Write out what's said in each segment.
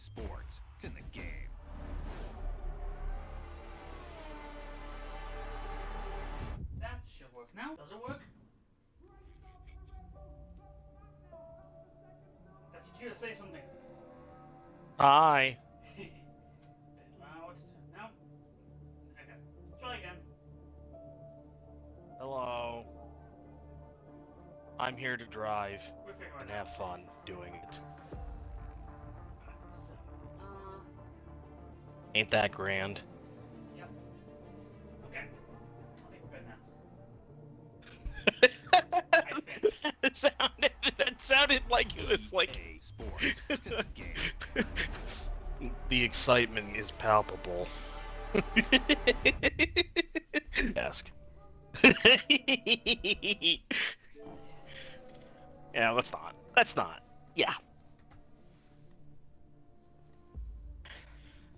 sports. It's in the game. That should work now. Does it work? That's your cue to say something. Hi. Bit loud. No. Okay. Try again. Hello. I'm here to drive We'll figure it and out. have fun doing it. So, Ain't that grand? yep. Okay. I think we're good now. I think. That sounded like it was like EA Sports. It's in the game. the excitement is palpable. Ask. Yeah, let's not. Let's not. Yeah.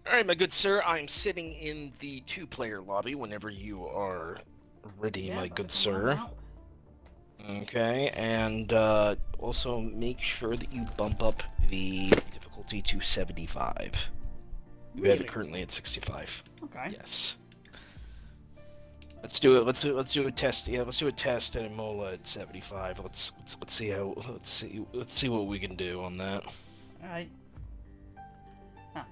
Alright, my good sir, I'm sitting in the two-player lobby whenever you are ready, Yeah, my but good I'm sir. out. Okay, and also make sure that you bump up the difficulty to 75. You have Really? it currently at 65. Okay. Yes. Let's do it. Let's do a test. Yeah, let's do a test at Imola at 75. Let's see how let's see what we can do on that. All right. Huh.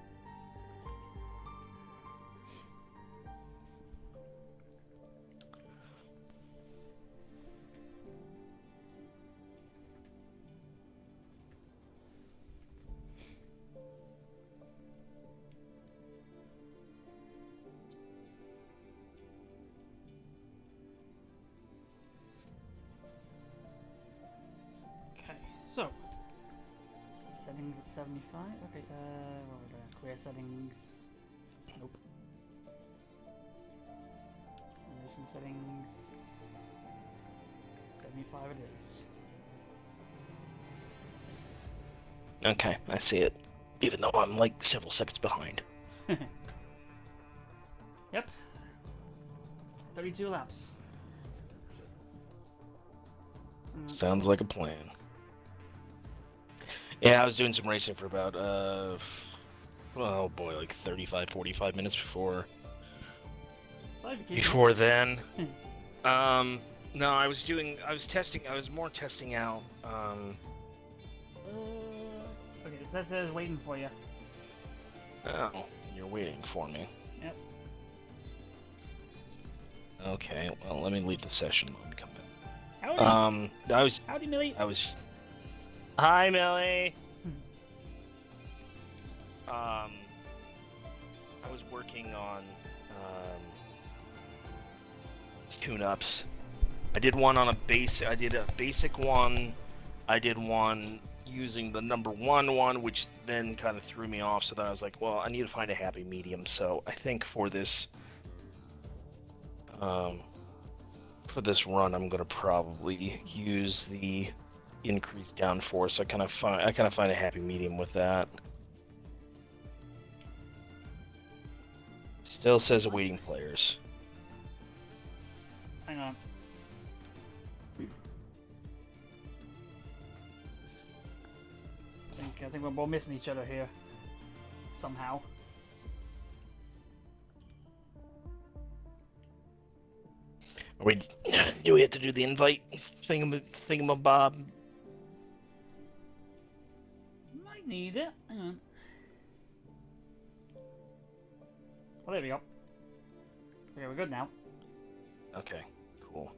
Okay, so settings at 75. Okay, what was that? Clear settings. Nope. Simulation settings. 75 it is. Okay, I see it. Even though I'm like several seconds behind. Yep. 32 laps. Sounds like a plan. Yeah, I was doing some racing for about oh boy, like 35, 45 minutes before then. No, I was more testing out Okay, it says waiting for you. oh, you're waiting for me. Yep. Okay, well, let me leave the session and come back. Howdy. Howdy, Millie. Hi, Millie. I was working on tune-ups. I did one on I did a basic one. I did one using the number one, which then kind of threw me off. So then I was like, well, I need to find a happy medium. So I think for this run, I'm gonna probably use the increased downforce. I kind of find a happy medium with that. Still says awaiting players. Hang on. I think we're both missing each other here. Somehow. Do we have to do the invite thingamabob? Might need it. Hang on. Oh, there we go. Okay, we're good now. Okay, cool.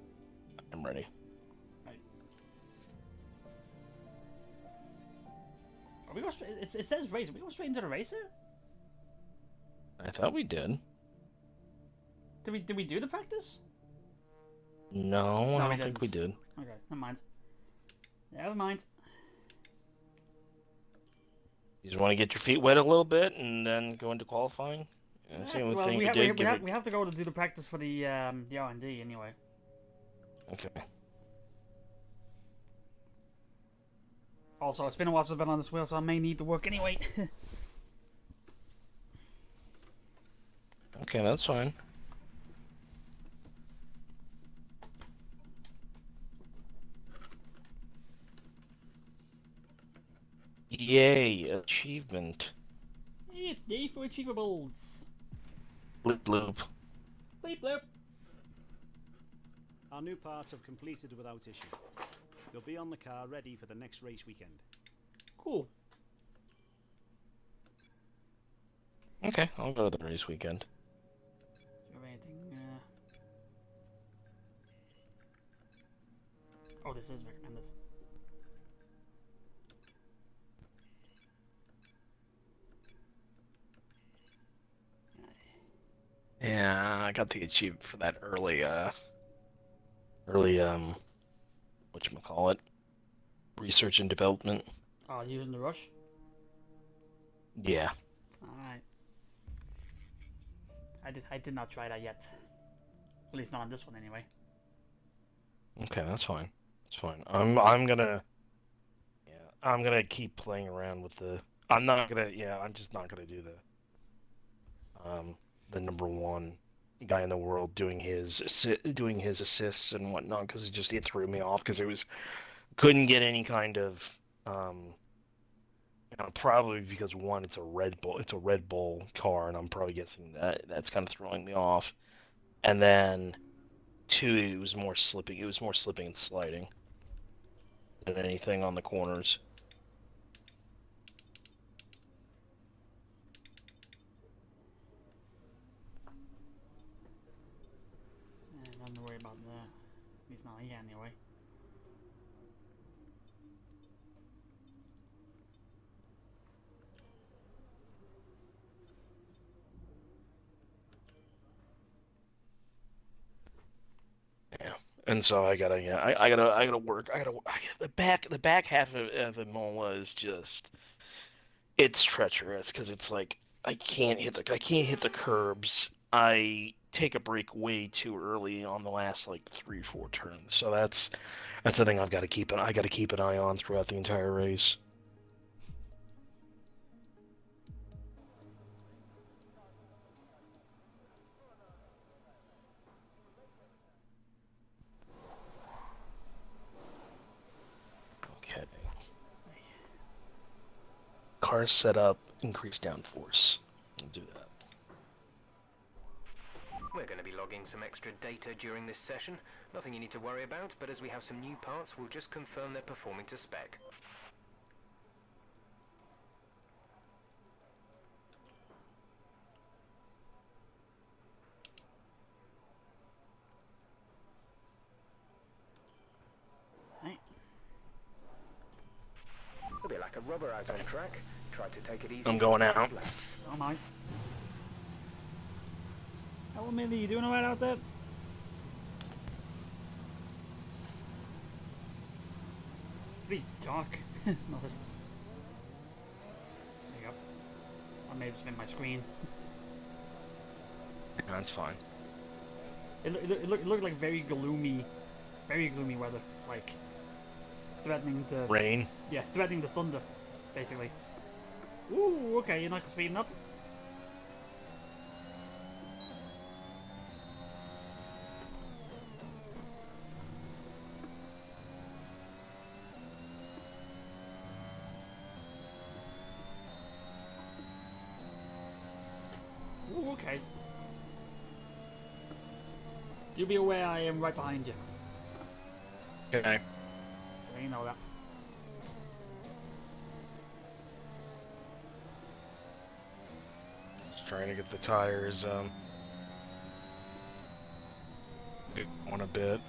I'm ready. Right. Are we going straight? It says race. Are we going straight into the racer? I thought we did. Did we do the practice? No, I we don't think we did. Okay, never mind. Never mind. You just want to get your feet wet a little bit and then go into qualifying? Yeah, that's the only Well, thing we did. have to go to do the practice for the R&D anyway. Okay. Also, it's been a while since I've been on this wheel, so I may need to work anyway. Okay, that's fine. Yay, achievement. it! Yay for achievables! Bloop bloop. Bleep bloop! Our new parts have completed without issue. They'll be on the car ready for the next race weekend. Cool. Okay, I'll go to the race weekend. Do you have anything, Oh, this is recommended. Yeah, I got the achievement for that early, whatchamacallit? Research and development. Oh, using the rush? Yeah. Alright. I did not try that yet. At least not on this one anyway. Okay, that's fine. That's fine. I'm gonna keep playing around with the. I'm just not gonna do the number one guy in the world doing his assists and whatnot because it threw me off because couldn't get any kind of probably because one, it's a Red Bull car, and I'm probably guessing that's kind of throwing me off, and then two, it was more slipping and sliding than anything on the corners. Nothing to worry about that. At least not here anyway. Yeah, and so I gotta work. The back half of Imola is just it's treacherous because it's like I can't hit the curbs. I take a break way too early on the last like 3-4 turns. So that's the thing I got to keep an eye on throughout the entire race. Okay. Car setup, increase downforce. I'll do that. We're going to be logging some extra data during this session. Nothing you need to worry about, but as we have some new parts, we'll just confirm they're performing to spec. Right. A bit like a rubber out on track. Try to take it easy. I'm going out. Laps. Oh my. Hello, Millie, you doing alright out there? Pretty dark. Notice. There you go. I may have spin my screen. That's fine. It looked like very gloomy weather. Like, threatening to... Rain. Yeah, threatening to thunder, basically. Ooh, okay, you're not speeding up? Ooh, okay. Do be aware I am right behind you. Okay. So you know that. Just trying to get the tires on a bit.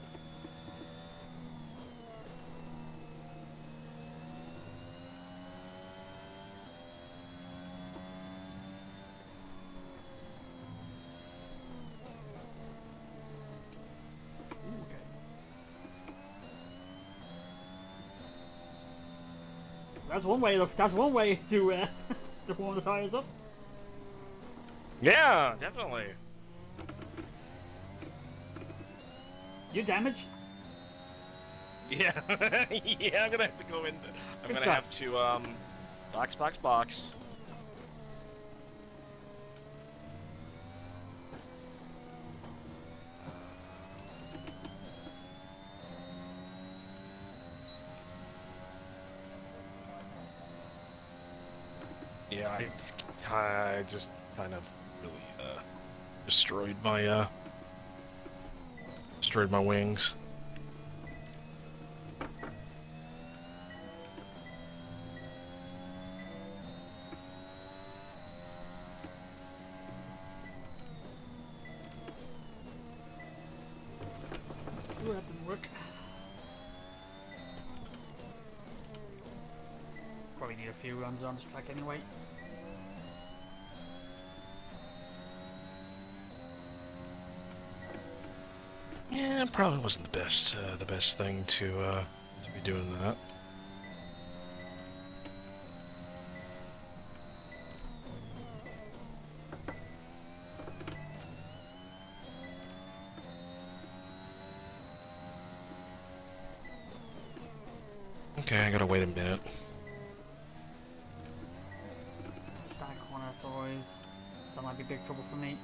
That's one way. That's one way to to warm the tires up. Yeah, definitely. You damage? Yeah, yeah. I'm gonna have to go in. I'm Good gonna stuff. have to box. Yeah, I just kind of really destroyed my wings. Ooh, that didn't work. Probably need a few runs on this track anyway. Yeah, it probably wasn't the best thing to be doing that. Okay, I gotta wait a minute. That corner, that's always... That might be big trouble for me.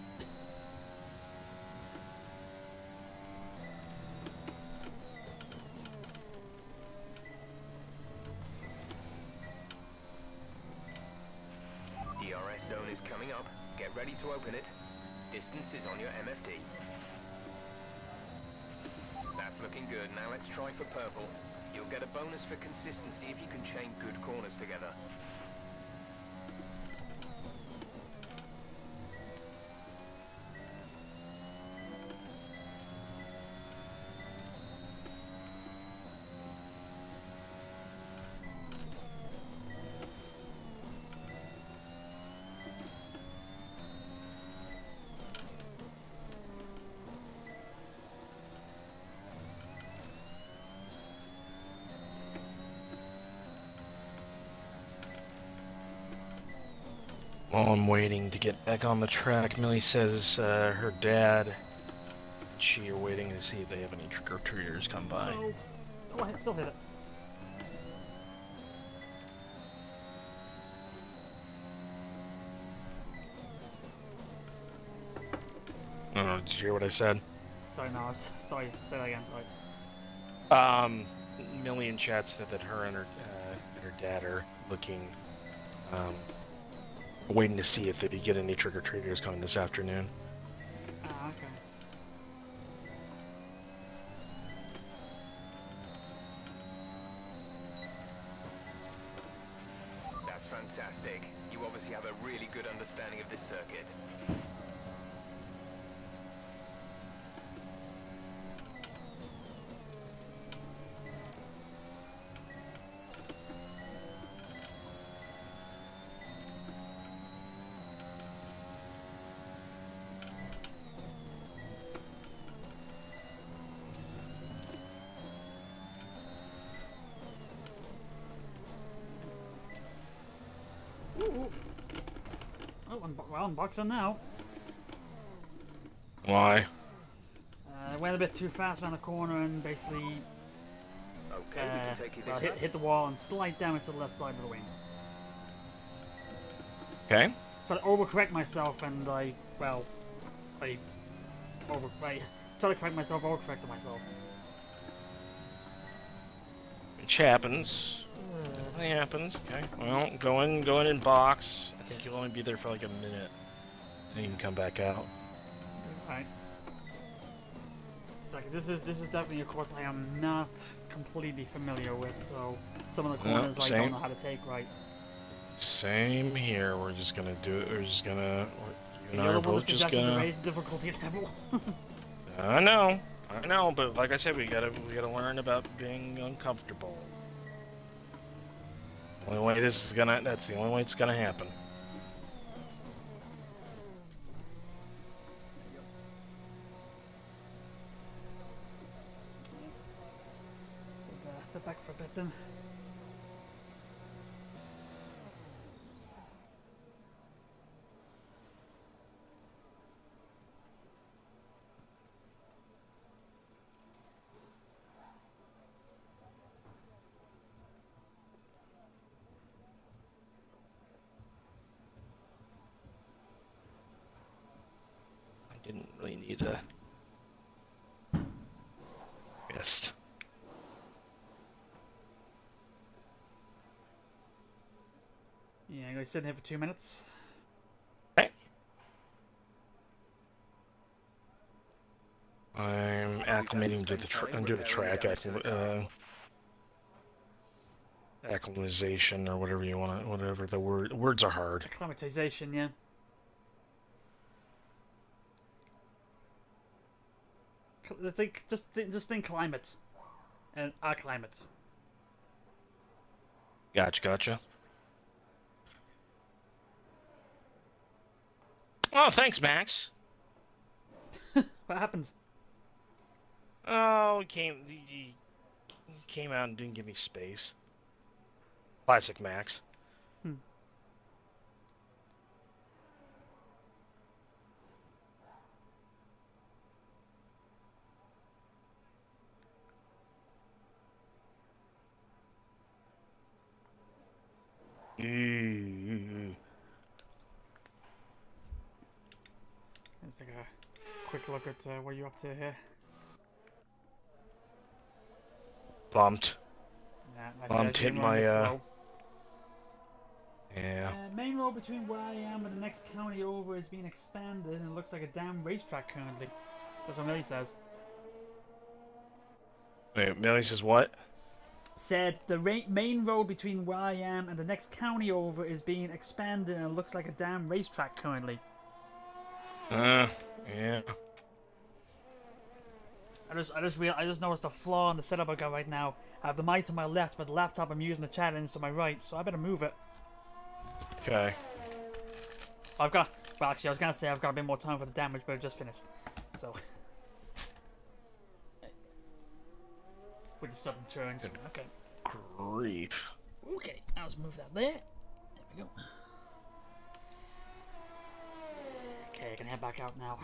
DRS zone is coming up. Get ready to open it. Distance is on your MFD. That's looking good. Now let's try for purple. You'll get a bonus for consistency if you can chain good corners together. While I'm waiting to get back on the track, Millie says her dad and she are waiting to see if they have any trick-or-treaters come by. Oh, oh, I still hit it. I don't know, did you hear what I said? Sorry, no, sorry, say that again, sorry. Millie in chat said that her and her dad are looking, waiting to see if they get any trick-or-treaters coming this afternoon. Ah, okay. That's fantastic. You obviously have a really good understanding of this circuit. Ooh. Oh, I'm boxing now. Why? I went a bit too fast around the corner and basically Okay, we can take you this up. hit the wall and slight damage to the left side of the wing. Okay. So I overcorrect myself and I tried to correct myself, overcorrected myself. Which happens. It happens. Okay. Well, go in box. I think you'll only be there for like a minute. Then you can come back out. Alright. It's like this is definitely a course I am not completely familiar with, so some of the corners I don't know how to take right. Same here. We're just gonna do it. We're just gonna. You and I You're are the one both that just suggested to gonna. raise the difficulty level. I know, but like I said, we gotta learn about being uncomfortable. That's the only way it's gonna happen. Sit back for a bit then. I didn't really need a rest. Yeah, I'm going to sit here for 2 minutes. I'm acclimating to the track acclimatization or whatever you want to, whatever the words are hard. Acclimatization, yeah. It's like just think climate and our climate. Gotcha. Oh, thanks, Max. What happened? Oh, he came out and didn't give me space. Classic Max. Let's take a quick look at what you're up to here. Bumped. Yeah, Bumped, hit my, yeah. Main road between where I am and the next county over is being expanded and it looks like a damn racetrack currently. That's what Millie says. Wait, Millie says what? Said the main road between where I am and the next county over is being expanded and it looks like a damn racetrack currently. Yeah. I just noticed a flaw in the setup I got right now. I have the mic to my left, but the laptop I'm using the chat is to my right, so I better move it. Okay. Well, actually, I was gonna say I've got a bit more time for the damage, but it just finished. So. With the sudden turns. Okay. Grief. Okay, now let's move that there. There we go. Okay, I can head back out now.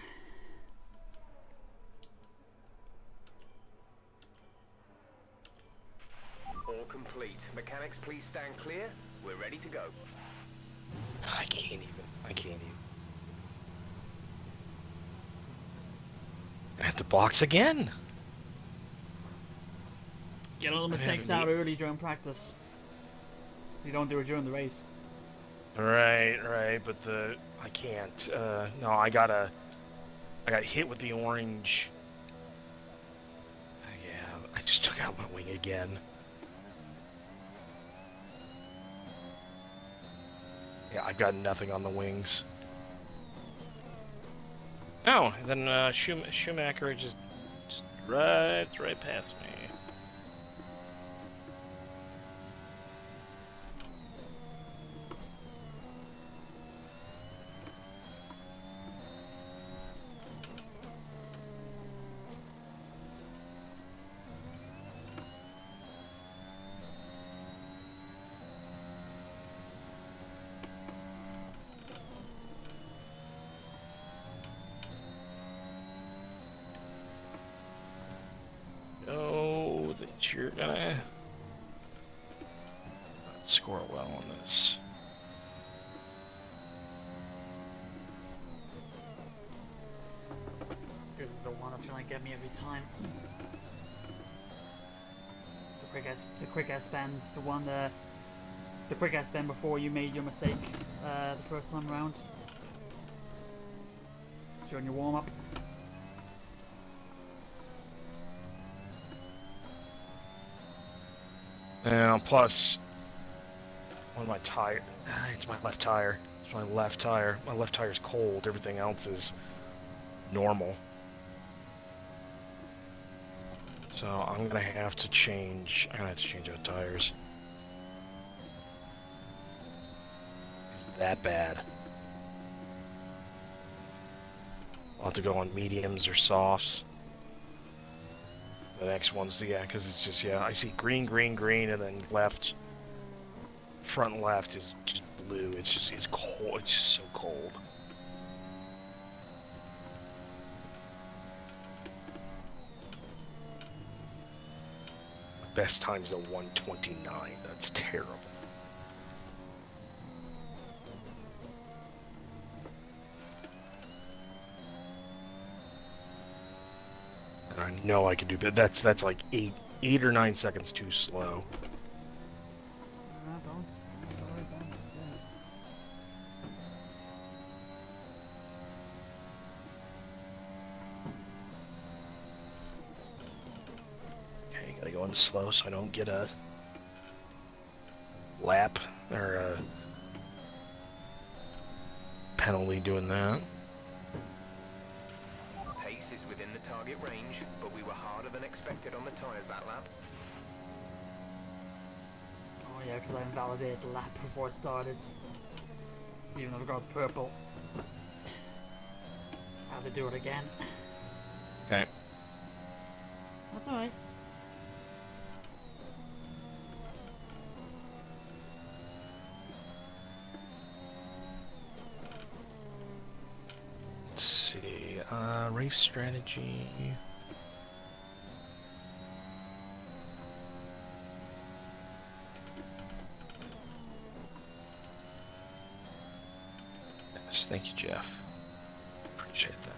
All complete. Mechanics, please stand clear. We're ready to go. I can't even. I have to box again. Get all the mistakes out early during practice. You don't do it during the race. Right, but I can't. No, I got hit with the orange. Yeah, I just took out my wing again. Yeah, I've got nothing on the wings. Oh, and then Schumacher just rides right past me. Oh, that you're gonna score well on this. This is the one that's gonna get me every time. The quick S bend, the quick S bend before you made your mistake the first time around. During your warm up. And plus, one of my tire. It's my left tire. It's my left tire. My left tire's cold. Everything else is normal. So I'm gonna have to change. I'm gonna have to change out tires. It's that bad. I'll have to go on mediums or softs. The next one's, yeah, because it's just, yeah, I see green, and then left, front left is just blue. It's cold. It's just so cold. Best time's a 129. That's terrible. And I know I can do, but that's like 8 or 9 seconds too slow. going slow so I don't get a lap or a penalty doing that. Pace is within the target range, but we were harder than expected on the tyres that lap. Oh yeah, because I invalidated the lap before it started. Even though I got purple. I have to do it again. Okay. That's alright. Let's see. Race strategy. Yes, thank you, Jeff. Appreciate that.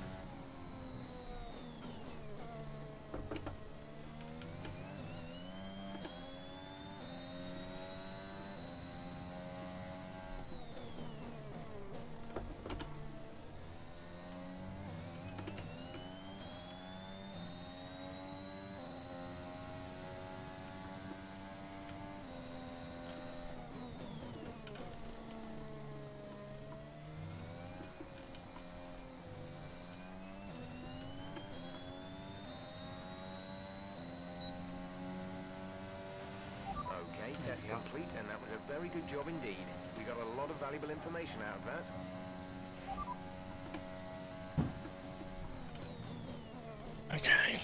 Okay, test complete, and that was a very good job indeed. We got a lot of valuable information out of that. Okay.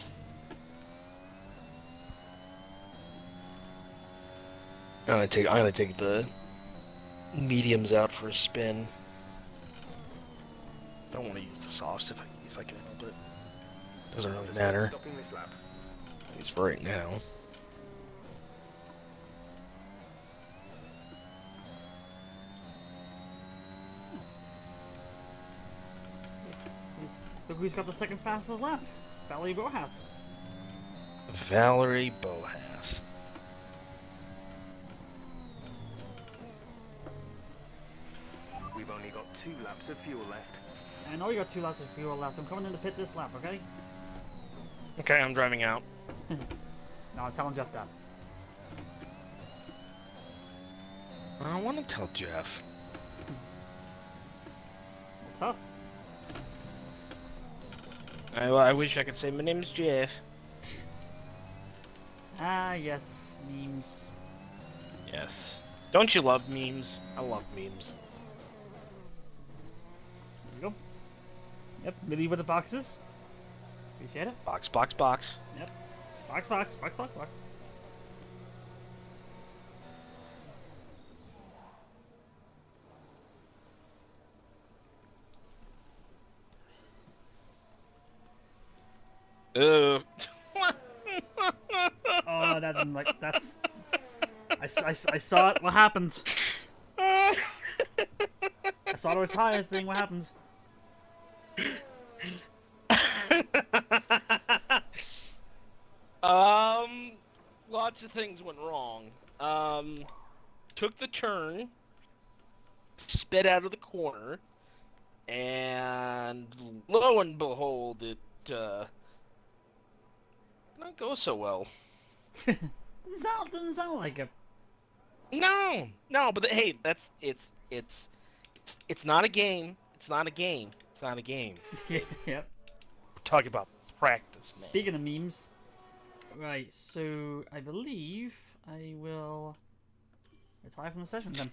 I'm gonna take the mediums out for a spin. I don't want to use the softs if I can help it. Doesn't really matter. Stopping this lap. At least for right now. Look who's got the second fastest lap. Valerie Bojas. Valerie Bohas. We've only got 2 laps of fuel left. I know you got 2 laps of fuel left. I'm coming in to pit this lap, okay? Okay, I'm driving out. No, I'm telling Jeff that. I don't want to tell Jeff. Tough. I wish I could say my name is Jeff. Ah, yes. Memes. Yes. Don't you love memes? I love memes. There you go. Yep, Millie with the boxes. Appreciate it. Box, box, box. Yep. Box, box, box, box, box. Oh, that didn't like. That's. I saw it. What happened? I saw the retire thing. What happened? Lots of things went wrong. Took the turn, sped out of the corner, and lo and behold, it not go so well. Doesn't sound like it. No, but hey, it's not a game. It's not a game. It's not a game. Yep. We're talking about practice, man. Speaking of memes, right? So I believe I will retire from the session then.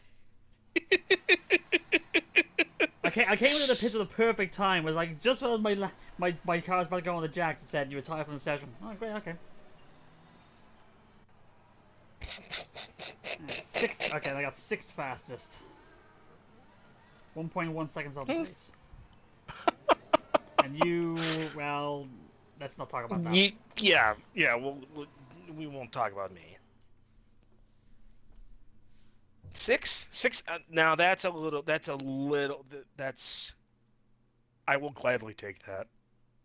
I came into the pit at the perfect time. It was like just when my car was about to go on the jack. It said you retire from the session. Oh, great. Okay. Sixth. Okay, I got 6th fastest. 1.1 seconds off the pace. And you, well, let's not talk about that. Yeah. We won't talk about me. 6. Now that's a little. I will gladly take that.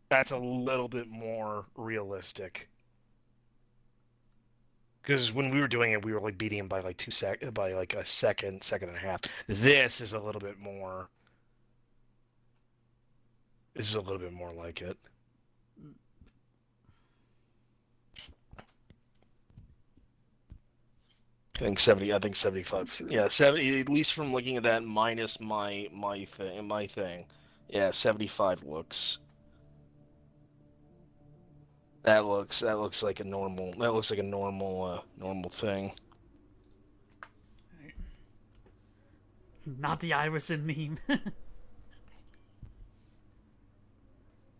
That's a little bit more realistic. Because when we were doing it, we were like beating him by like by like a second and a half. This is a little bit more. This is a little bit more like it. I think 70. I think 75. Yeah, 70. At least from looking at that minus my thing. Yeah, 75 looks. That looks like a normal. That looks like a normal thing. Not the Iverson meme.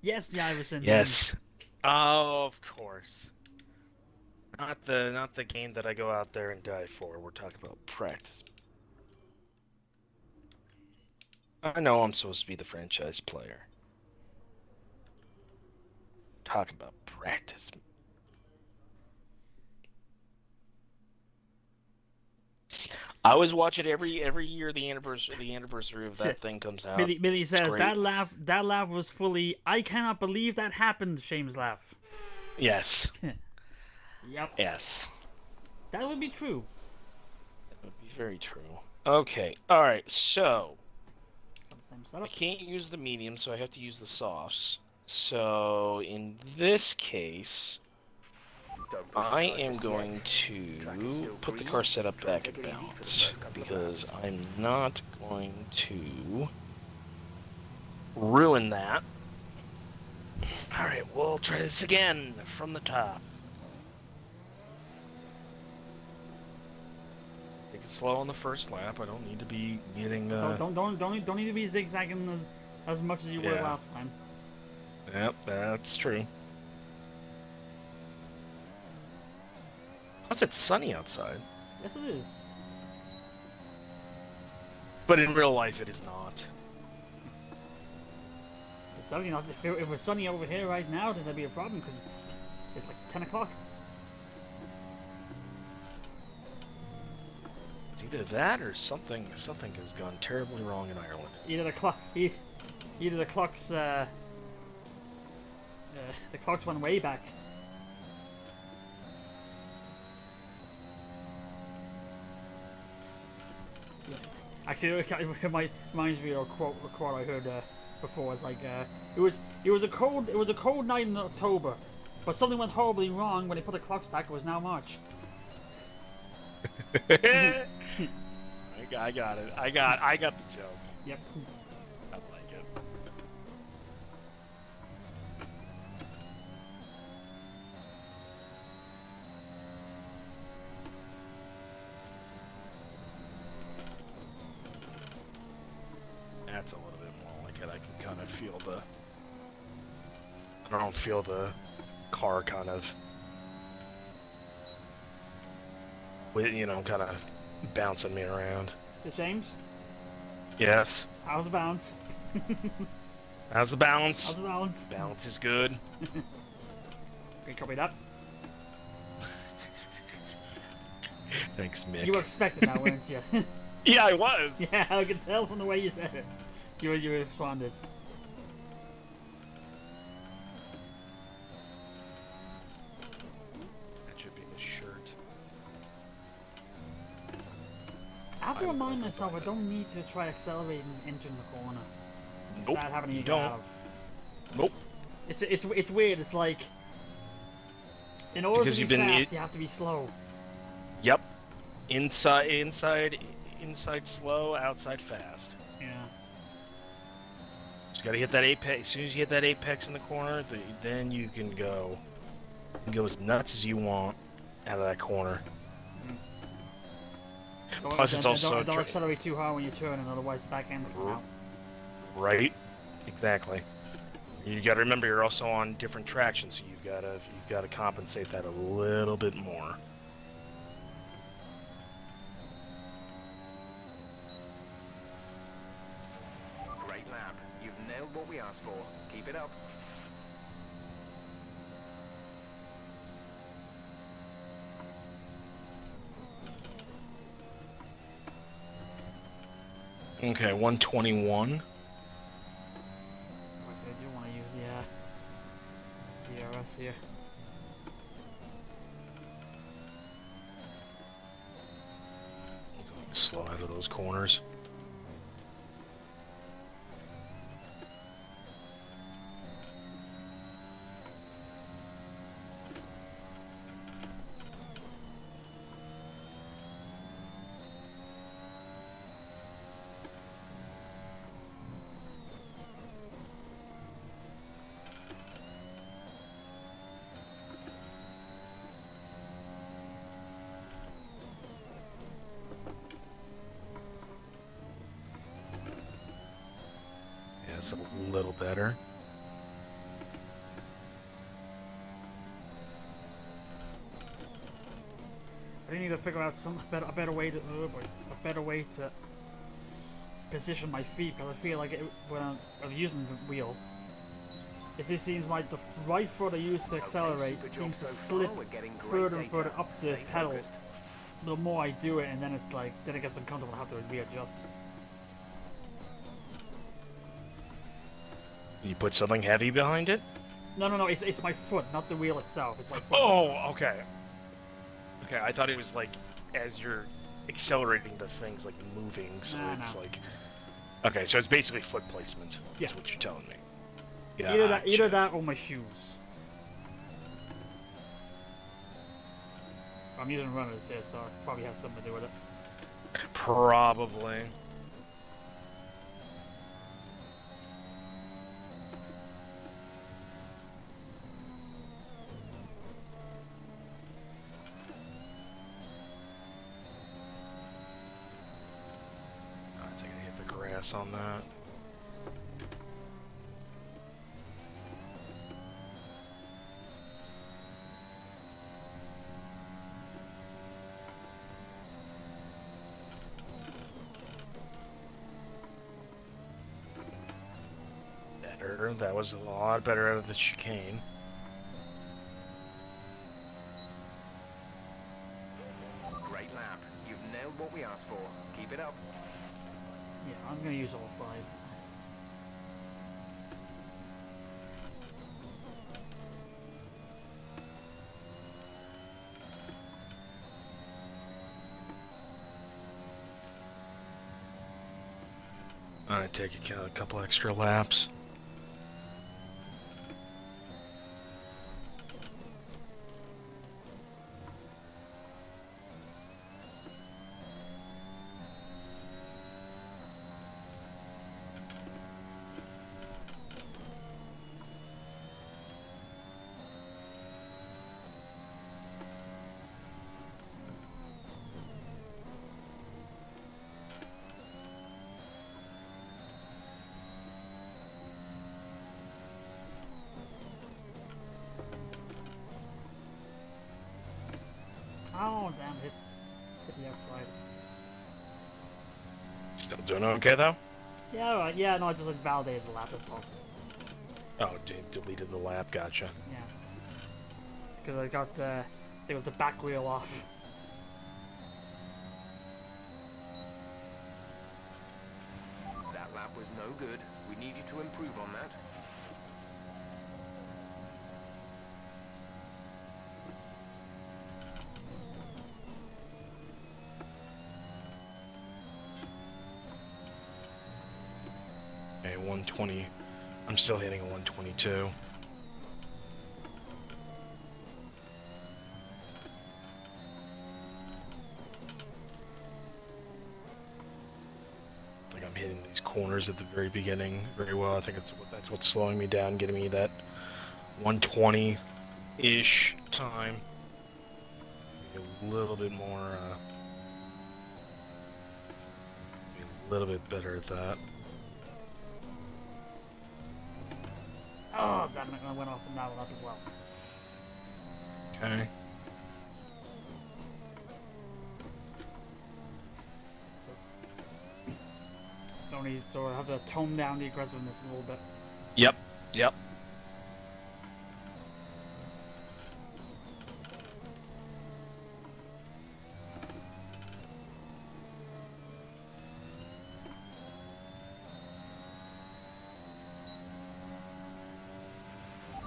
Yes, the Iverson Yes. Oh, of course. Not the game that I go out there and die for. We're talking about practice. I know I'm supposed to be the franchise player. Talking about practice. I always watch it every year. The anniversary of that thing comes out. Millie says great. that laugh was fully. I cannot believe that happened. Shame's laugh. Yes. Yep. Yes. That would be true. That would be very true. Okay. All right. So Got the same I setup. can't use the medium, so I have to use the softs. So in this case, I am going to put the car setup back in balance because I'm not going to ruin that. All right, we'll try this again from the top. Take it slow on the first lap. I don't need to be getting. Don't need to be zigzagging as much as you were Yeah. last time. Yep, that's true. Plus, it's sunny outside. Yes, it is. But in real life, it is not. It's certainly not. If it was sunny over here right now, then there'd be a problem because it's like 10 o'clock. It's either that or something has gone terribly wrong in Ireland. Either the clocks the clocks went way back. Yeah. Actually, it reminds me of a quote I heard before. It's like it was a cold night in October, but something went horribly wrong when they put the clocks back. It was now March. I got it. I got the joke. Yep. I like it. That's a little bit more like it. I can kind of feel the. I don't feel the car kind of. Kind of bouncing me around. James, Yes. how's the bounce? How's the balance? How's the balance? Balance is good. Okay, copy that. Thanks, Mick. You were expecting that, weren't you? Yeah, I was. Yeah, I could tell from the way you said it. You responded. That should be the shirt. I have to remind myself I don't need to try accelerating and entering the corner. Nope. That happening You again. don't. Nope. It's weird. It's like in order Because to you've be been- fast, you have to be slow. Yep. Inside slow, outside fast. Yeah. Just gotta hit that apex. As soon as you hit that apex in the corner, then you can go. You can go as nuts as you want out of that corner. Plus, it's also don't accelerate too hard when you turn, and otherwise the back end's come out. right. Exactly. You got to remember you're also on different tractions, so you've got to compensate that a little bit more. Great lap. You've nailed what we asked for. Keep it up. Okay, 121. Okay, I do want to use the DRS here. Slow out of those corners. this a little better. I need to figure out a better way to position my feet, because I feel like when I'm using the wheel, it just seems like the right foot I use to accelerate seems to slip further and further up the pedal. The more I do it, and then it's like, then it gets uncomfortable. I have to readjust. You put something heavy behind it? No. It's my foot, not the wheel itself. It's my foot. Oh, okay. Okay, I thought it was like as you're accelerating the thing's like moving, so it's like. Okay, so it's basically foot placement. Yeah. That's what you're telling me. Yeah. Either that or my shoes. I'm using runners here, so it probably has something to do with it. Probably. I think I hit the grass on that. That was a lot better out of the chicane. Great lap. You've nailed what we asked for. Keep it up. Yeah, I'm gonna use all 5. I'm gonna take a couple extra laps. Oh, damn, hit the outside. Still doing okay, though? Yeah, alright. Yeah, no, I just like validated the lap, that's all. Oh, deleted the lap, gotcha. Yeah. Because I got, it was the back wheel off. That lap was no good. We need you to improve on that. Okay, 120. I'm still hitting a 122. Like I'm hitting these corners at the very beginning very well. I think that's what's slowing me down, getting me that 120-ish time. Maybe a little bit more, maybe a little bit better at that. Oh, damn it, I went off from that one up as well. Okay. Don't need, so I have to tone down the aggressiveness a little bit. Yep.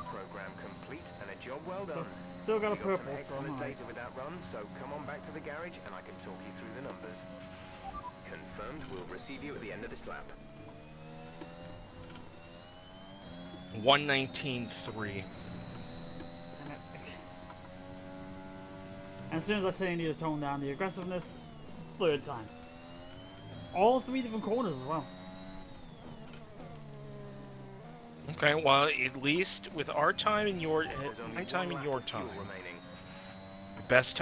Program complete and a job well done. Still got a We got some purple, so excellent I'm data with that run, so come on back to the garage and I can talk you through the numbers. Confirmed, we'll receive you at the end of this lap. 119.3. And as soon as I say I need to tone down the aggressiveness, 3rd time. All 3 different corners as well. Okay, well, at least with our time and your my time and your time,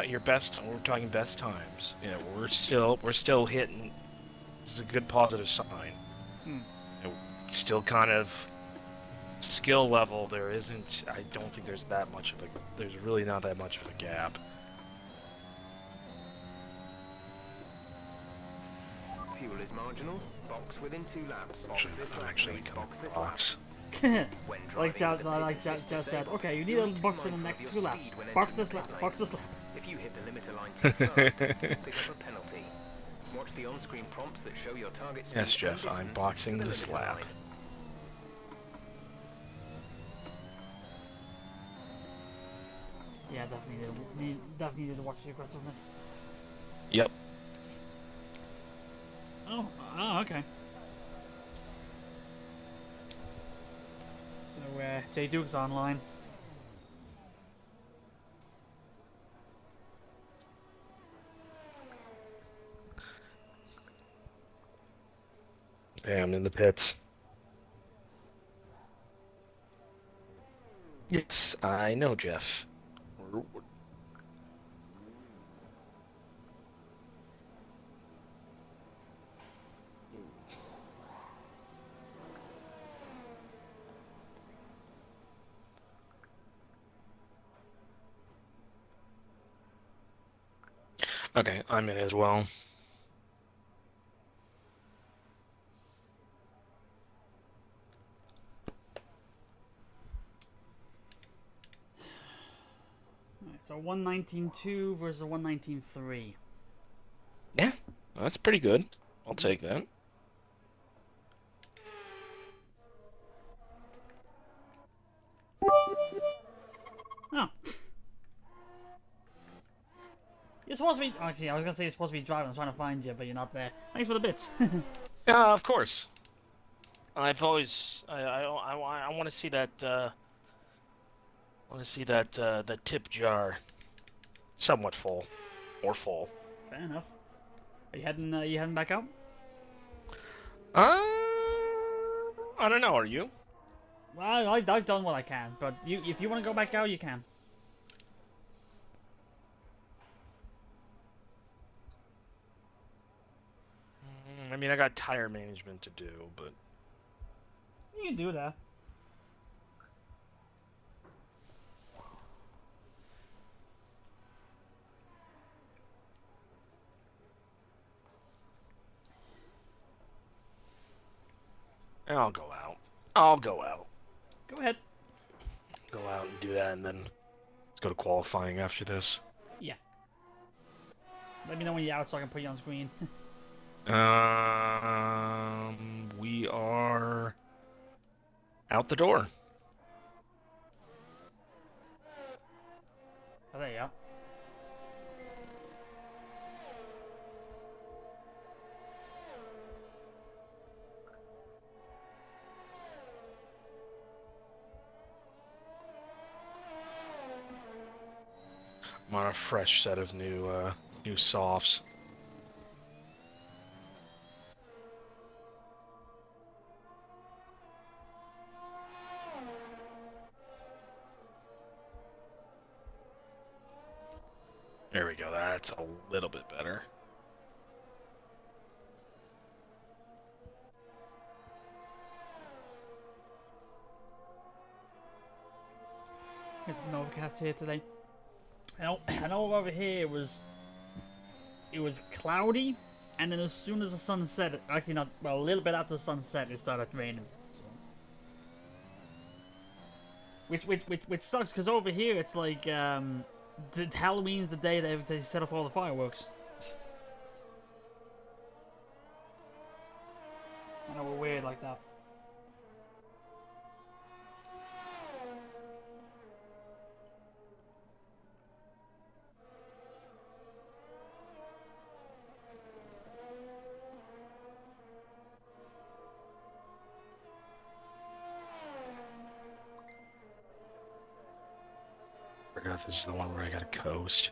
your best. We're talking best times. Yeah, we're still hitting. This is a good positive sign. Still kind of skill level. There isn't. I don't think there's that much of a. There's really not that much of a gap. Fuel is marginal. Box within 2 laps. Box this lap, Actually, please. come Box this box. lap. like Jazz said, okay, you need a box for the next 2 laps. Box this lap, box this lap. If you hit the limiter line too fast, pick up a penalty. Watch the on-screen prompts that show your target speed. Yes, Jeff, and I'm distance boxing to the this limiter lap. line. Yeah, definitely need to watch the aggressiveness. Yep. Oh, okay. So, Jay Duke's online. Hey, I'm in the pits. Yes, I know, Jeff. Okay, I'm in as well. Alright, so 119.2 versus 119.3. Yeah, that's pretty good. I'll take that. Oh. You're supposed to be... Actually, I was going to say you're supposed to be driving. I'm trying to find you, but you're not there. Thanks for the bits. Yeah, of course. I've always... I want to see that... I want to see that, that tip jar somewhat full. Or full. Fair enough. Are you heading back out? I don't know, are you? Well, I've done what I can, but if you want to go back out, you can. I mean, I got tire management to do, but... You can do that. I'll go out. I'll go out. Go ahead. Go out and do that, and then let's go to qualifying after this. Yeah. Let me know when you're out so I can put you on screen. We are out the door. Oh, there you go. I'm on a fresh set of new softs. There we go. That's a little bit better. It's been overcast here today. I know over here it was cloudy, and then as soon as the sun set, actually not, well, a little bit after the sunset, it started raining. Which sucks, because over here it's like Halloween's the day that they set off all the fireworks. I know we're weird like that. I forgot this is the one where I gotta coast.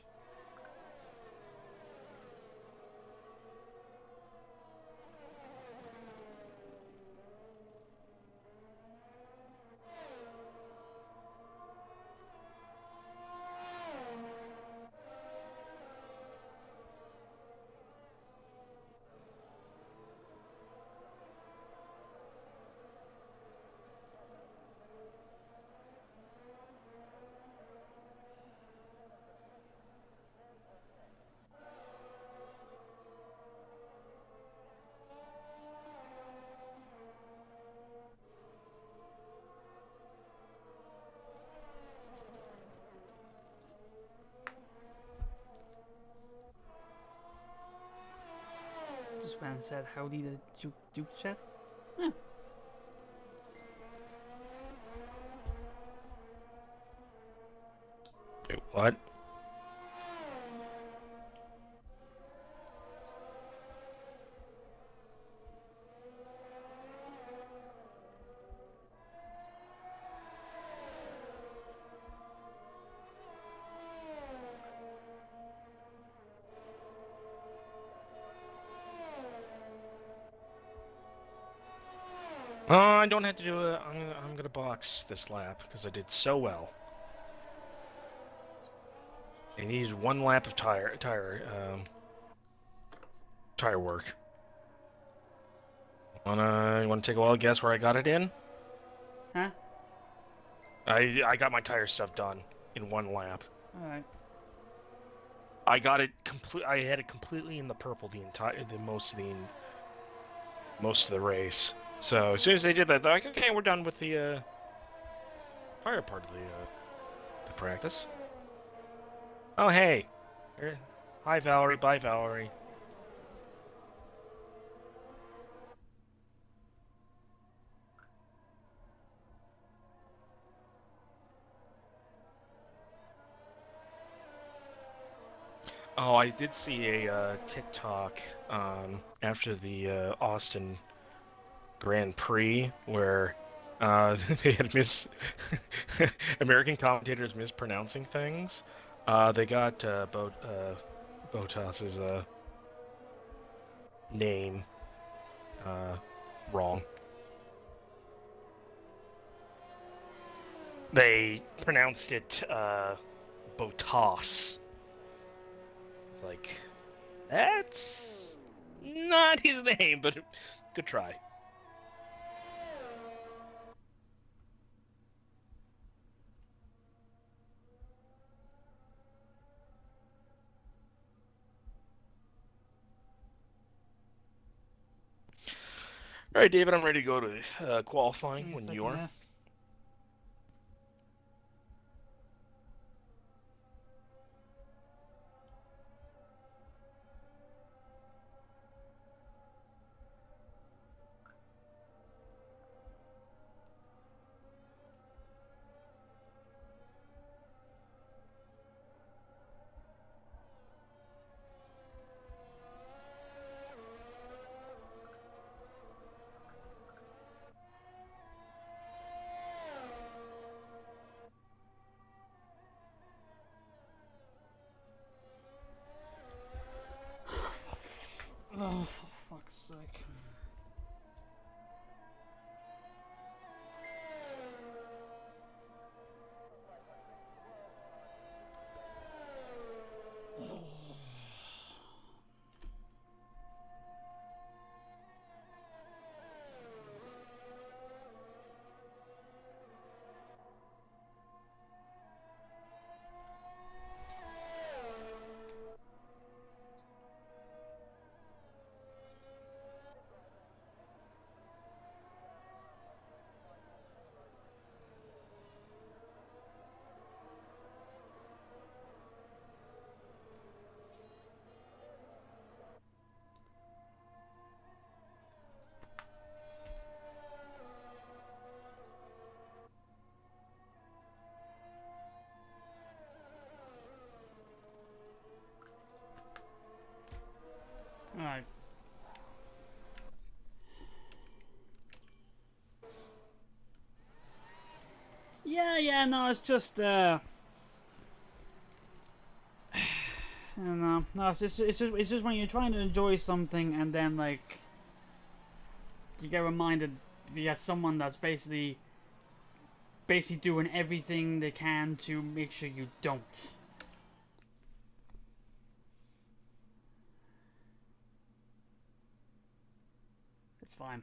businessman said howdy to Duke chat. Wait, what? I don't have to do it. I'm gonna box this lap because I did so well. I needed 1 lap of tire work. You wanna take a wild guess where I got it in? Huh? I got my tire stuff done in 1 lap. All right. I got it I had it completely in the purple most of the race. So as soon as they did that, they're like, okay, we're done with the fire part of the practice. Oh hey, hi Valerie, bye Valerie. Oh, I did see a TikTok after the Austin Grand Prix where they had American commentators mispronouncing things. They got Bottas's name wrong. They pronounced it Bottas. It's like, that's not his name, but good try. All right, David, I'm ready to go to qualifying when you are. Yeah. Oh, for fuck's sake. Alright. Yeah, no, it's just, I don't know. No, it's just when you're trying to enjoy something and then, like, you get reminded you got someone that's basically doing everything they can to make sure you don't. It's fine.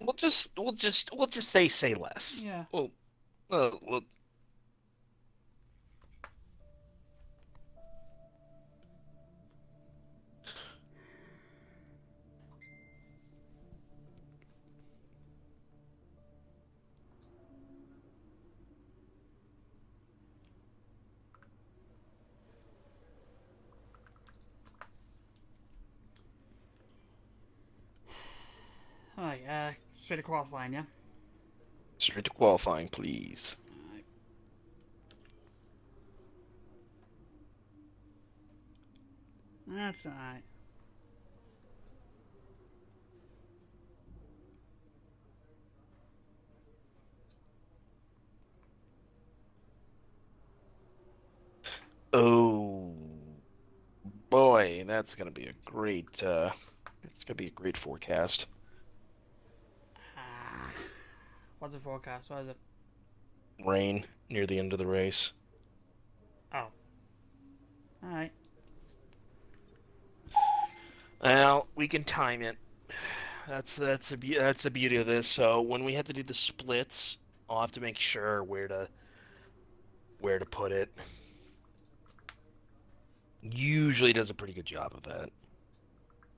We'll just say less. Yeah. Well. Straight to qualifying, yeah? Straight to qualifying, please. Alright. That's alright. Oh boy, that's gonna be a great. It's gonna be a great forecast. What's the forecast? What is it? Rain near the end of the race. Oh. Alright. Well, we can time it. That's the beauty of this. So when we have to do the splits, I'll have to make sure where to put it. Usually does a pretty good job of that.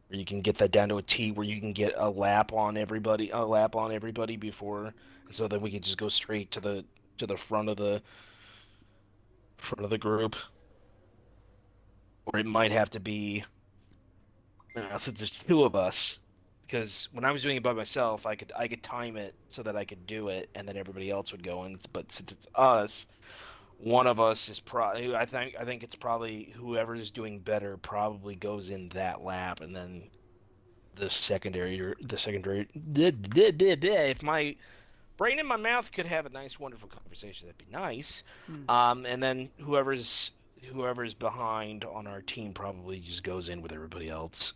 Where you can get that down to a T, where you can get a lap on everybody before, so then we can just go straight to the front of the group. Or it might have to be, since there's two of us, because when I was doing it by myself, I could time it so that I could do it, and then everybody else would go in. But since it's us, one of us is probably. I think it's probably whoever is doing better probably goes in that lap, and then the secondary. If my brain and my mouth could have a nice, wonderful conversation, that'd be nice. And then whoever's behind on our team probably just goes in with everybody else.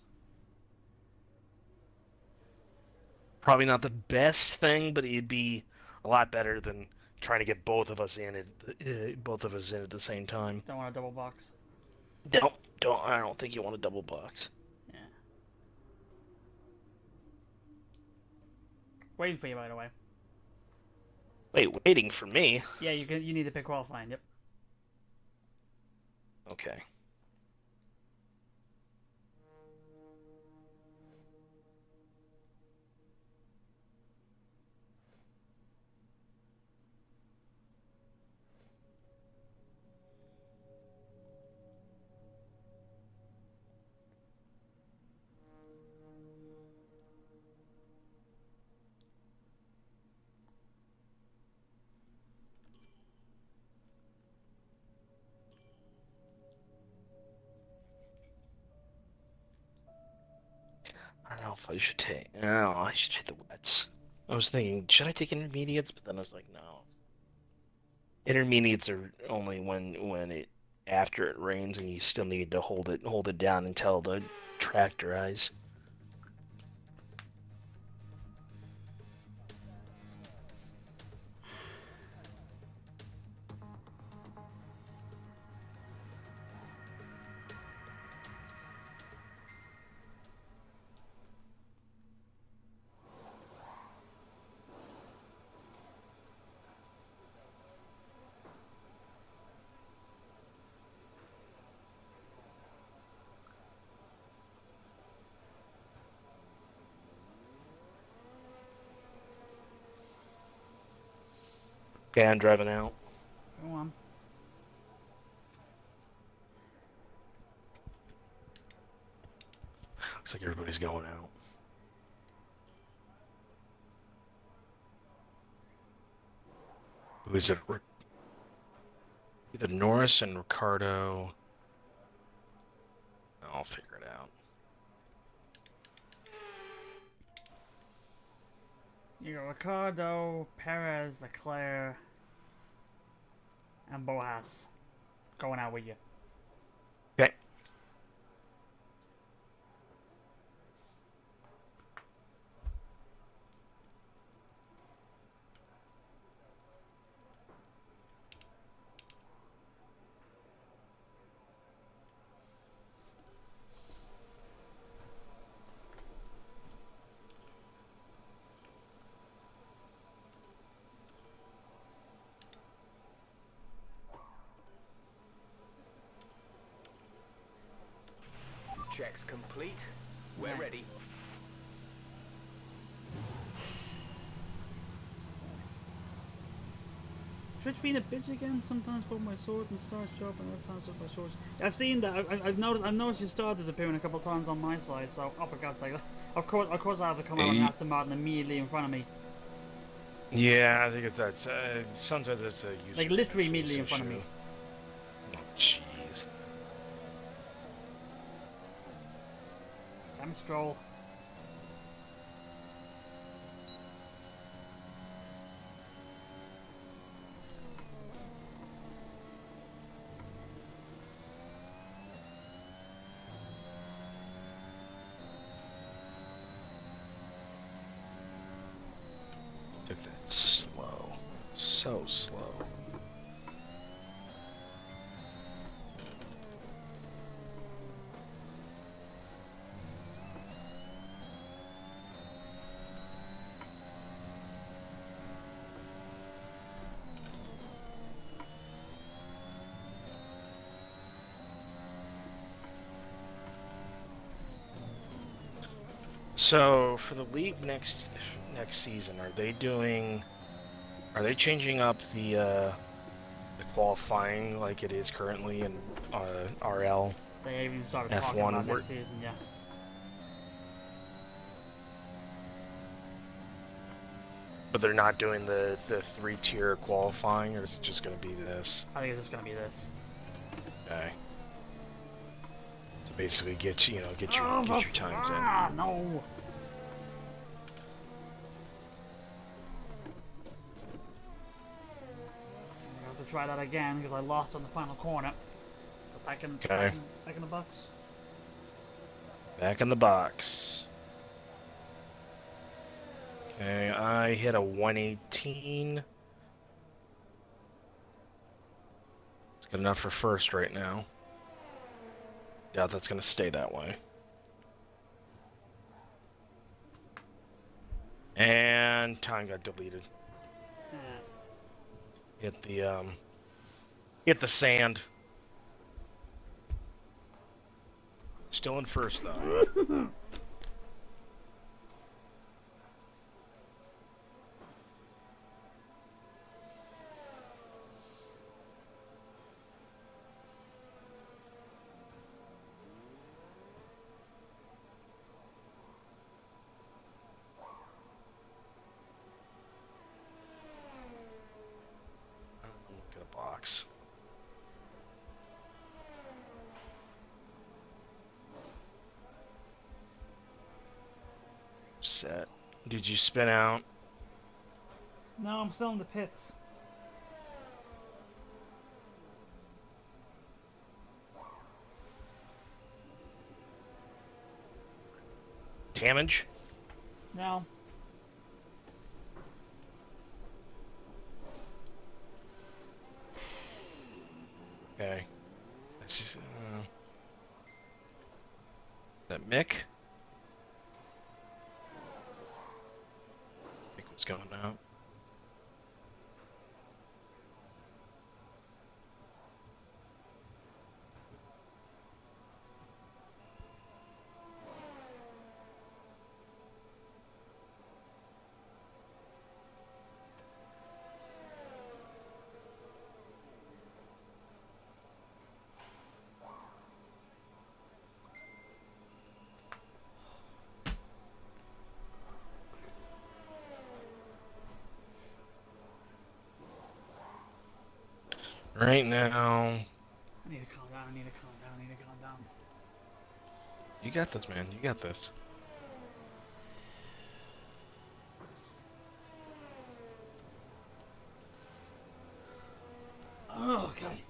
Probably not the best thing, but it'd be a lot better than trying to get both of us in at the same time. Don't want a double box. I don't think you want a double box. Yeah. Waiting for you, by the way. Waiting for me? Yeah, you need to pick qualifying. Yep. Okay. I don't know if I should take. No, I should take the wets. I was thinking, should I take intermediates? But then I was like, no. Intermediates are only when it after it rains and you still need to hold it down until the track dries. Okay, I'm driving out. Go on. Looks like everybody's going out. Who is it? Either Norris and Ricardo. I'll figure it out. You got Ricardo, Perez, Leclerc, and Boas going out with you. Okay. Checks complete. We're ready. Twitch being a bitch again. Sometimes put my sword and stars show up, and other times with my swords. I've seen that. I've noticed your star disappearing a couple of times on my side. So, oh for God's sake, Of course, I have to come out on Aston Martin immediately in front of me. Yeah, I think that's sometimes it's a user Like literally interface immediately in front of me. issue. Oh, jeez. Damn Stroll. Took that slow, so slow. So for the league next season, are they changing up the qualifying like it is currently in RL? They even started talking F1 about next season, yeah. But they're not doing the 3-tier qualifying, or is it just going to be this? I think it's just gonna be this. Okay. To basically get your times in. Ah, no. I have to try that again because I lost on the final corner. So back in the box. Back in the box. Okay, I hit a 118. It's good enough for first right now. Doubt that's gonna stay that way. And time got deleted. Hit the sand. Still in first though. Get a box. Set. Did you spin out? No, I'm still in the pits. Damage? No. Okay. This is, that Mick? Mick was going out. Right now, I need to calm down, I need to calm down, I need to calm down. you got this, man. You got this. Oh, okay.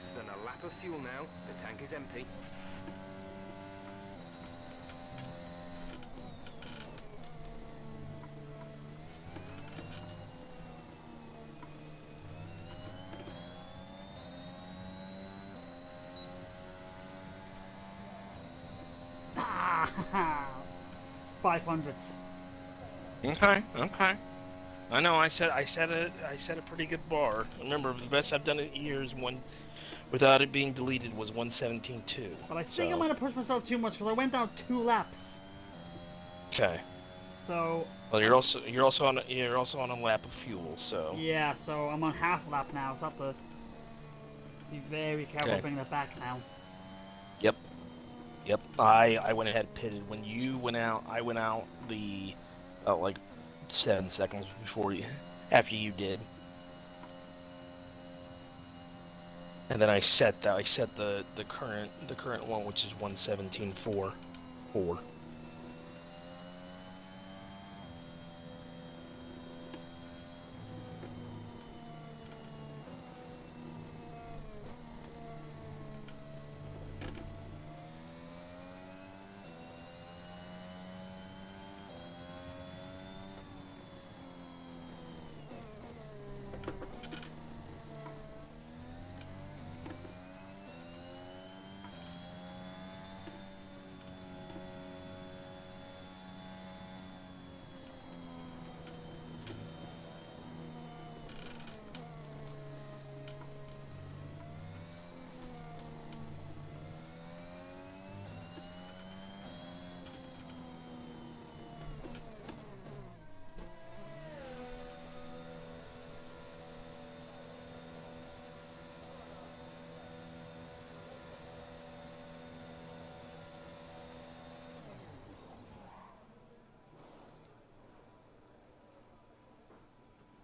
Less than a lap of fuel now. The tank is empty. Ah, 500s. Okay, okay. I know. I set a pretty good bar. Remember, the best I've done in years without it being deleted was 117.2. But I think I might have pushed myself too much because I went down 2 laps. Okay. So. Well, you're also on a lap of fuel, so. Yeah, so I'm on half lap now, so I have to be very careful bringing it back now. Yep. Yep. I went ahead and pitted when you went out. I went out the like 7 seconds after you did. And then I set the current one, which is 117.4.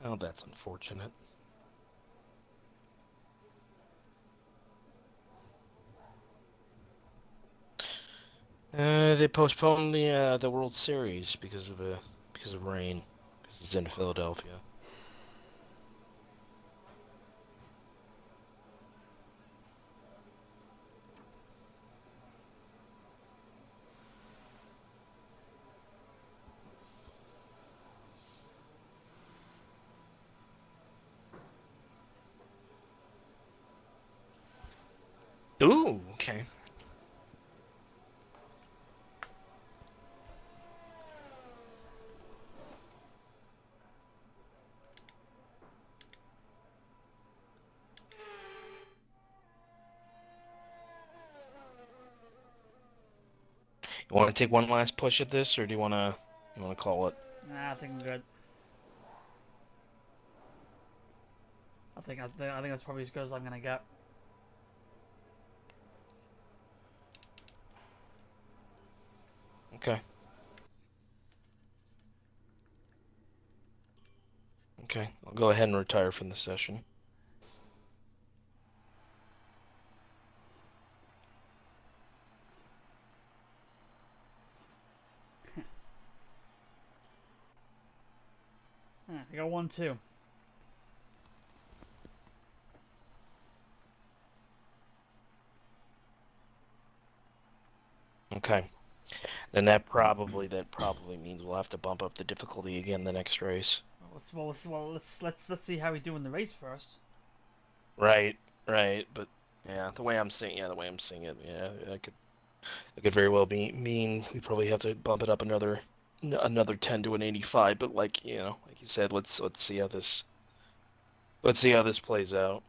Oh, that's unfortunate. They postponed the World Series because of rain, because it's in Philadelphia. Ooh, okay. You want to take one last push at this, or do you want to call it? Nah, I think I'm good. I think that's probably as good as I'm gonna get. Okay. Okay, I'll go ahead and retire from the session. I got 1, 2. Okay. Then that probably means we'll have to bump up the difficulty again the next race. Let's see how we do in the race first. Right, right, but yeah, the way I'm seeing it, yeah, it could very well mean we probably have to bump it up another 10 to an 85. But like you said, let's see how this plays out.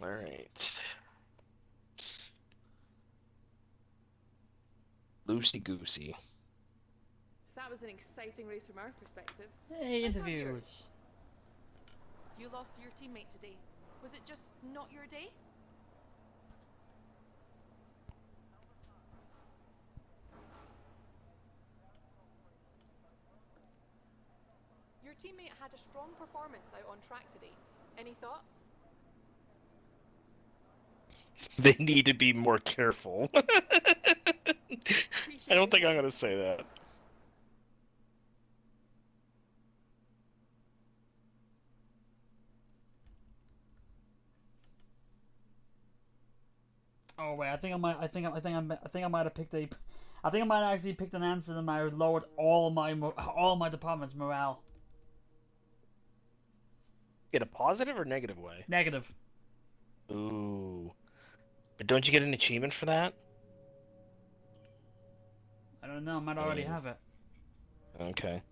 All right. Loosey goosey. So that was an exciting race from our perspective. Hey, Let's have interviews. yours. You lost to your teammate today. Was it just not your day? Your Your teammate had a strong performance out on track today. Any thoughts? They need to be more careful. I Appreciate don't think your I'm gonna say that. Oh wait, I think I might have picked a. I think I might have actually picked an answer that might have lowered all my department's morale. In a positive or negative way? Negative. Ooh. But don't you get an achievement for that? I don't know. I might already have it. Okay.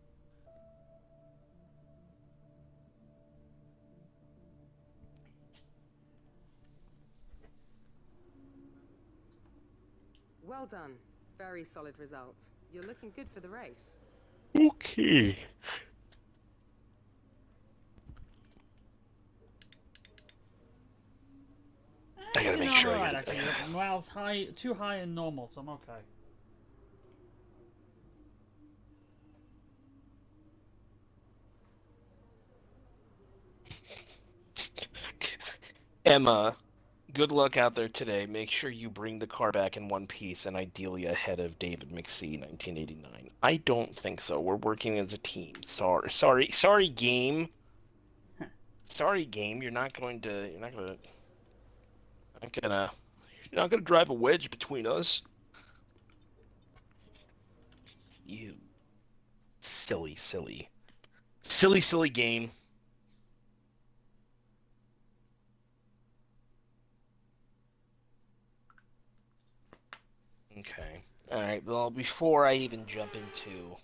Well done. Very solid result. You're looking good for the race. Okay. I gotta make sure I Alright, get it. actually. Morale's high, too high and normal, so I'm okay. Emma, good luck out there today. Make sure you bring the car back in one piece and ideally ahead of David McSee, 1989. I don't think so. We're working as a team. Sorry, game. Sorry, game. You're not gonna drive a wedge between us. You silly game. Okay. Alright, well, before I even jump into...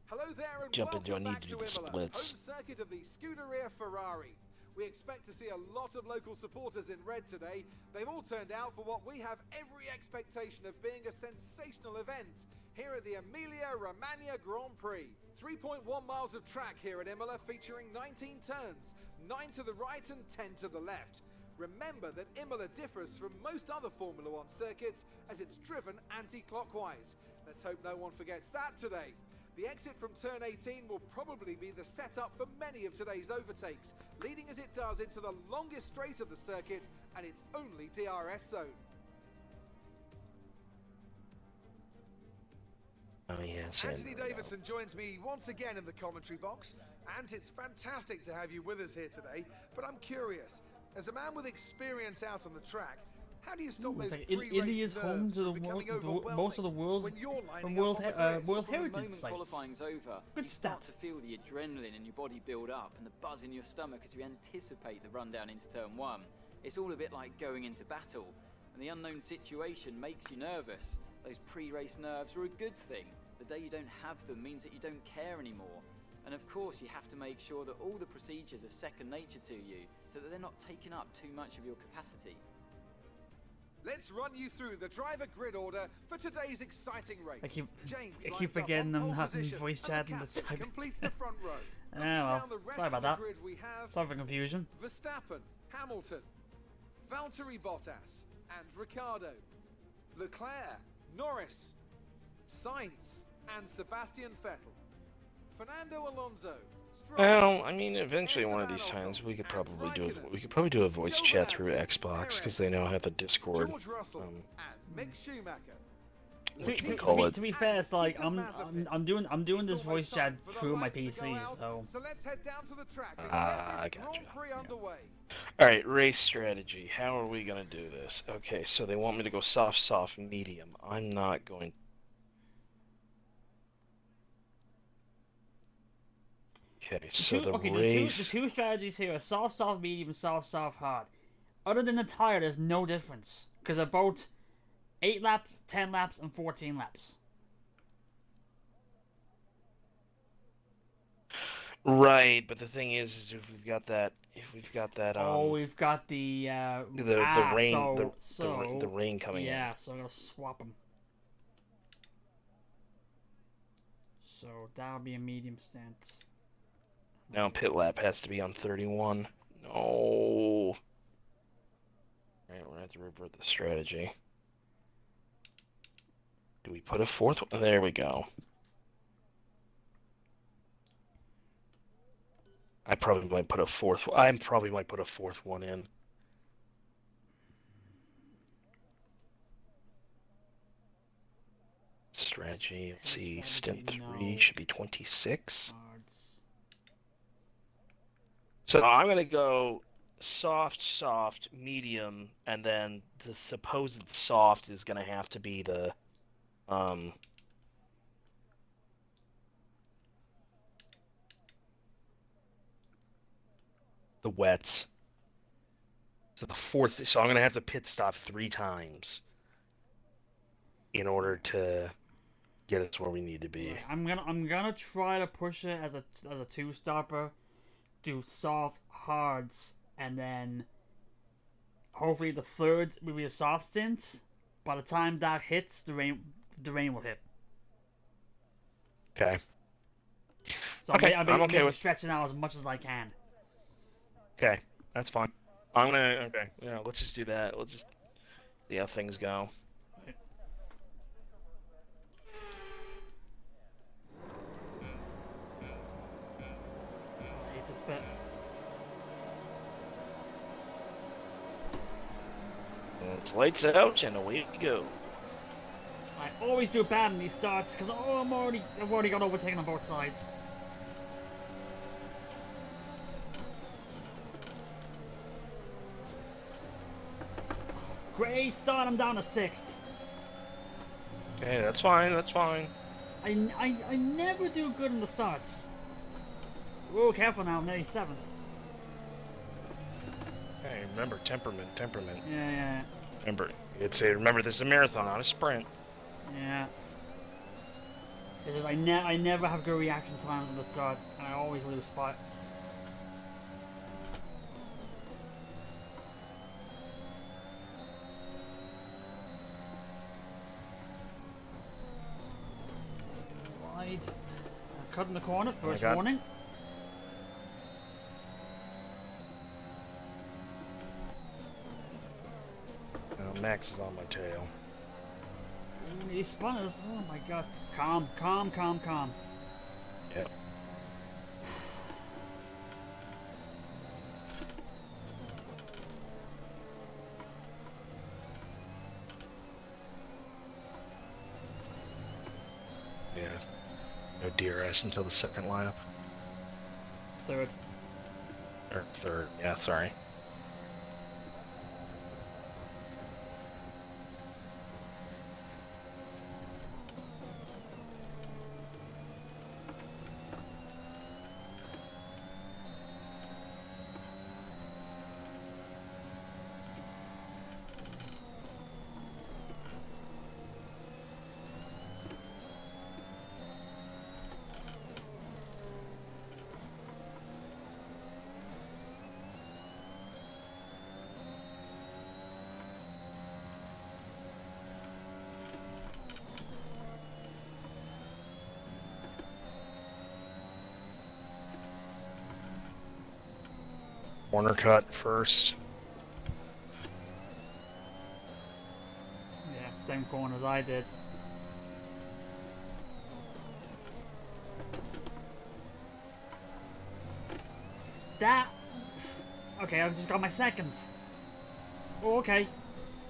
Hello there and Jump into, I welcome need back to to do the Imola, splits. home circuit of the Scuderia Ferrari. We expect to see a lot of local supporters in red today. They've all turned out for what we have every expectation of being a sensational event here at the Emilia-Romagna Grand Prix. 3.1 miles of track here at Imola featuring 19 turns, 9 to the right and 10 to the left. Remember that Imola differs from most other Formula One circuits as it's driven anti-clockwise. Let's hope no one forgets that today. The exit from turn 18 will probably be the setup for many of today's overtakes, leading as it does into the longest straight of the circuit and its only DRS zone. Oh yes, Anthony Davidson joins me once again in the commentary box, and it's fantastic to have you with us here today. But I'm curious, as a man with experience out on the track, how do you stop those India's home to most of the world's World Heritage sites. Qualifying's over, Good you start stat. to feel the adrenaline in your body build up and the buzz in your stomach as you anticipate the run down into turn one. It's all a bit like going into battle, and the unknown situation makes you nervous. Those pre-race nerves are a good thing. The day you don't have them means that you don't care anymore. And of course you have to make sure that all the procedures are second nature to you, so that they're not taking up too much of your capacity. Let's run you through the driver grid order for today's exciting race. I keep James forgetting lines I'm up on pole having position, voice and chat the in the captain time. completes the front row. Looking well, down the rest sorry about of the that. grid, we have Sorry for confusion. Verstappen, Hamilton, Valtteri Bottas, and Ricciardo, Leclerc, Norris, Sainz, and Sebastian Vettel, Fernando Alonso. Stroll, Well, I mean, eventually one of these times we could probably do a voice chat through Xbox because they now have a Discord. George Russell, and Mick Schumacher. To be fair, it's like I'm doing this voice chat through my PC, so. So let's head down to the track and I get this gotcha. Grand Prix underway. Alright, race strategy. How are we gonna do this? Okay, so they want me to go soft, medium. I'm not going... Okay, so the two strategies here are soft, medium, soft, hard. Other than the tire, there's no difference because they're both 8 laps, 10 laps, and 14 laps. Right, but the thing is if we've got that, we've got the rain, the rain coming in. Yeah, so I'm gonna swap them. So that'll be a medium stance. Now pit lap has to be on 31. No. Alright, we're gonna have to revert the strategy. Do we put a fourth one? There we go. I probably might put a fourth. I probably might put a fourth one in. Strategy. Let's see. Stint 3 should be 26. Cards. So I'm gonna go soft, medium, and then the supposed soft is gonna have to be the wets. So the fourth. So I'm gonna have to pit stop 3 times in order to get us where we need to be. Right, I'm gonna try to push it as a 2-stopper, do soft hards, and then hopefully the third will be a soft stint. By the time that hits, the rain will hit. Okay. So Okay, I'm okay basically with stretching out as much as I can. Okay, that's fine. I'm gonna. Okay, yeah. Let's just do that. Let's just see how things go. I hate this bit. It's lights out and away we go. I always do bad in these starts because I've already got overtaken on both sides. Great start, I'm down to 6th. Okay, that's fine. That's fine. I never do good in the starts. Oh, careful now, I'm nearly 7th. Hey, remember temperament. Yeah. Remember this is a marathon, not a sprint. Yeah. It's just I never have good reaction times in the start, and I always lose spots. Right. I'm cutting the corner, first warning. Max is on my tail. These spinners, oh my god. Calm. Yep. Yeah. No DRS until the second lap. Third. Or third, yeah, sorry. Corner cut first. Yeah, same corner as I did. That... Okay, I've just got my second. Oh, okay.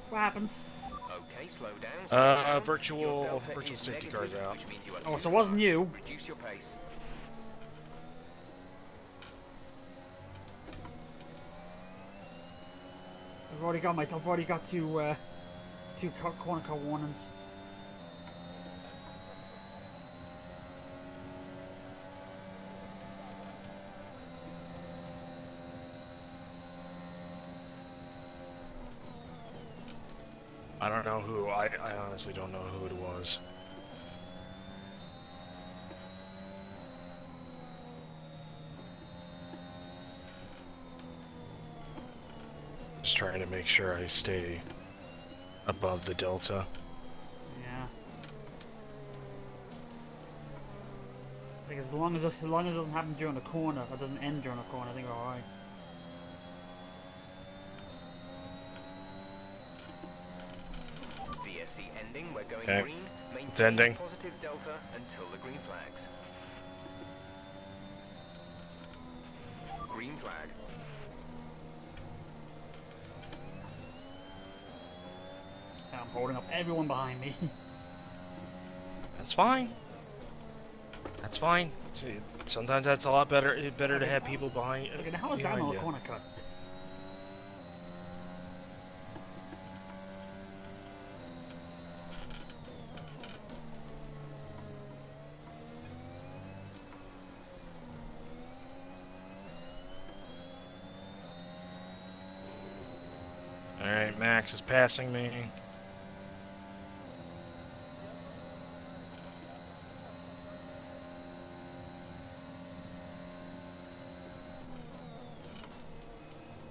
What happens? Okay, slow down. Virtual safety car's out. Oh, so it wasn't you. Reduce your pace. I've already got two corner cut warnings. I don't know who. I honestly don't know who it was. Just trying to make sure I stay above the delta. Yeah. I think as long as it doesn't happen during the corner, or doesn't end during the corner, I think we're alright. VSC ending, we're going Okay. green. It's ending. Positive delta until the green flags. green flag. I'm holding up everyone behind me. That's fine. That's fine. See, sometimes that's a lot better. Better to have people behind. Look at how is that not a corner cut? All right, Max is passing me.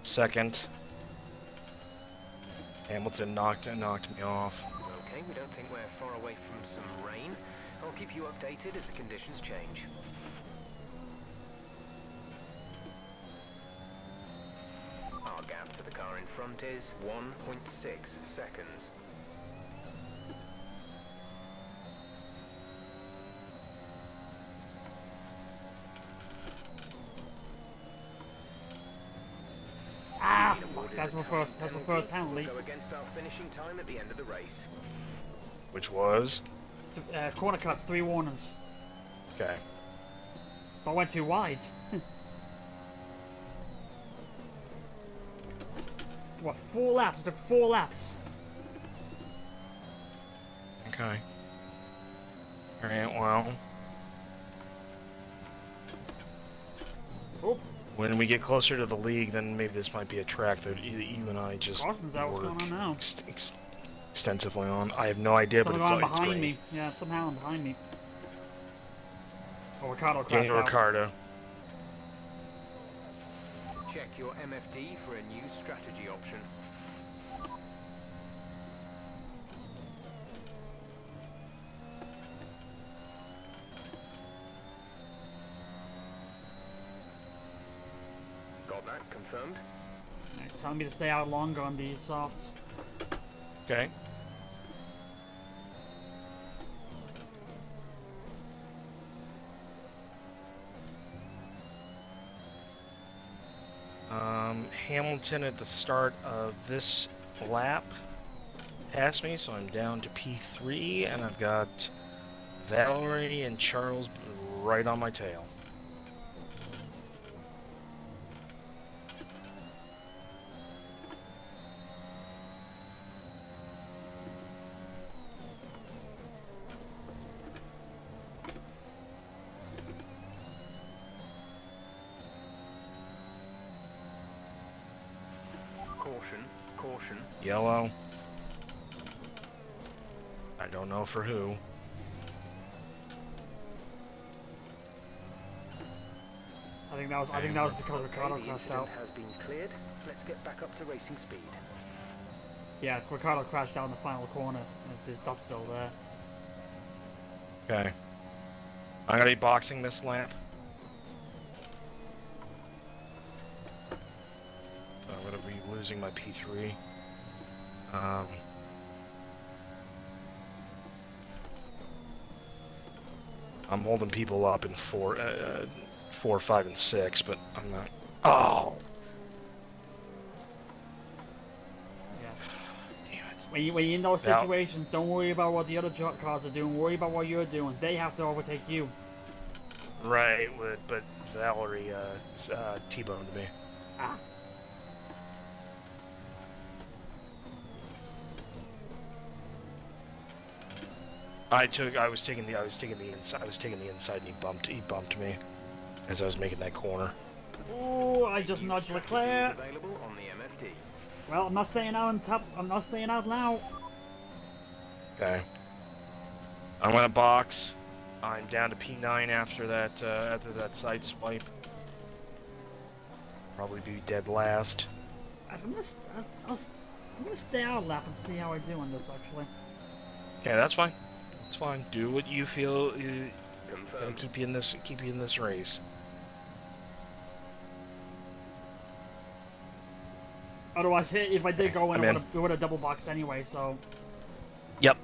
Second. Hamilton knocked me off. Okay, we don't think we're far away from some rain. I'll keep you updated as the conditions change. Our gap to the car in front is 1.6 seconds. Ah, fuck, that's my first penalty. Go against our finishing time at the end of the race. Which was? Corner cuts, 3 warnings. Okay. But I went too wide. What, 4 laps? It took 4 laps. Okay. Alright, well. Oh. When we get closer to the league, then maybe this might be a track that you and I just Carson's out. What's work going on now? extensively on. I have no idea, Someone but going it's behind great. me. Yeah, somehow behind me. Oh, Ricardo crashed Daniel out. Ricciardo. Check your MFD for a new strategy option. Got that confirmed? It's telling me to stay out longer on these softs. Okay. Hamilton at the start of this lap passed me, so I'm down to P3, and I've got Valerie and Charles right on my tail. Caution. Yellow. I don't know for who. I think that was because Ricardo The crashed incident out. has been cleared. Let's get back up to racing speed. Yeah, Ricardo crashed out in the final corner. His dot's still there. Okay. I'm gonna be boxing this lap. I'm gonna be losing my P3. I'm holding people up in 4, 5, and 6, but I'm not. Oh! Yeah. Damn it. When you're in those situations, don't worry about what the other cars are doing. Worry about what you're doing. They have to overtake you. Right, but Valerie T-boned me. Ah. I was taking the inside, and he bumped me as I was making that corner. Ooh, I just nudged Leclerc. Available on the MFD. Well, I'm not staying out on top. I'm not staying out now. Okay. I'm gonna box. I'm down to P9 after that side swipe. Probably be dead last. I'm gonna stay out a lap and see how I do on this actually. Okay, that's fine. That's fine. Do what you feel gonna Confirmed. keep you in this race. Otherwise, if I did go in, I'm I would have double boxed anyway. So. Yep.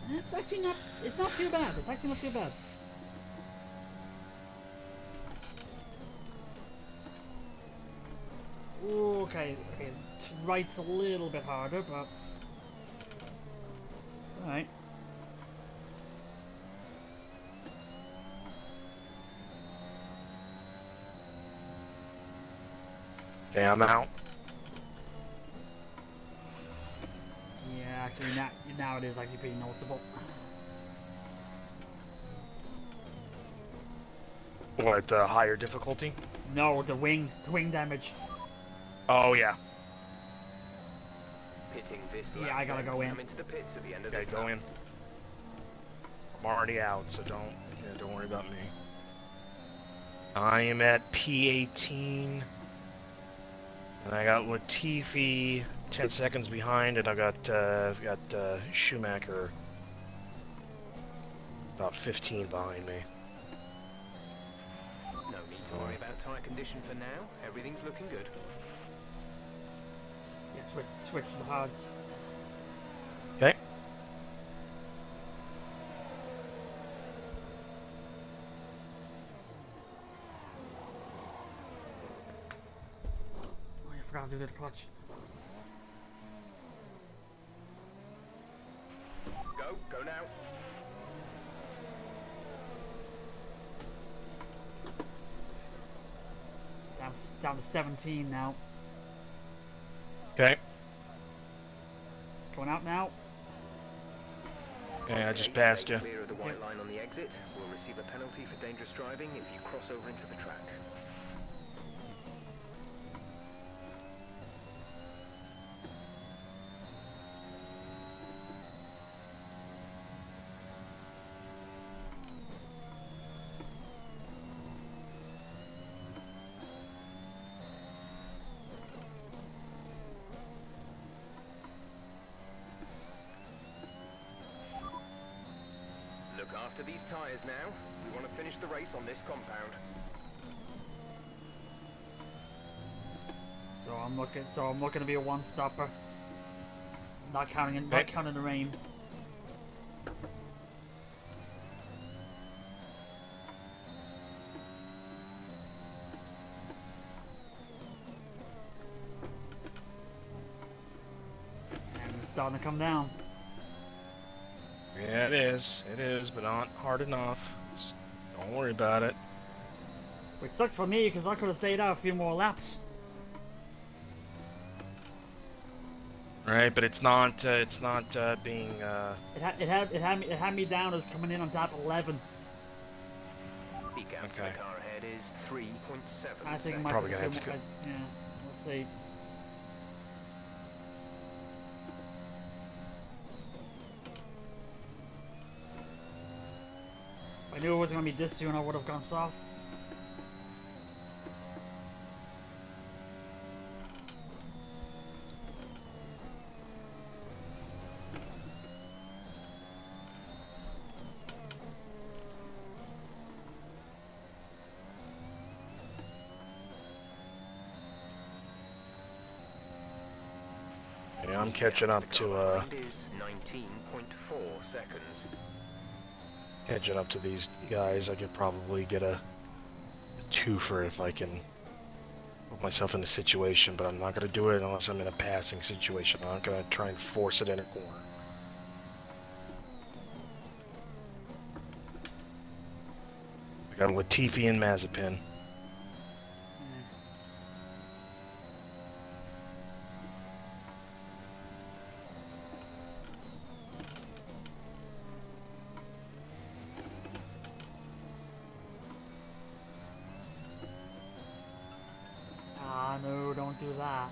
It's actually not. It's not too bad. It's actually not too bad. okay, right's a little bit harder, but alright. Okay, I'm out. Yeah, actually now it is actually pretty noticeable. What, the higher difficulty? No, the wing damage. Oh, yeah. Pitting this Yeah, lap, I gotta then go in. Come into the pits at the end of Okay, this go lap. in. I'm already out, so don't worry about me. I am at P18. And I got Latifi 10 seconds behind, and I got Schumacher about 15 behind me. No need to worry about tyre condition for now. Everything's looking good. Yeah, switch to the hards. Okay. Oh, I forgot to do the clutch. Go now. Down to 17 now. Okay. Going out now. Okay, I just Okay, passed stay you. clear of the white line on the exit. We'll receive a penalty for dangerous driving if you cross over into the track. Look after these tyres now. We want to finish the race on this compound. So I'm looking to be a one-stopper. Not counting the rain. And it's starting to come down. Yeah, it is, but not hard enough. Just don't worry about it. Which sucks for me because I could have stayed out a few more laps. Right, but it's not being. It had me down as coming in on top 11. The gap to Okay. the car ahead is 3.7 I think I seconds. might Probably have gonna to have to go. yeah, let's see. If I knew it wasn't gonna be this soon, I would have gone soft. Yeah, I'm catching up to Is 19.4 seconds. these guys. I could probably get a twofer if I can put myself in a situation, but I'm not gonna do it unless I'm in a passing situation. I'm not gonna try and force it in a corner. I got Latifi and Mazepin. Ah, no, don't do that.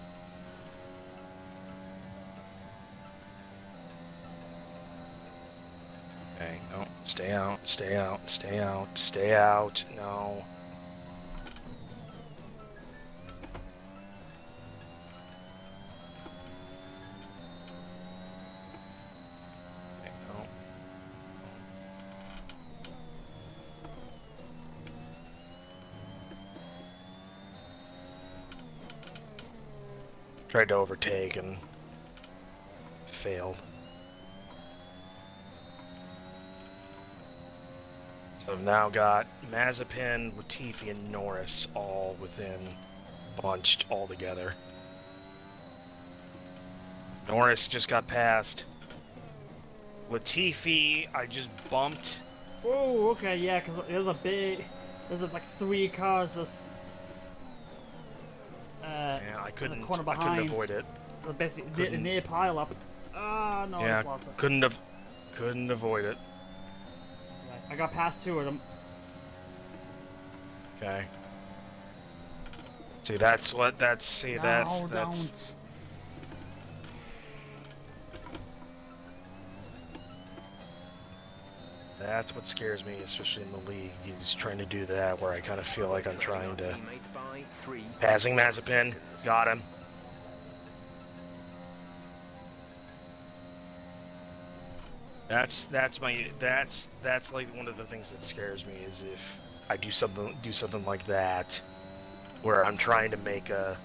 Okay, no, stay out, stay out, stay out, stay out, no. Okay, no. Tried to overtake and failed. So I've now got Mazepin, Latifi, and Norris all bunched all together. Norris just got passed. Latifi, I just bumped. Oh, okay, yeah, because there's like 3 cars just. Yeah, I couldn't behind. avoid it. Basically, near pile up. Ah, no, Yeah, I just lost it. couldn't avoid it. I got past 2 of them. Okay. See, that's what that's. See, No, that's. Don't. That's what scares me, especially in the league. He's trying to do that, where I kind of feel like I'm trying to. Passing Mazepin, got him. That's like one of the things that scares me is if I do something like that, where I'm trying to make a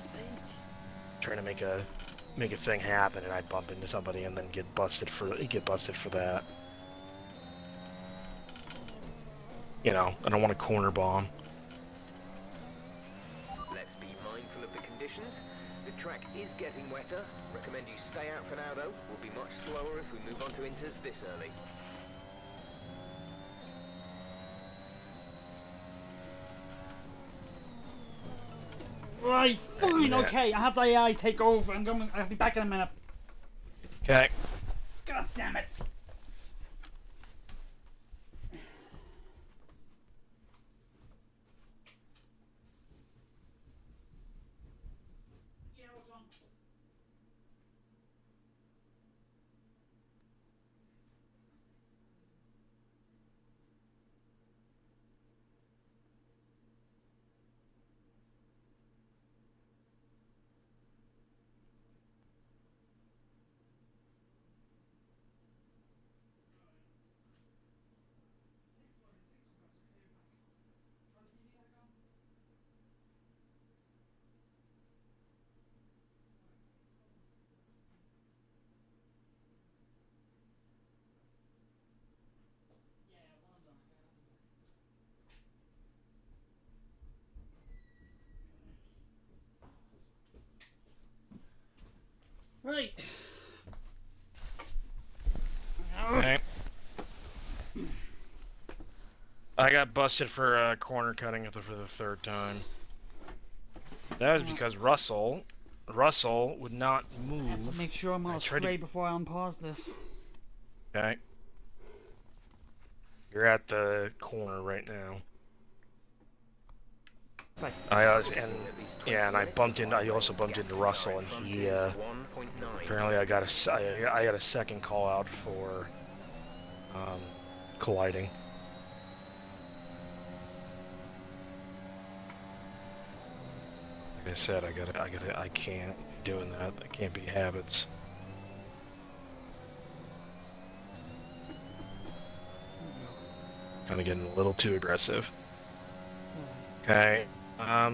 thing happen, and I bump into somebody and then get busted for that. You know, I don't want a corner bomb. Let's be mindful of the conditions. The track is getting wetter. Recommend you stay out for now, though. We'll be much slower if we move on to inters this early. Right, fine, Yeah. okay. I have the AI take over. I'll be back in a minute. Okay. God damn it. Right. Okay. I got busted for corner cutting for the 3rd time. That was because Russell would not move. I have to make sure I'm on straight before I unpause this. Okay. You're at the corner right now. Right. I bumped into. I also bumped into Russell, and he apparently I got a second call out for colliding. Like I said, I can't be doing that. I can't be habits. Kind of getting a little too aggressive. Okay.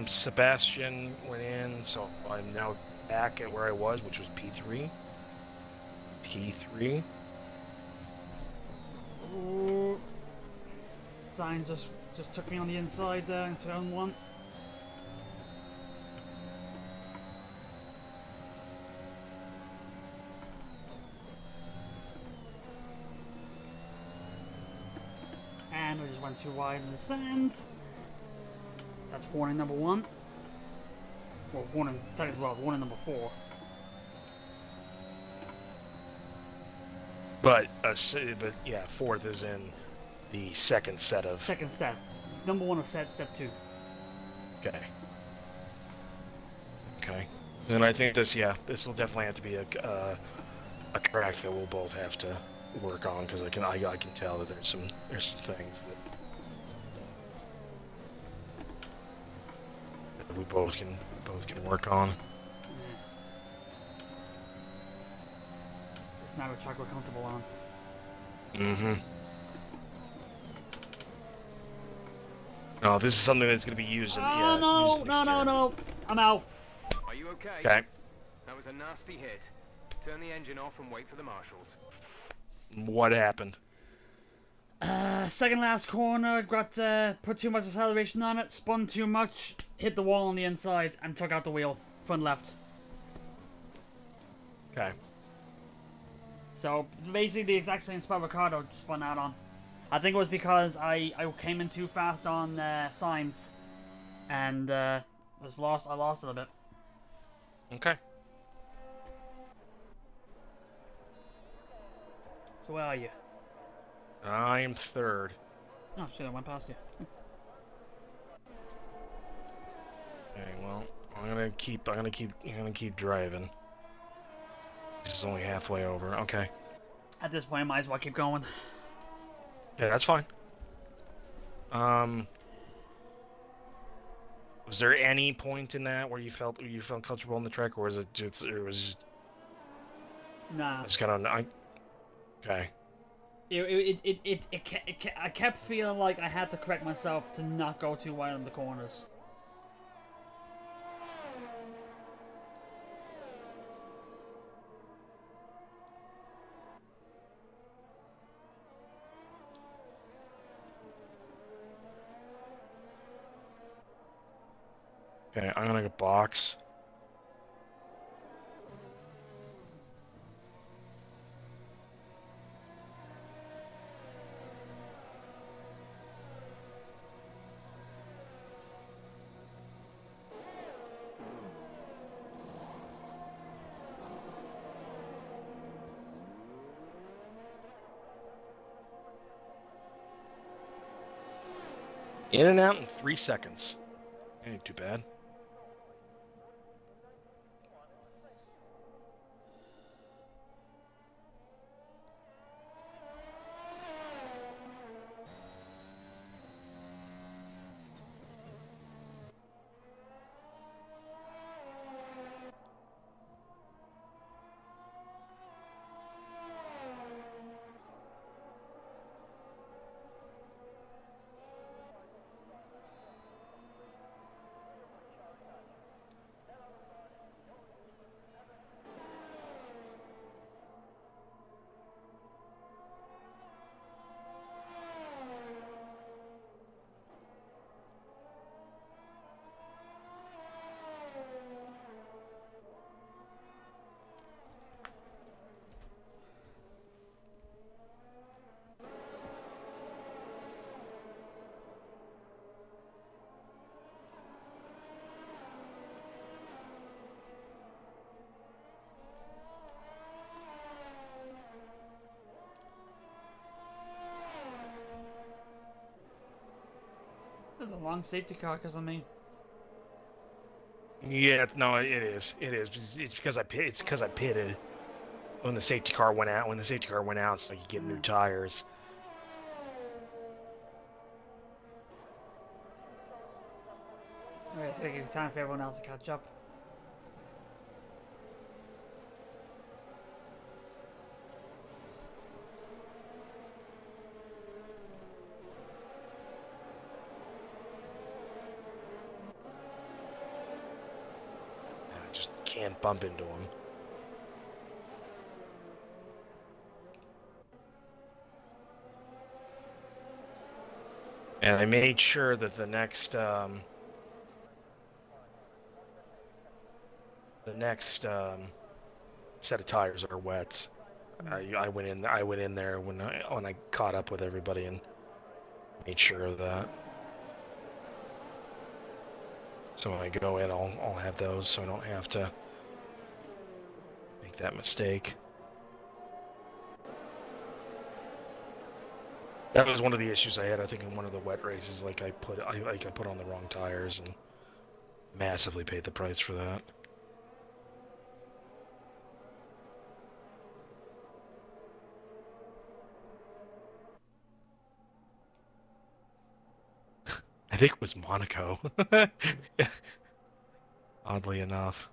Sebastian went in, so I'm now back at where I was, which was P3. P3. Ooh. Signs just took me on the inside there in turn 1. And we just went too wide in the sand. That's warning number 1. Well, warning number 4. But yeah, 4th is in the second set of. Second set. Number 1 of set 2. Okay. Okay. And I think this will definitely have to be a track that we'll both have to work on, because I can tell that there's some things that we both can work on. It's not a track we're comfortable on. Mm-hmm. No, this is something that's going to be used in. No! I'm out. Are you okay? Okay. That was a nasty hit. Turn the engine off and wait for the marshals. What happened? Second last corner, got put too much acceleration on it, spun too much, hit the wall on the inside, and took out the wheel, front left. Okay. So basically the exact same spot Ricardo spun out on. I think it was because I came in too fast on signs, and I lost it a bit. Okay. So where are you? I am third. Oh shit! I went past you. Okay, well, I'm gonna keep driving. This is only halfway over. Okay. At this point, I might as well keep going. Yeah, that's fine. Was there any point in that where you felt comfortable on the track, or was it just Nah. just kind of okay? I kept feeling like I had to correct myself to not go too wide on the corners. Okay, I'm gonna go box. In and out in 3 seconds. Ain't too bad. There's a long safety car because of me. Yeah, no, it is. It is. It's because I pitted when the safety car went out. When the safety car went out, it's like you get new tires. Alright, it's gonna give time for everyone else to catch up. I just can't bump into them. And I made sure that the next set of tires are wets. I went in there when I caught up with everybody and made sure of that. So when I go in, I'll have those, so I don't have to make that mistake. That was one of the issues I had, I think, in one of the wet races. Like I put on the wrong tires and massively paid the price for that. I think it was Monaco. Oddly enough.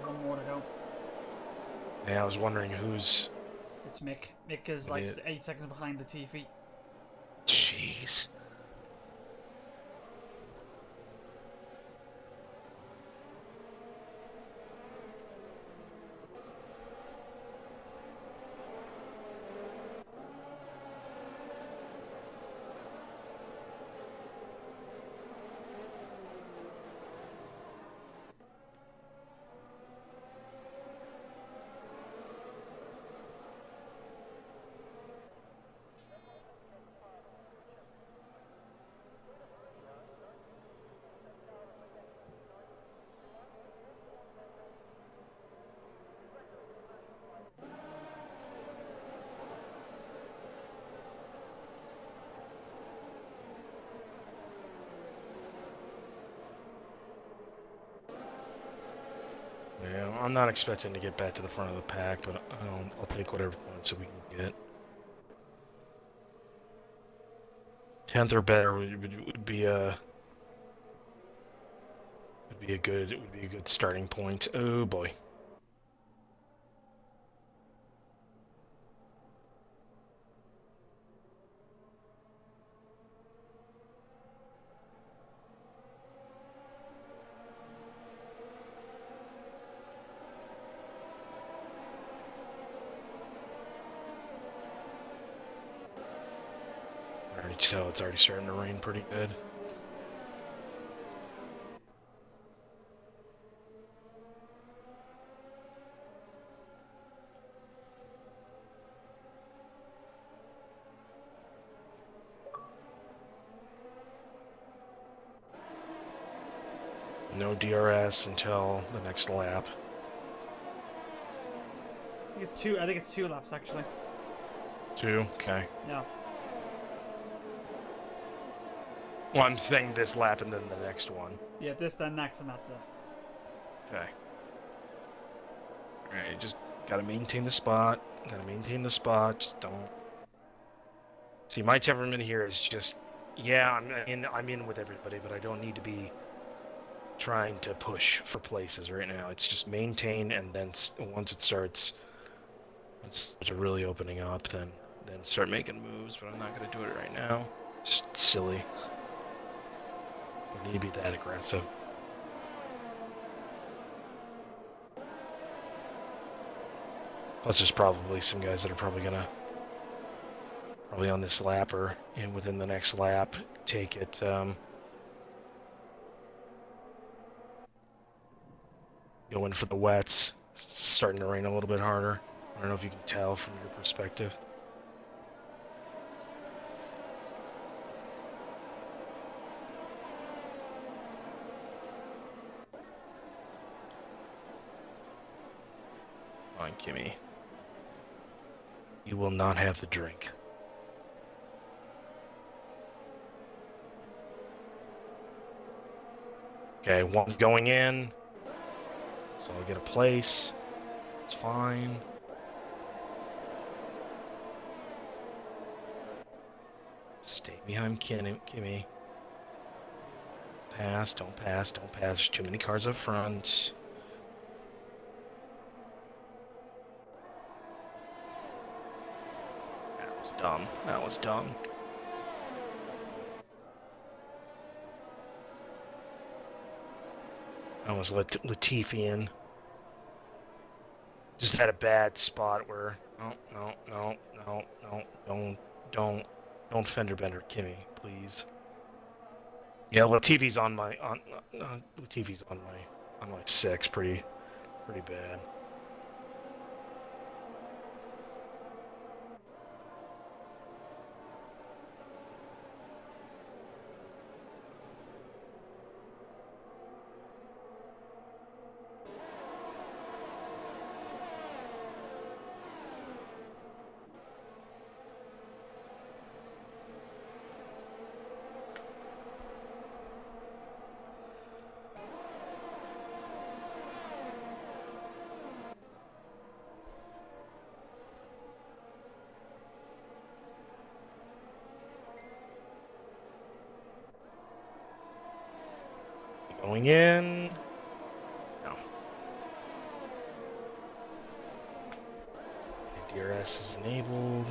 like one more to go. Yeah, I was wondering who's... It's Mick. Mick is like 8 seconds behind the TV. Jeez. Yeah, I'm not expecting to get back to the front of the pack, but I'll take whatever points that we can get. 10th or better would be a good starting point. Oh boy. I already tell it's already starting to rain pretty good. No DRS until the next lap. I think it's 2 laps actually. 2? Okay. Yeah. Well, I'm saying this lap and then the next one. Yeah, this, then next, and that's it. Okay. Alright, just gotta maintain the spot. Gotta maintain the spot. Just don't... See, my temperament here is just... Yeah, I'm in with everybody, but I don't need to be trying to push for places right now. It's just maintain, and then once it starts really opening up, then start making moves, but I'm not gonna do it right now. Just silly. Don't need to be that aggressive. Plus, there's probably some guys that are probably on this lap or within the next lap take it. Go in for the wets. It's starting to rain a little bit harder. I don't know if you can tell from your perspective. Come on, Kimmy. You will not have the drink. Okay, one's going in. So I'll get a place. It's fine. Stay behind Kimmy. Pass, don't pass, don't pass. There's too many cars up front. That was dumb. That was dumb. I almost let Latifi in. Just had a bad spot where don't fender bender Kimmy, please. Yeah, Latifi's on my Latifi's on my 6, pretty bad. Going in. No. DRS is enabled.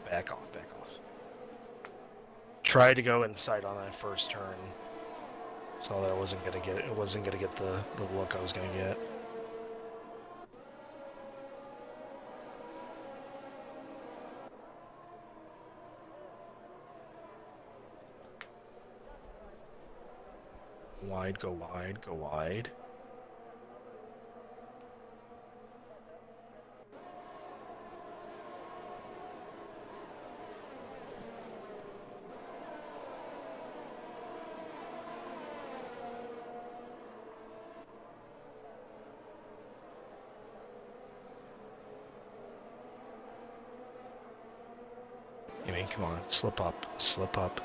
Back off, back off. Tried to go inside on that first turn. Saw that I wasn't gonna get the look I was gonna get. Wide, go wide, go wide. I mean, come on, slip up, slip up.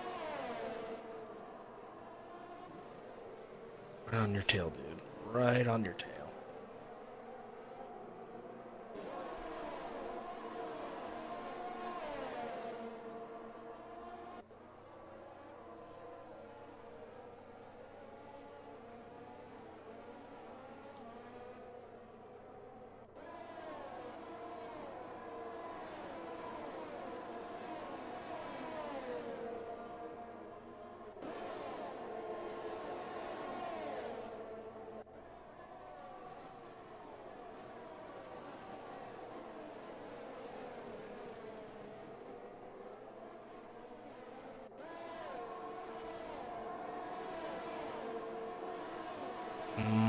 Right on your tail, dude. Right on your tail.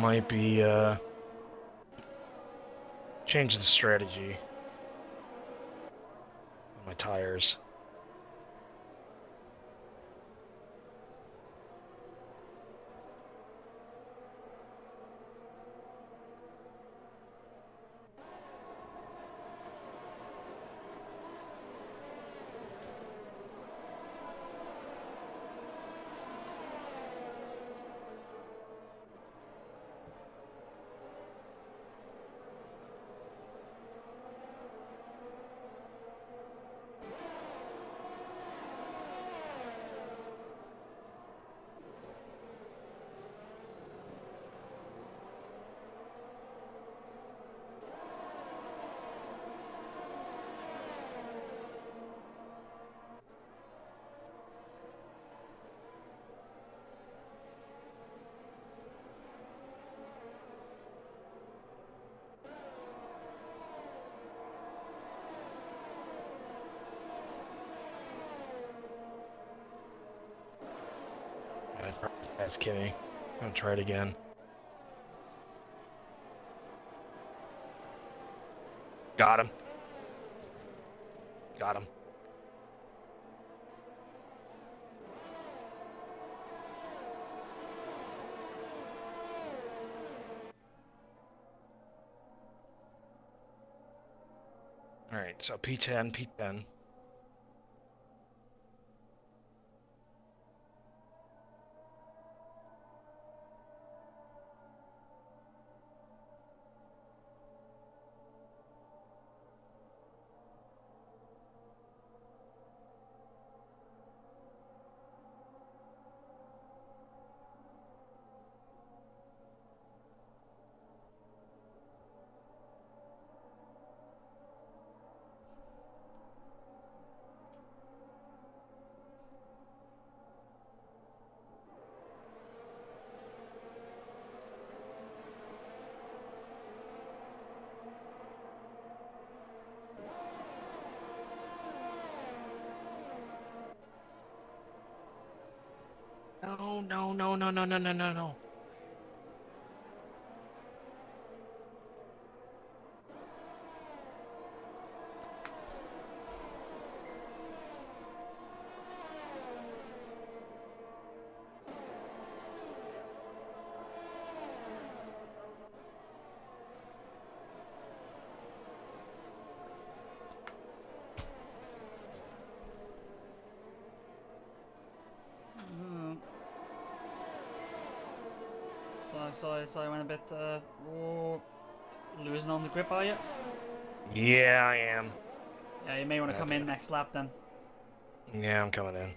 Might be, change the strategy on my tires. That's kidding. I'm gonna try it again. Got him. Got him. All right, so P10, P10. No, no, no, no, no, no, no, no, no. So I went a bit, losing on the grip, are you? Yeah, I am. Yeah, you may want to come in next lap then. Yeah, I'm coming in.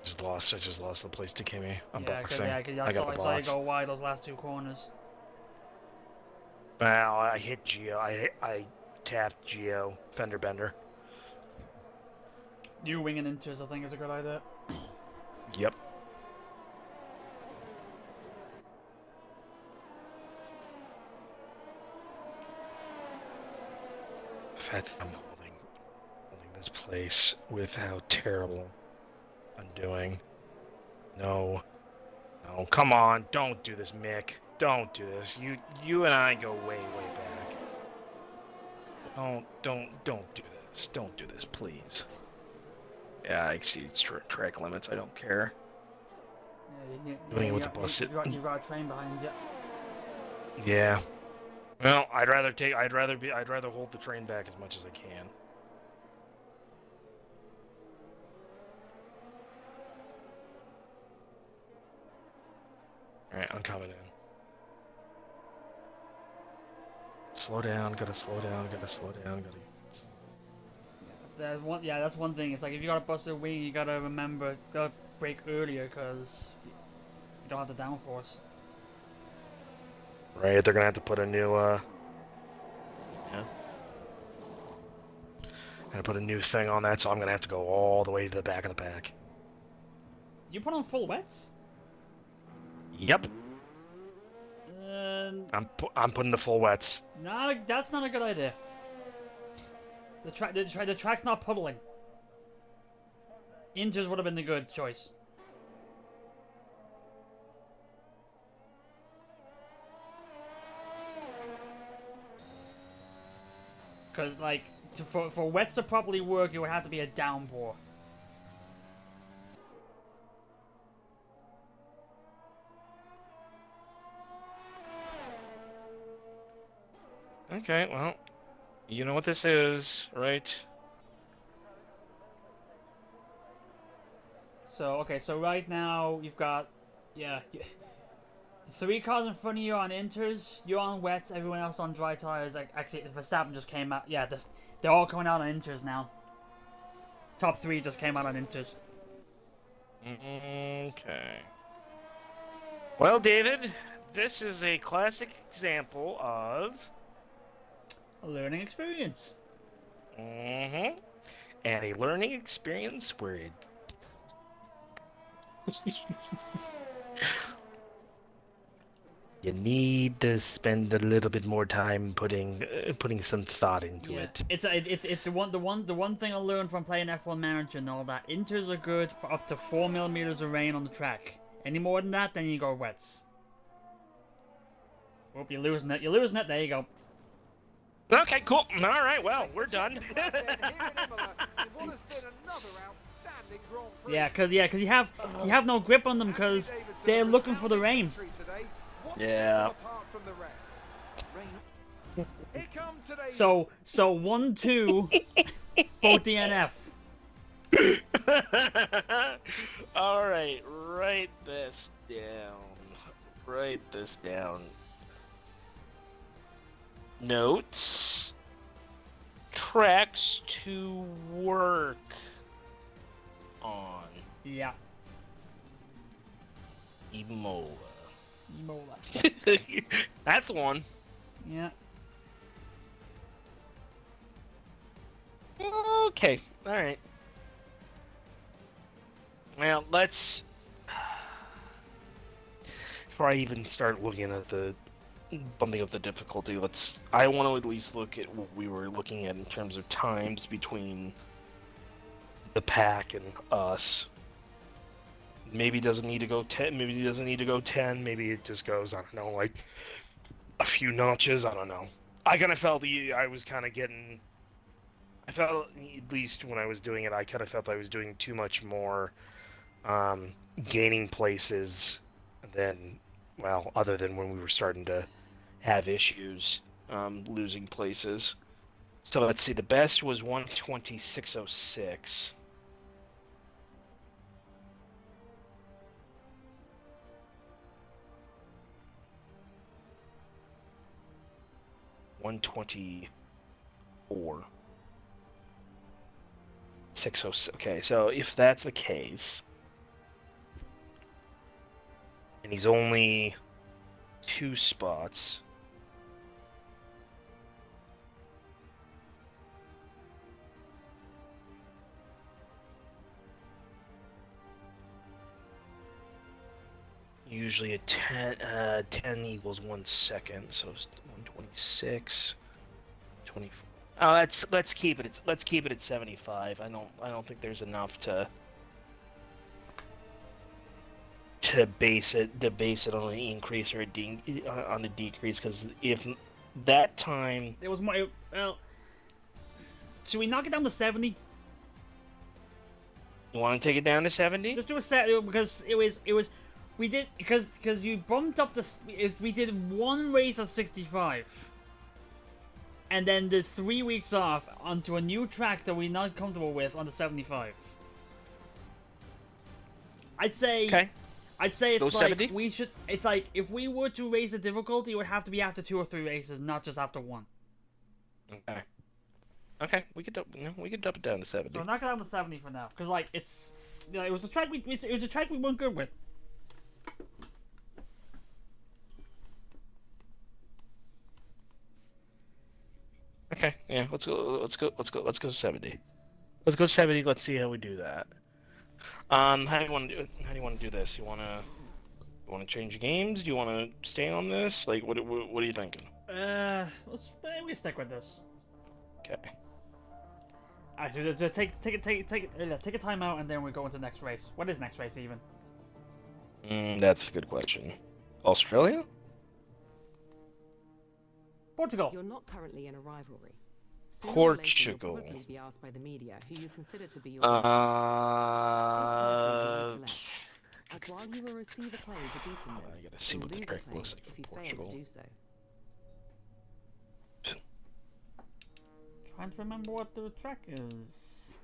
I just lost the place to Kimmy. I'm Yeah, boxing. I got saw, the I saw you box. go wide those last 2 corners. Well, I hit Geo. I tapped Geo. Fender bender. You winging into us, I think, is a good idea. Yep. The fact that I'm holding this place with how terrible I'm doing. No. No, come on. Don't do this, Mick. Don't do this. You and I go way, way back. Don't do this. Don't do this, please. Yeah, I exceed track limits. I don't care. Doing it with a busted. You've got a train behind you. Yeah. Well, I'd rather hold the train back as much as I can. Alright, I'm coming in. Slow down, gotta slow down, gotta slow down, gotta... That's one thing. It's like if you got a busted wing, you gotta remember, gotta brake earlier, because you don't have the downforce. Right, they're gonna have to put a new, yeah. Gonna put a new thing on that, so I'm gonna have to go all the way to the back of the pack. You put on full wets? Yep. I'm putting the full wets. That's not a good idea. The track's not puddling. Inters would have been the good choice. Because, like, for wets to properly work, it would have to be a downpour. Okay, well, you know what this is, right? So, okay, so right now, you've got, 3 cars in front of you on inters, you're on wets, everyone else on dry tires. Like, actually, Verstappen just came out. Yeah, they're all coming out on inters now. Top 3 just came out on inters. Okay. Well, David, this is a classic example of... a learning experience. Mm-hmm. And a learning experience where it... you need to spend a little bit more time putting some thought into it. It's the one thing I learned from playing F1 Manager and all that. Inters are good for up to 4 millimeters of rain on the track. Any more than that, then you go wets. Hope you're losing it. You're losing it. There you go. Okay, cool. All right, well, we're done. Yeah, cause you have no grip on them because they're looking for the rain. Yeah. So 1-2, both DNF. All right, write this down. Write this down. Notes. Tracks to work on. Yeah. Imola. Imola. That's one. Yeah. Okay. All right. Well, let's. Before I even start looking at the bumping up the difficulty, I want to at least look at what we were looking at in terms of times between the pack and us. Maybe it doesn't need to go 10, maybe it doesn't need to go 10, maybe it just goes, I don't know, like a few notches, I don't know. I kind of felt I was kind of getting, I felt, at least when I was doing it, I kind of felt I was doing too much more gaining places than, well, other than when we were starting to have issues losing places. So let's see, the best was 126.06. $124. 606. Okay, so if that's the case, and he's only 2 spots. Usually a 10 equals 1 second, so it's 126, 24. Oh, let's keep it. Let's keep it at 75. I don't think there's enough to base it on an increase or on a decrease, because if that time There was more. Well, should we knock it down to 70? you want to take it down to 70. Just do a set because it was we did because you bumped up the we did one race of 65, and then did 3 weeks off onto a new track that we're not comfortable with on the 75. I'd say. Okay. I'd say it's Go like 70? we should. It's like if we were to raise the difficulty, it would have to be after 2 or 3 races, not just after 1. Okay. Okay, we could dump it down to 70. So knock it down to 70 for now, because like it's, you know, it was a track we weren't good with. Okay, yeah, let's go 70. Let's go 70. Let's see how we do that. How do you want to do it? How do you want to do this? You want to change games? Do you want to stay on this? Like, what are you thinking? We stick with this. Okay. Actually, just take a timeout, and then we go into the next race. What is next race even? That's a good question. Australia? Portugal. You're not currently in a rivalry. Sooner or later, Portugal. you'll probably be asked by the media who you consider to be your as while you will receive acclaim for beating them, I gotta see you'll what the lose track acclaim looks like if for you fail Portugal. to do so. Trying to remember what the track is.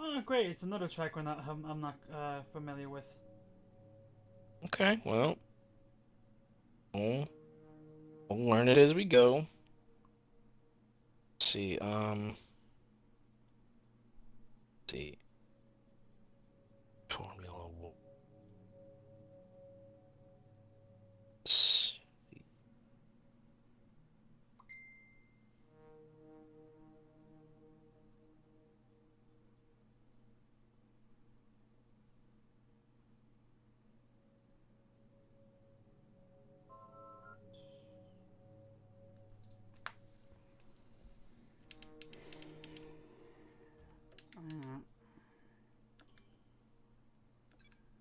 Oh, great! It's another track I'm not familiar with. Okay, well, we'll learn it as we go. Let's see, Formula One.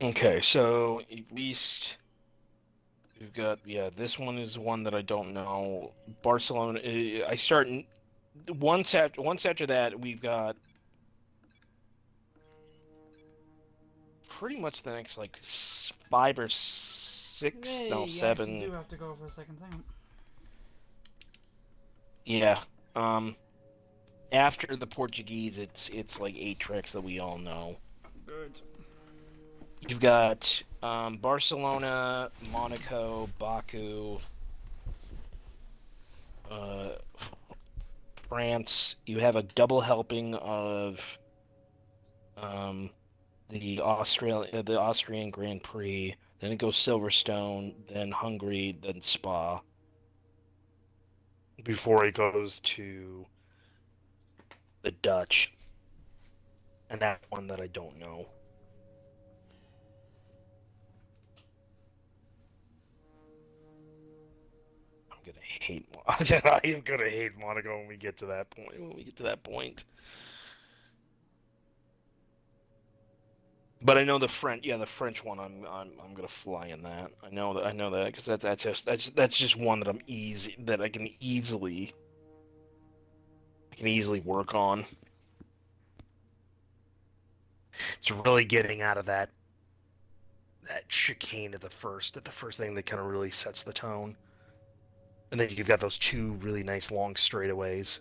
Okay, so at least we've got, yeah, this one is one that I don't know. Barcelona, I start once after that we've got pretty much the next like 5 or 6, Hey, no, you 7. actually do have to go for a second time. Yeah. After the Portuguese, it's like 8 tracks that we all know. Good. You've got Barcelona, Monaco, Baku, France. You have a double helping of the Austrian Grand Prix. Then it goes Silverstone, then Hungary, then Spa. Before it goes to the Dutch. And that one that I don't know. I am gonna hate Monaco when we get to that point. But I know the French. Yeah, the French one. I'm gonna fly in that. I know that because that's just one that I can easily work on. It's really getting out of that chicane at the first thing that kind of really sets the tone. And then you've got those 2 really nice long straightaways.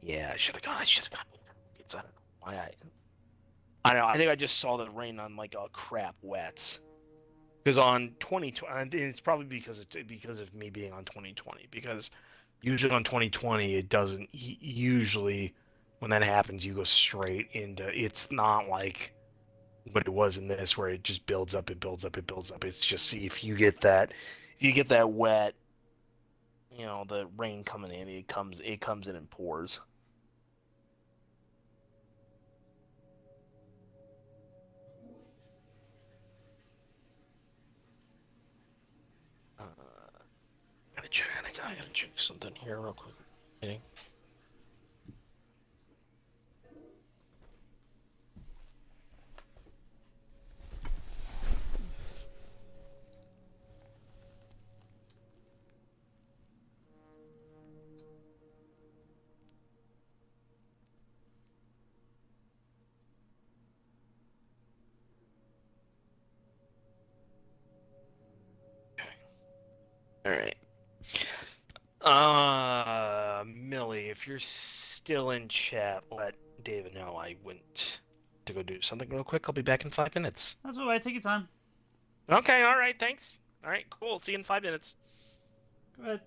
Yeah, I should have gone. I should have gone. It's, I don't know why I don't know. I think I just saw the rain on like crap wets. Because on 2020, and it's probably because of me being on 2020. Because usually on 2020, it doesn't. Usually, when that happens, you go straight into. It's not like what it was in this, where it just builds up, it builds up, it builds up. It's just if you get that wet, the rain coming in, it comes in and pours. Uh, I gotta check something here real quick. Okay. All right. Millie, if you're still in chat, let David know I went to go do something real quick. I'll be back in 5 minutes. That's all right. Take your time. Okay, all right, thanks. All right, cool. See you in 5 minutes. Go ahead.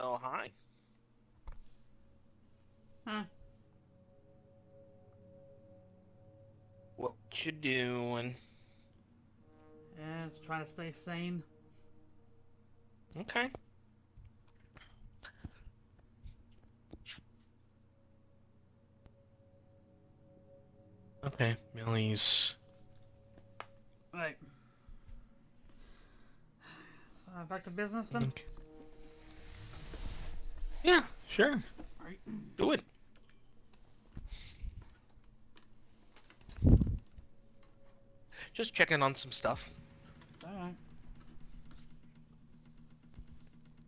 Oh, hi. Huh. What you doing? Yeah, just trying to stay sane. Okay. Okay, Millie's. Right. Back to business then? Okay. Yeah, sure. Right. Do it. Just checking on some stuff. Alright.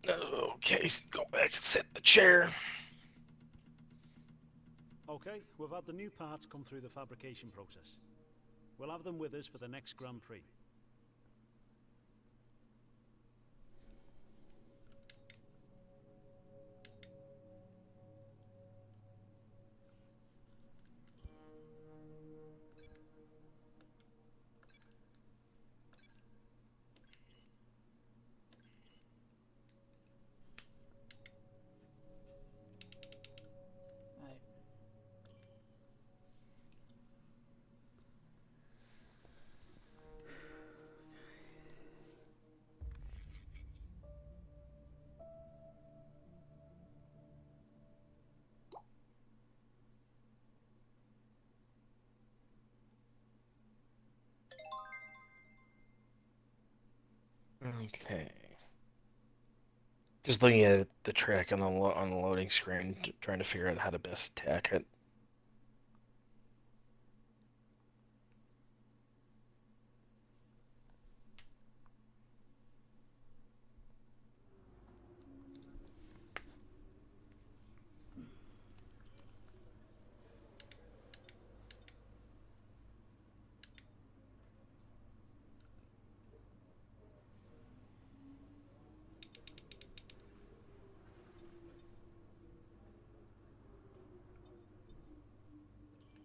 Okay, go back and sit in the chair. Okay, we've had the new parts come through the fabrication process. We'll have them with us for the next Grand Prix. Right. Okay. Just looking at the track on the loading screen, trying to figure out how to best attack it.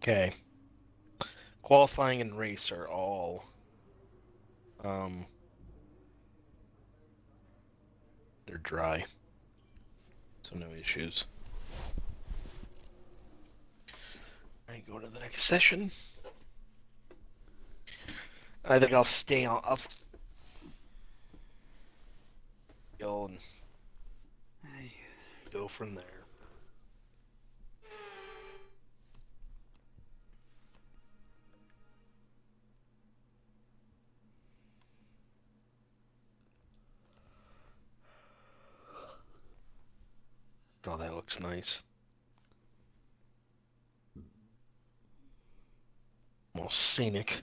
Okay. Qualifying and race are all they're dry. So no issues. Alright, go to the next session. I think I'll stay on go and go from there. Oh, that looks nice. More scenic.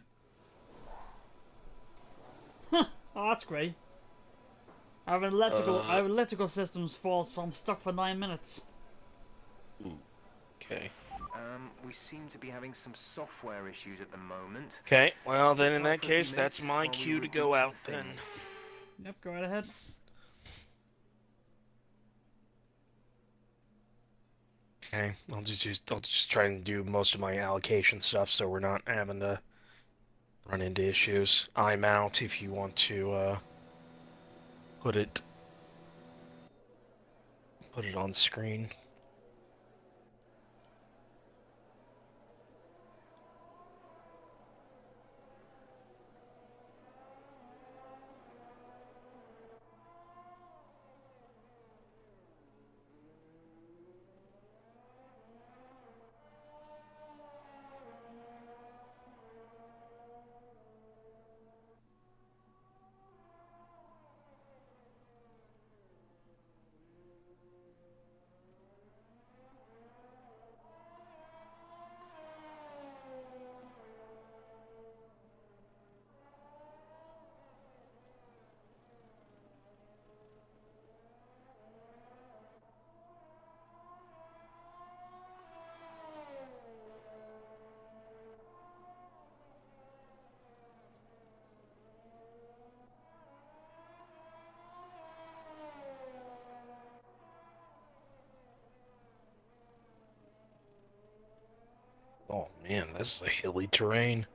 Oh, that's great. I have electrical systems fault, so I'm stuck for 9 minutes. Okay. We seem to be having some software issues at the moment. Okay, well then Sit in tight that for a few case, that's minutes my while we cue to reboot go out some then. things. Yep, go right ahead. Okay, I'll just try and do most of my allocation stuff so we're not having to run into issues. I'm out if you want to put it on screen. Oh man, this is a hilly terrain.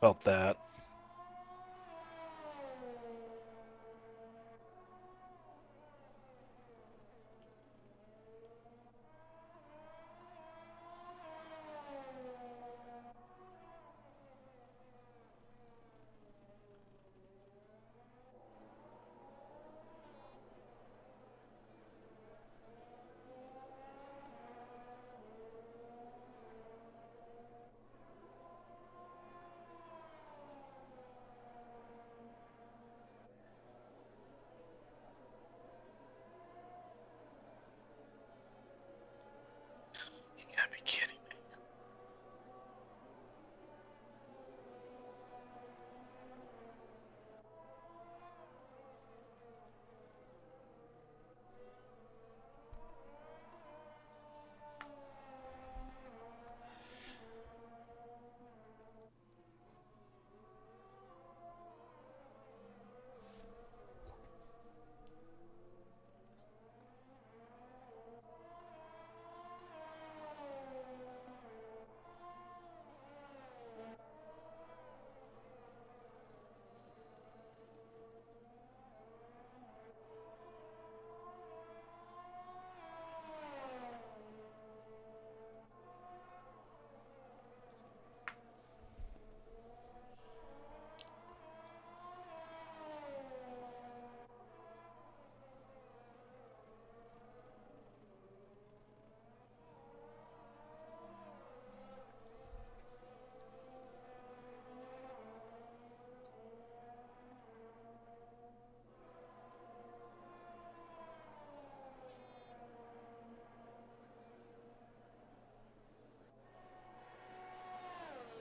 Felt that. You gotta be kidding me.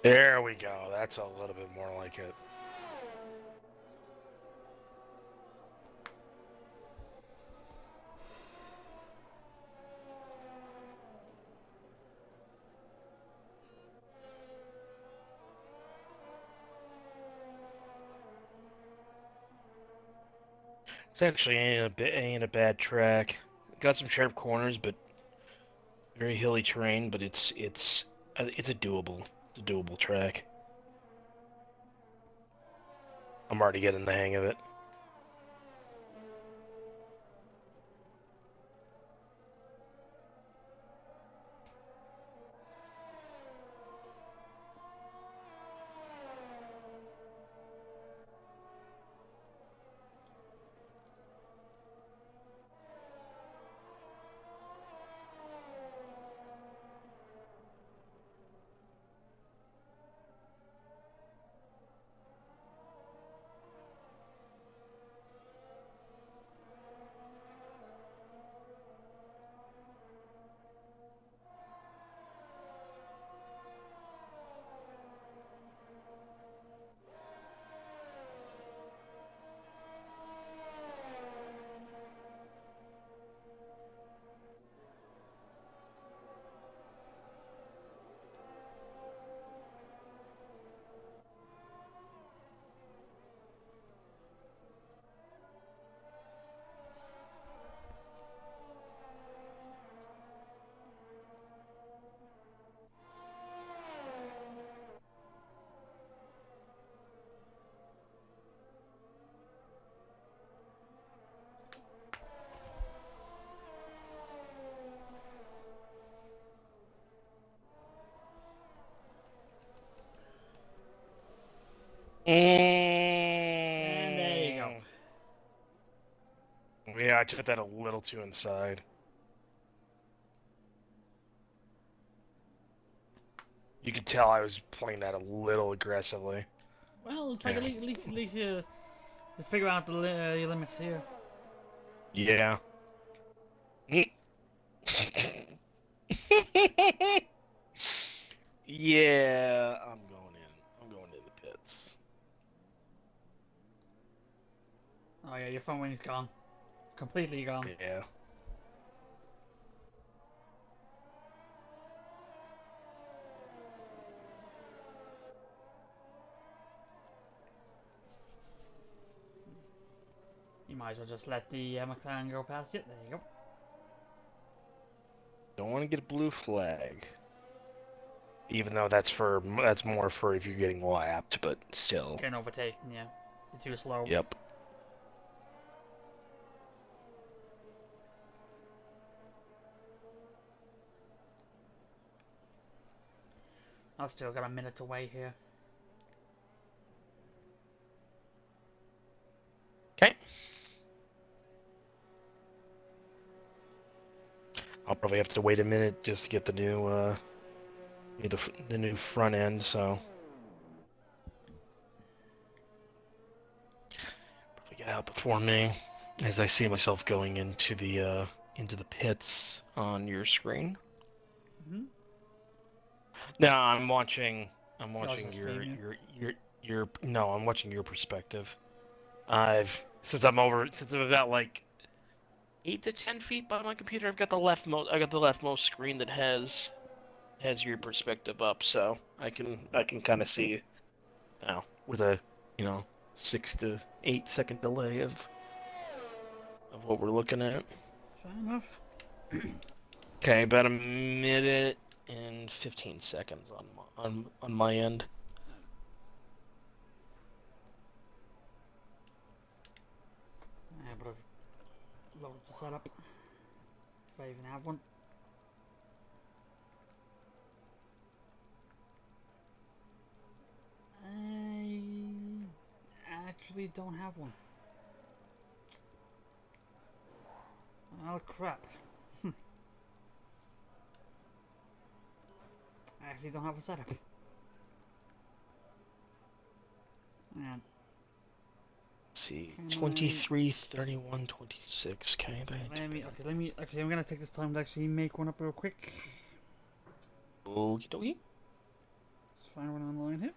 There we go. That's a little bit more like it. It's actually ain't a bad track. Got some sharp corners, but very hilly terrain. But it's a doable track. I'm already getting the hang of it. And there you go. Yeah, I took that a little too inside. You could tell I was playing that a little aggressively. Well, it's like at least you figure out the limits here. Yeah. Yeah, I'm going in. I'm going to the pits. Oh yeah, your front wing's gone. Completely gone. Yeah. You might as well just let the McLaren go past it. There you go. Don't want to get a blue flag. Even though that's more for if you're getting lapped, but still. Getting overtaken, yeah. You're too slow. Yep. I've still got a minute to wait here. Okay. I'll probably have to wait a minute just to get the new the new front end. So probably get out before me, as I see myself going into the pits on your screen. Mm-hmm. No, I'm watching also no, I'm watching your perspective. Since I'm about like 8 to 10 feet by my computer, I've got the leftmost screen that has your perspective up, so I can kind of see now with a 6 to 8 second delay of what we're looking at. Fair enough. Okay, about a minute and 15 seconds on my end. Yeah, but I've loaded the setup. If I even have one. I actually don't have one. Oh crap. I actually don't have a setup. Man. Let's see, 23, 31, 26. Okay, actually, I'm gonna take this time to actually make one up real quick. Okie dokie. Let's find one online here.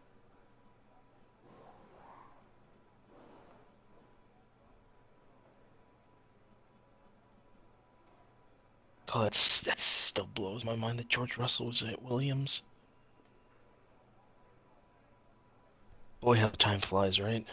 Oh, that still blows my mind that George Russell was at Williams. Boy, how time flies, right?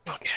Okay.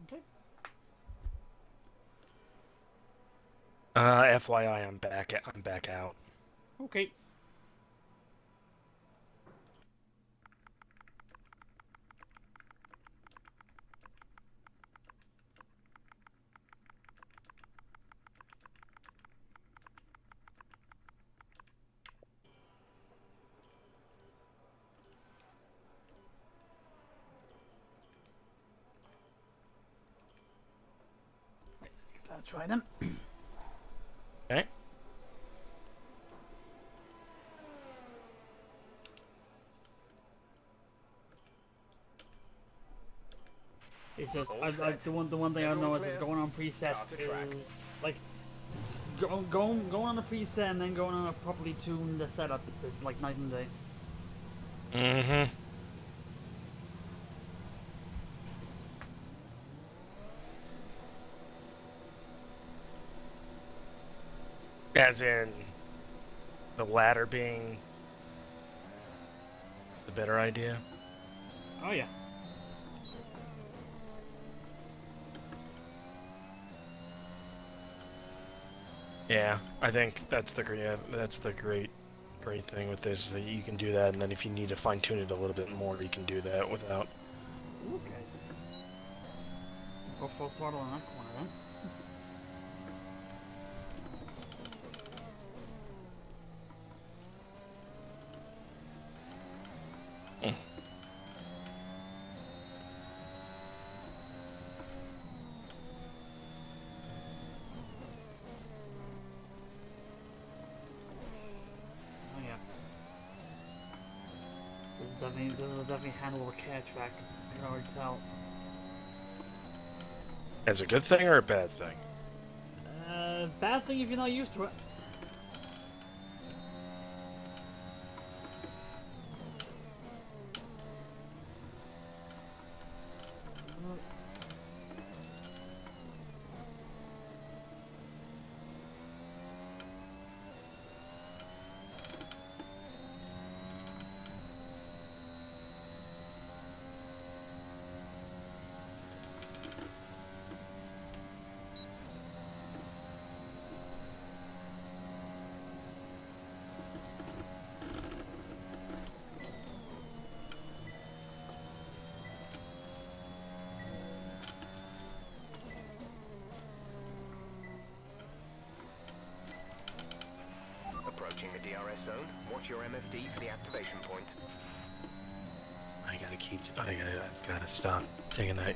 Okay. FYI, I'm back out. Okay. Right, let's give that a try then. Okay. It's just the one thing I know is just going on presets is like going on a preset and then going on a properly tuned setup is like night and day. Mm-hmm. As in the latter being the better idea. Oh yeah. Yeah, I think that's the great thing with this, that you can do that, and then if you need to fine tune it a little bit more, you can do that without. Okay. Go full throttle on that corner then. Oh yeah. This is definitely handle a cat track. I can already tell. As a good thing or a bad thing? Bad thing if you're not used to it. Approaching the DRS zone. Watch your MFD for the activation point. I gotta stop taking that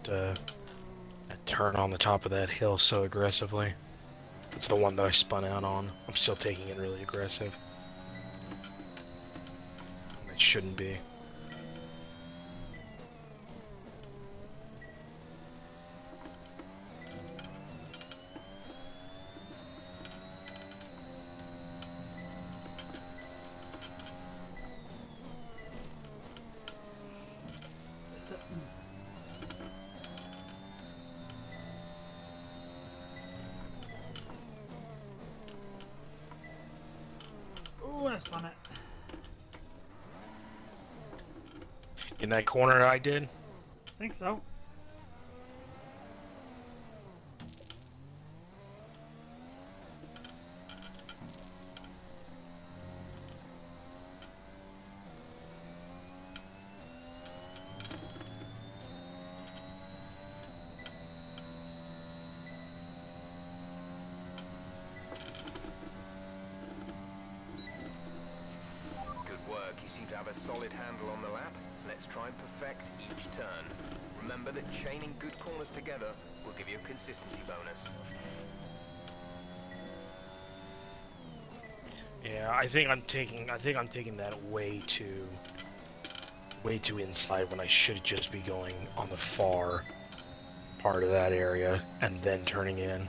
that turn on the top of that hill so aggressively. It's the one that I spun out on. I'm still taking it really aggressive. It shouldn't be. Ooh, I spun it. In that corner I did? I think so. You seem to have a solid handle on the lap. Let's try and perfect each turn. Remember that chaining good corners together will give you a consistency bonus. Yeah, I think I'm taking that way too inside when I should just be going on the far part of that area and then turning in.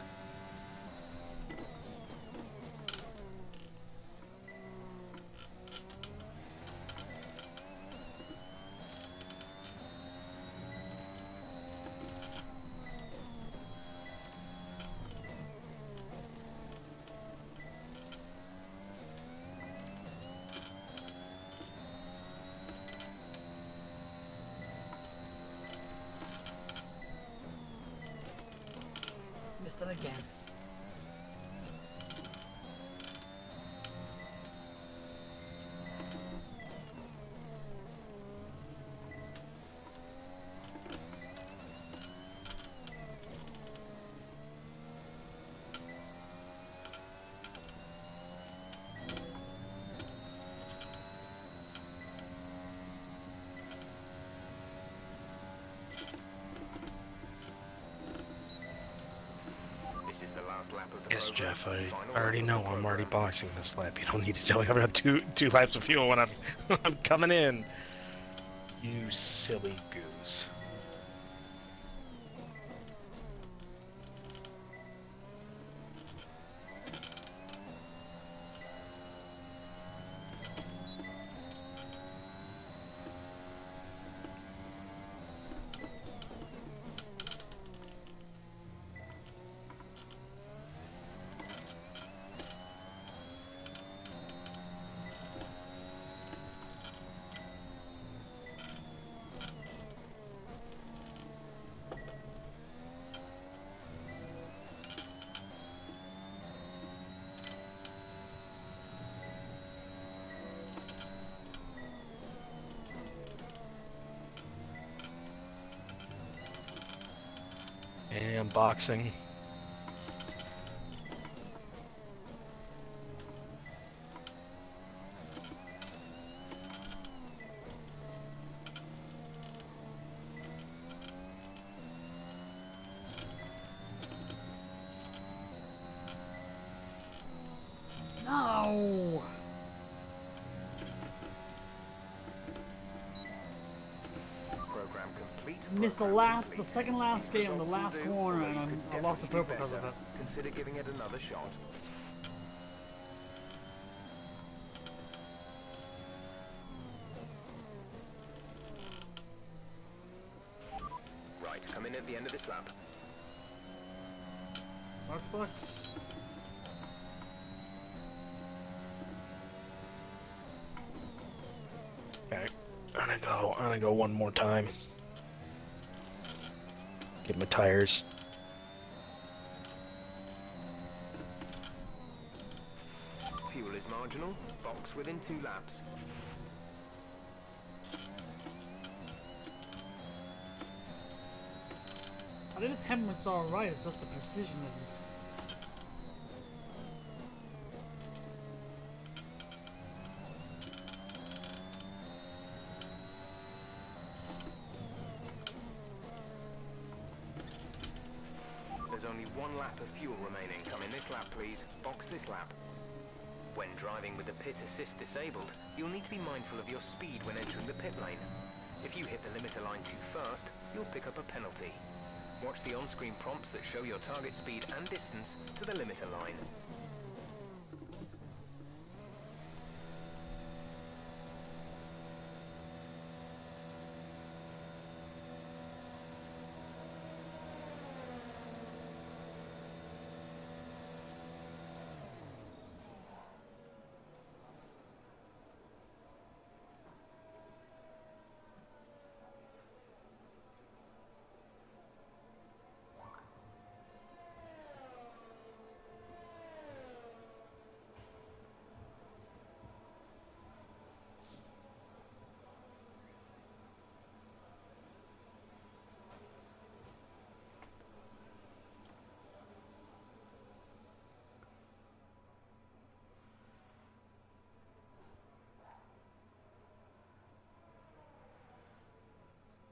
Missed it again. This is the last lap of the Yes, program. Jeff, I Final already lap know of the I'm already program. boxing this lap. You don't need to tell me I've got two laps of fuel when I'm coming in. You silly goose. unboxing. No! Program complete. Missed the second last game on the Results last will do, corner, although and you could I lost the definitely purple do because of better. it. Consider giving it another shot. Right, come in at the end of this lap. Xbox. Okay, I'm gonna go one more time. Get my tires. Fuel is marginal. Box within 2 laps. I think the temperamen's alright, it's just the precision isn't. There's only 1 lap of fuel remaining. Come in this lap, please. Box this lap. When driving with the pit assist disabled, you'll need to be mindful of your speed when entering the pit lane. If you hit the limiter line too fast, you'll pick up a penalty. Watch the on-screen prompts that show your target speed and distance to the limiter line.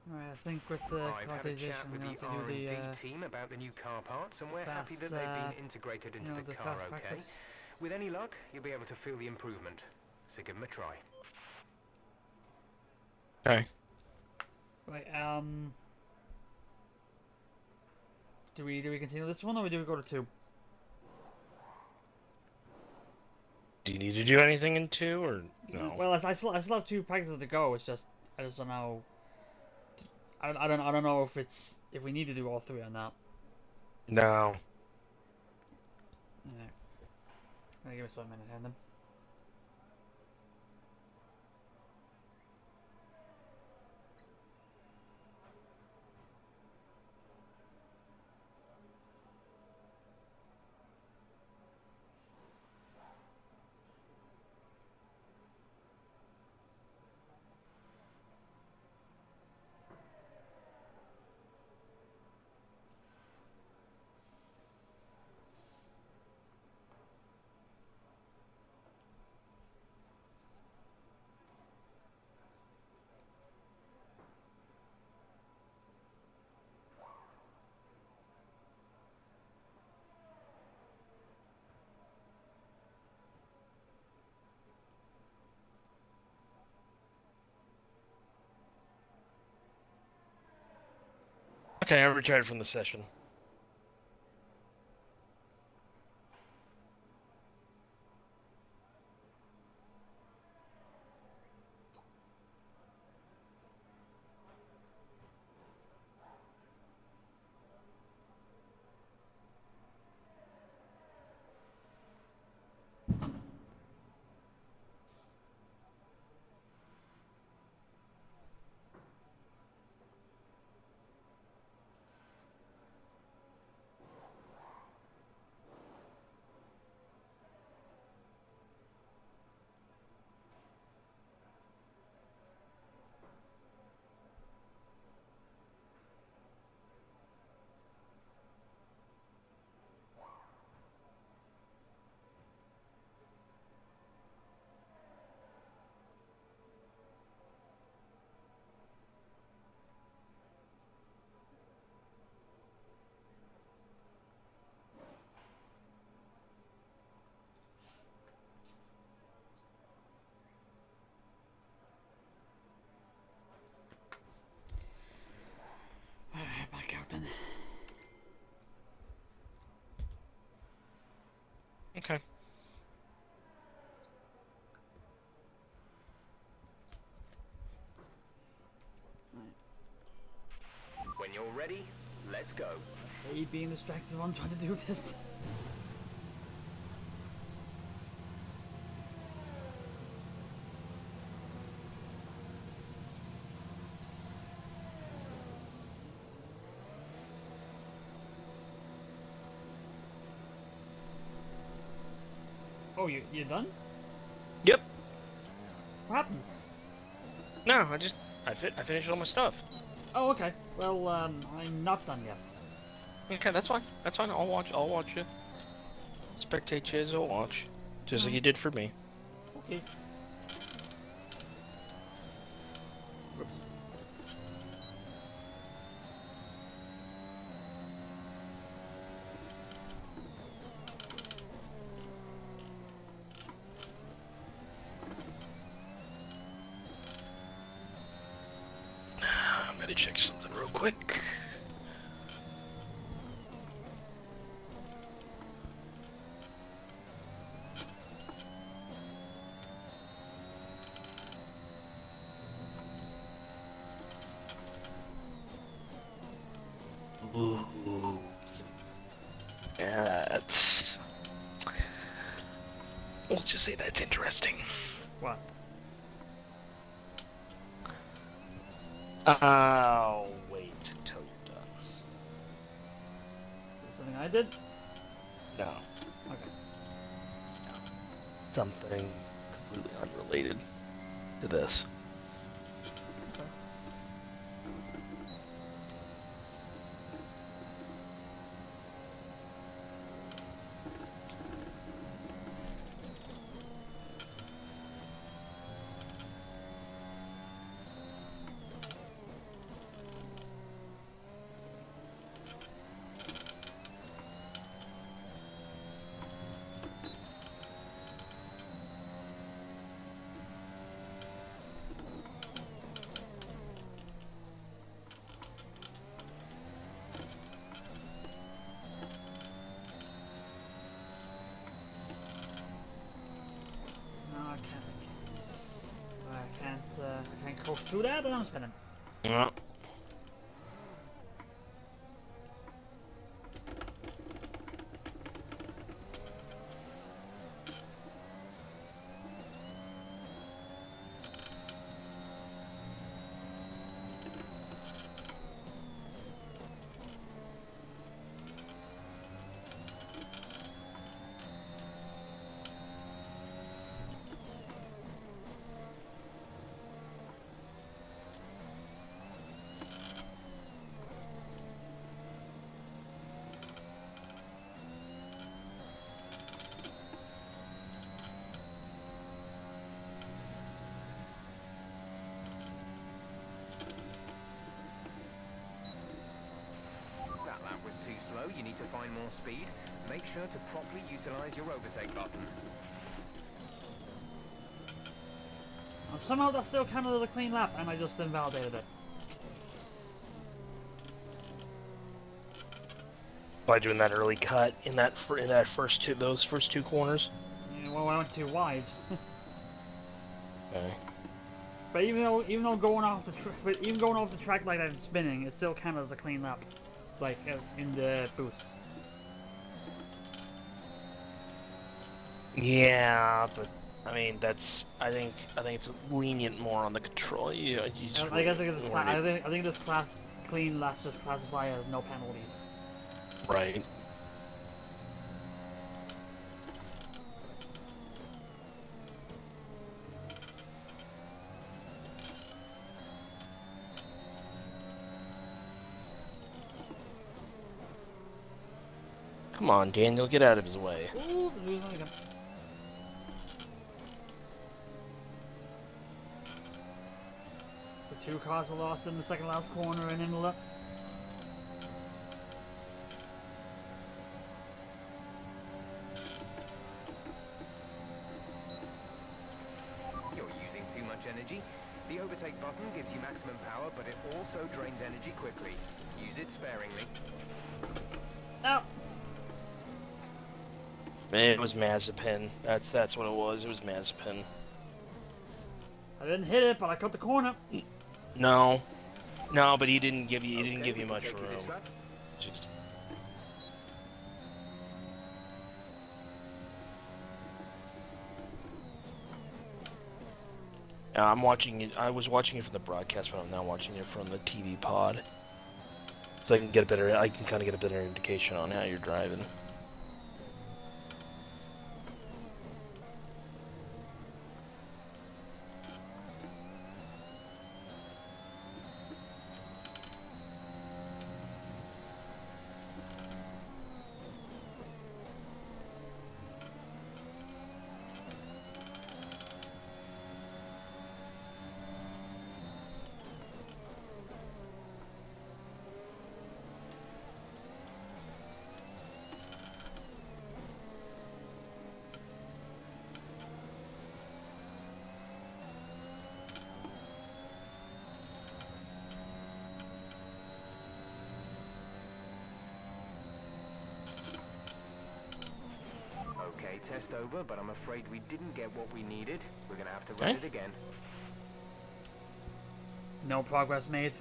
Alright, I think with the I've had a quantization chat we're with going the to have to do R&D the team about the new car parts, and we're happy that they've been integrated into the car, fast okay? practice. With any luck, you'll be able to feel the improvement. So give them a try. Okay. Right, do we continue this one or do we go to 2? Do you need to do anything in 2 or no? Well, I still have 2 practices to go. It's just I just don't know. I don't know if we need to do all 3 or not. No. Yeah. Give us a minute, then. Okay, I retired from the session. Okay. When you're ready, let's go. I hate being distracted while I'm trying to do this. Oh, you done? Yep. What happened? No, I finished all my stuff. Oh, okay. Well, I'm not done yet. Okay, that's fine. That's fine. I'll watch you. Spectate you as I'll watch. Just like you did for me. Okay. Whoops. I'm gonna check something real quick. Ooh. That's... We'll just say that's interesting. What? I'll wait until you're done. Is this something I did? No. Okay. Something completely unrelated to this. I can't coast through that, and I'm spinning. Yeah. That lap was too slow. You need to find more speed. Make sure to properly utilize your overtake button. Somehow that still counted as a clean lap, and I just invalidated it. By doing that early cut in that first two corners. Yeah, well, I went too wide. Okay. But even though going off the track like that and spinning, it still counted as a clean lap, like in the boosts. Yeah, but I mean I think it's lenient more on the control. I think this class clean laps just classify as no penalties. Right. Come on, Daniel, get out of his way. Ooh, losing again. The two cars are lost in the second last corner in Imola. You're using too much energy. The overtake button gives you maximum power, but it also drains energy quickly. Use it sparingly. Ow! It was Mazepin. That's what it was. It was Mazepin. I didn't hit it, but I cut the corner. No, but he didn't give you. He didn't Okay, give you we can much take you room. this lap. Just. I'm watching it. I was watching it from the broadcast, but I'm now watching it from the TV pod, so I can get a better. I can kind of get a better indication on how you're driving. Okay, test over, but I'm afraid we didn't get what we needed. We're gonna have to run it again. No progress made.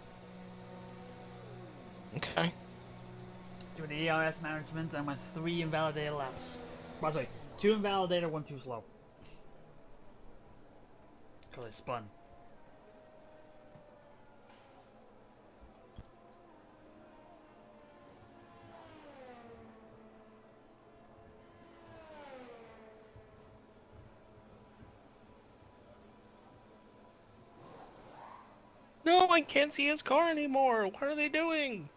Okay. Doing the ERS management, I went 3 invalidated laps. Well, sorry, 2 invalidated, 1 too slow. Because I spun. No, I can't see his car anymore. What are they doing?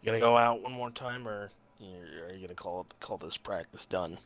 You gonna go out one more time, or are you gonna call this practice done?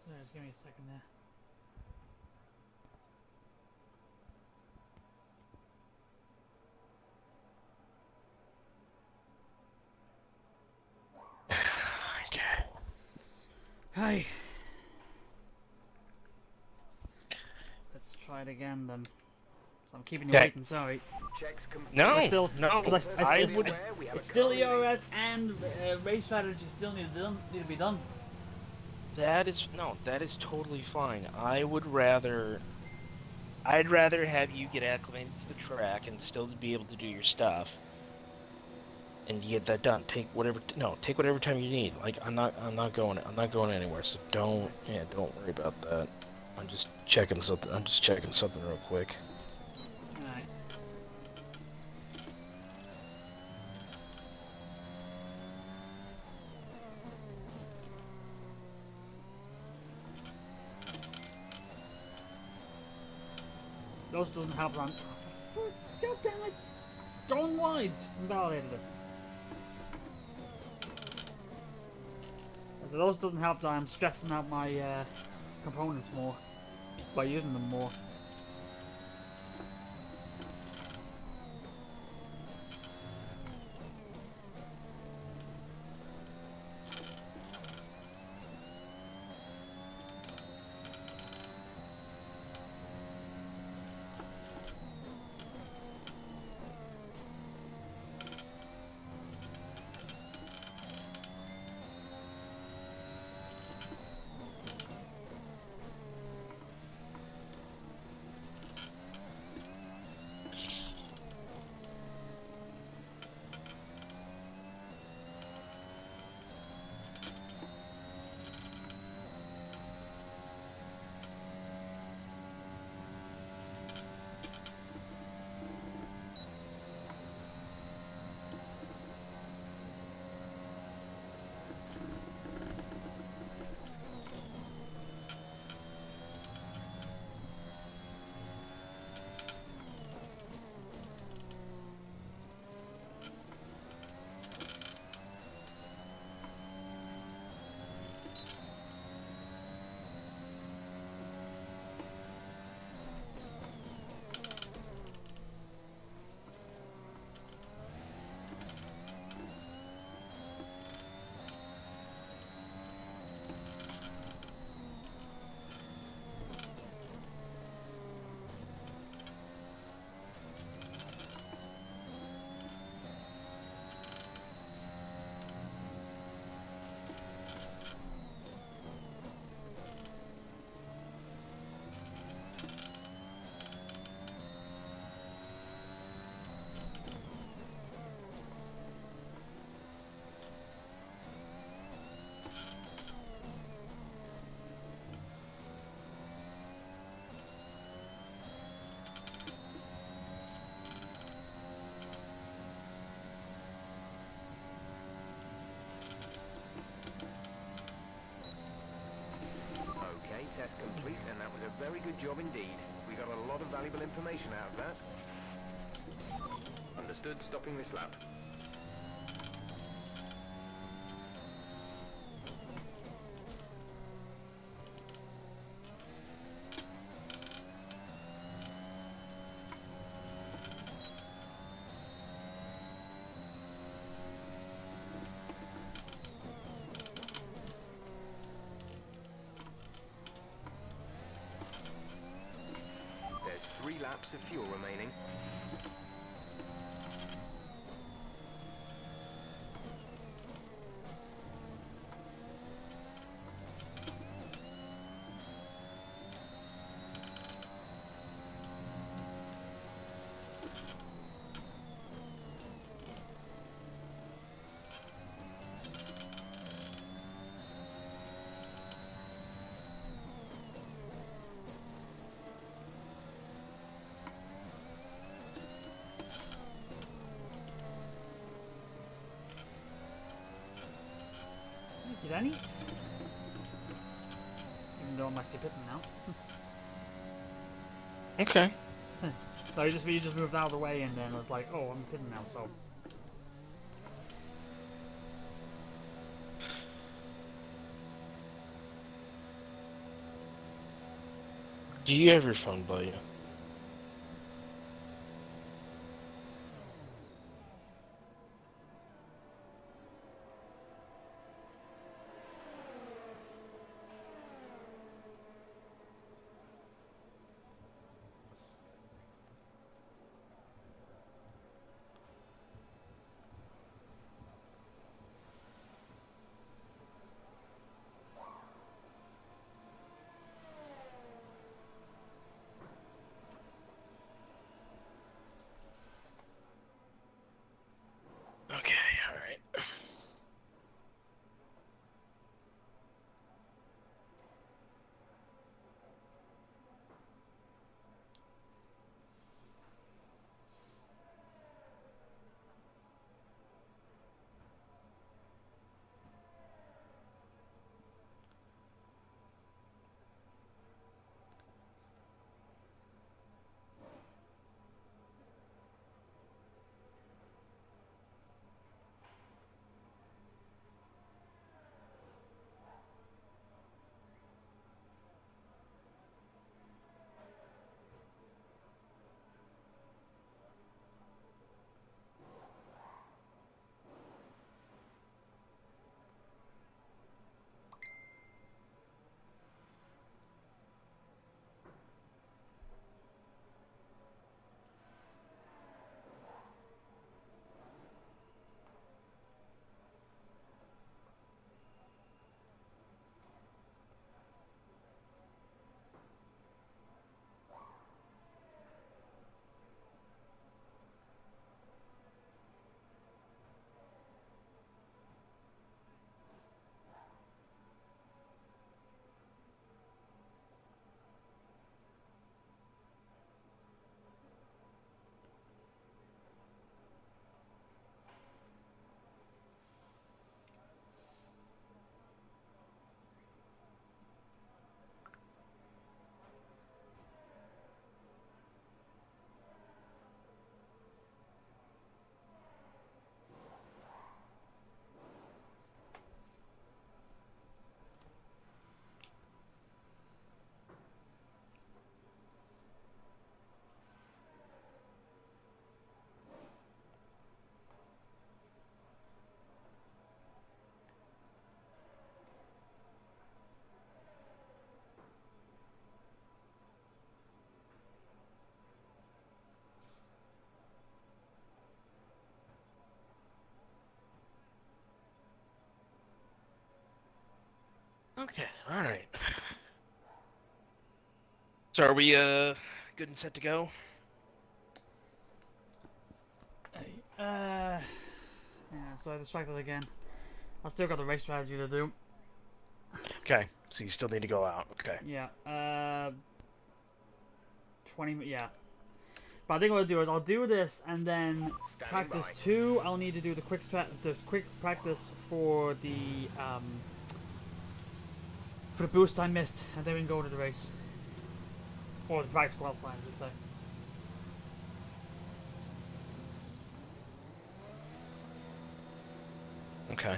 So just give me a second there. Okay. Hi. Let's try it again then. So I'm keeping you Okay. waiting, sorry. Checks complete. No, I still, no. because I still, would. it's still ERS and race strategy still need to be done. That is totally fine. I'd rather have you get acclimated to the track and still be able to do your stuff, and you get that done. Take whatever time you need. Like I'm not going anywhere. So don't worry about that. I'm just checking something real quick. Alright. Those doesn't help on. God damn it! Going wide! Invalidated it. So those doesn't help that I'm stressing out my components more by using them more. test complete, and that was a very good job indeed. We got a lot of valuable information out of that. Understood, stopping this lap. There's 3 laps of fuel remaining. Did any? Even though I'm actually pitting now. Okay. So you just moved out of the way and then was like, oh, I'm pitting now, so. Do you have your phone by you? Okay, alright. Okay, alright. So are we good and set to go? Yeah, so I distracted again. I still got the race strategy to do. Okay, so you still need to go out. Okay. Yeah, 20, yeah. But I think what I'll do is I'll do this and then practice 2. I'll need to do the quick practice for the for the boost I missed, and then we can go to the race. Or the practice qualifying, I should say. Okay.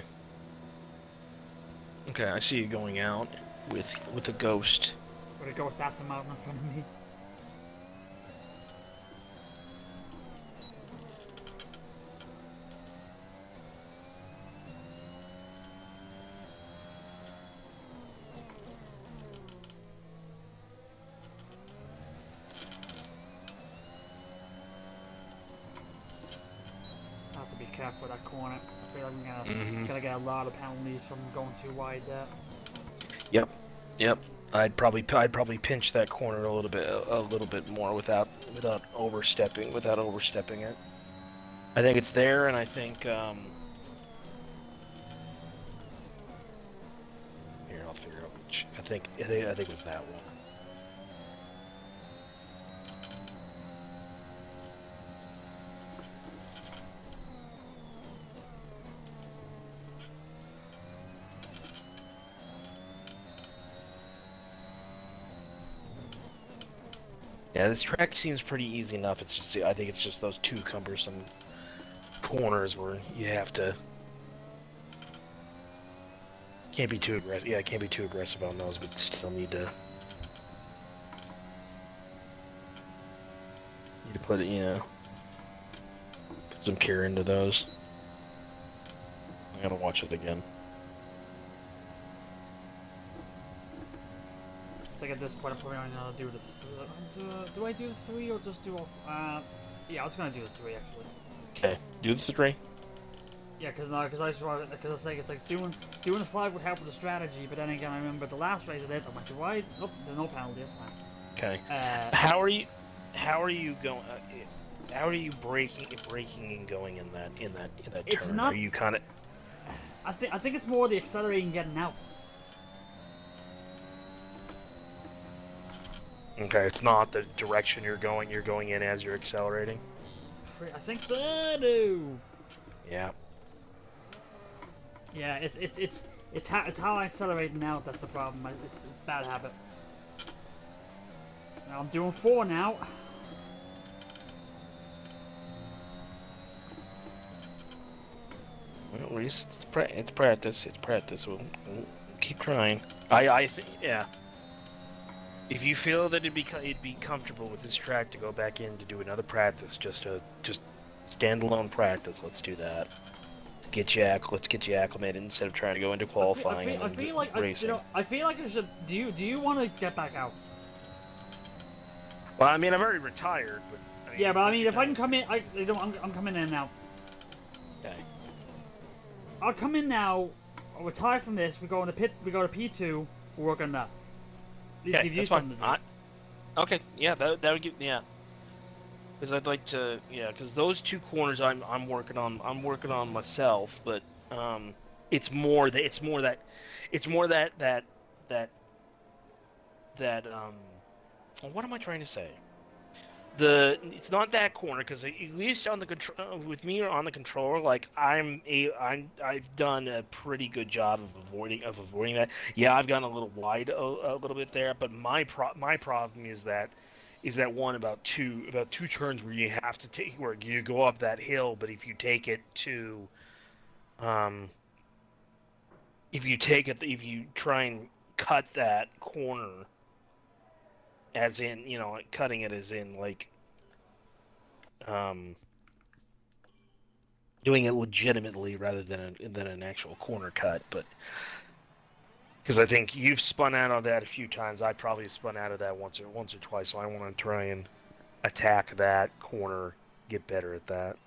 Okay, I see you going out with a ghost. With a ghost Aston Martin in front of me. I have to be careful with that corner. I feel like I'm gonna get a lot of penalties from going too wide there. Yep. Yep. I'd probably pinch that corner a little bit more without overstepping it. I think it's there, and I think here I'll figure out which. I think it was that one. Yeah, this track seems pretty easy enough. It's just, I think it's just those two cumbersome corners where you have to... Can't be too aggressive. Yeah, can't be too aggressive on those, but still need to put it, put some care into those. I gotta watch it again. I think at this point I'm probably gonna do the do I do the 3 or just do yeah, I was gonna do the 3 actually. Okay, do the 3. Yeah, because I just wanted, because I was like, it's like doing the 5 would help with the strategy, but then again I remember the last race I did, I went too wide. Nope, there's no penalty. It's fine. Okay. How are you going? How are you braking and going in that It's turn? not, Are you kind of? I think it's more the accelerating getting out. Okay, it's not the direction you're going in as you're accelerating? I think so. No. Yeah. Yeah, it's how I accelerate now that's the problem. It's a bad habit. Now I'm doing 4 now. Well, at least it's practice. It's practice. We'll keep trying. I think, yeah. If you feel that it'd be comfortable with this track to go back in to do another practice, just standalone practice, let's do that. Let's get you acclimated instead of trying to go into qualifying I feel like racing. I feel like I should. Do you want to get back out? Well, I mean, I've already retired, but I mean, yeah, but I mean, if I can come in, I'm coming in now. Okay. I'll come in now. I'll retire from this. We go in the pit. We go to P2. We'll work on that. Okay, that's fine. Okay, yeah, that would give, yeah. Because I'd like to, yeah, because those 2 corners I'm working on myself, but it's more that what am I trying to say? It's not that corner, because at least on the control with me on the controller, like I've done a pretty good job of avoiding that. Yeah, I've gone a little wide a little bit there, but my problem is that one about two turns where you have to take, where you go up that hill, but if you try and cut that corner, as in, cutting it as in, like, doing it legitimately rather than an actual corner cut, but because I think you've spun out of that a few times, I probably spun out of that once or twice, so I want to try and attack that corner, get better at that.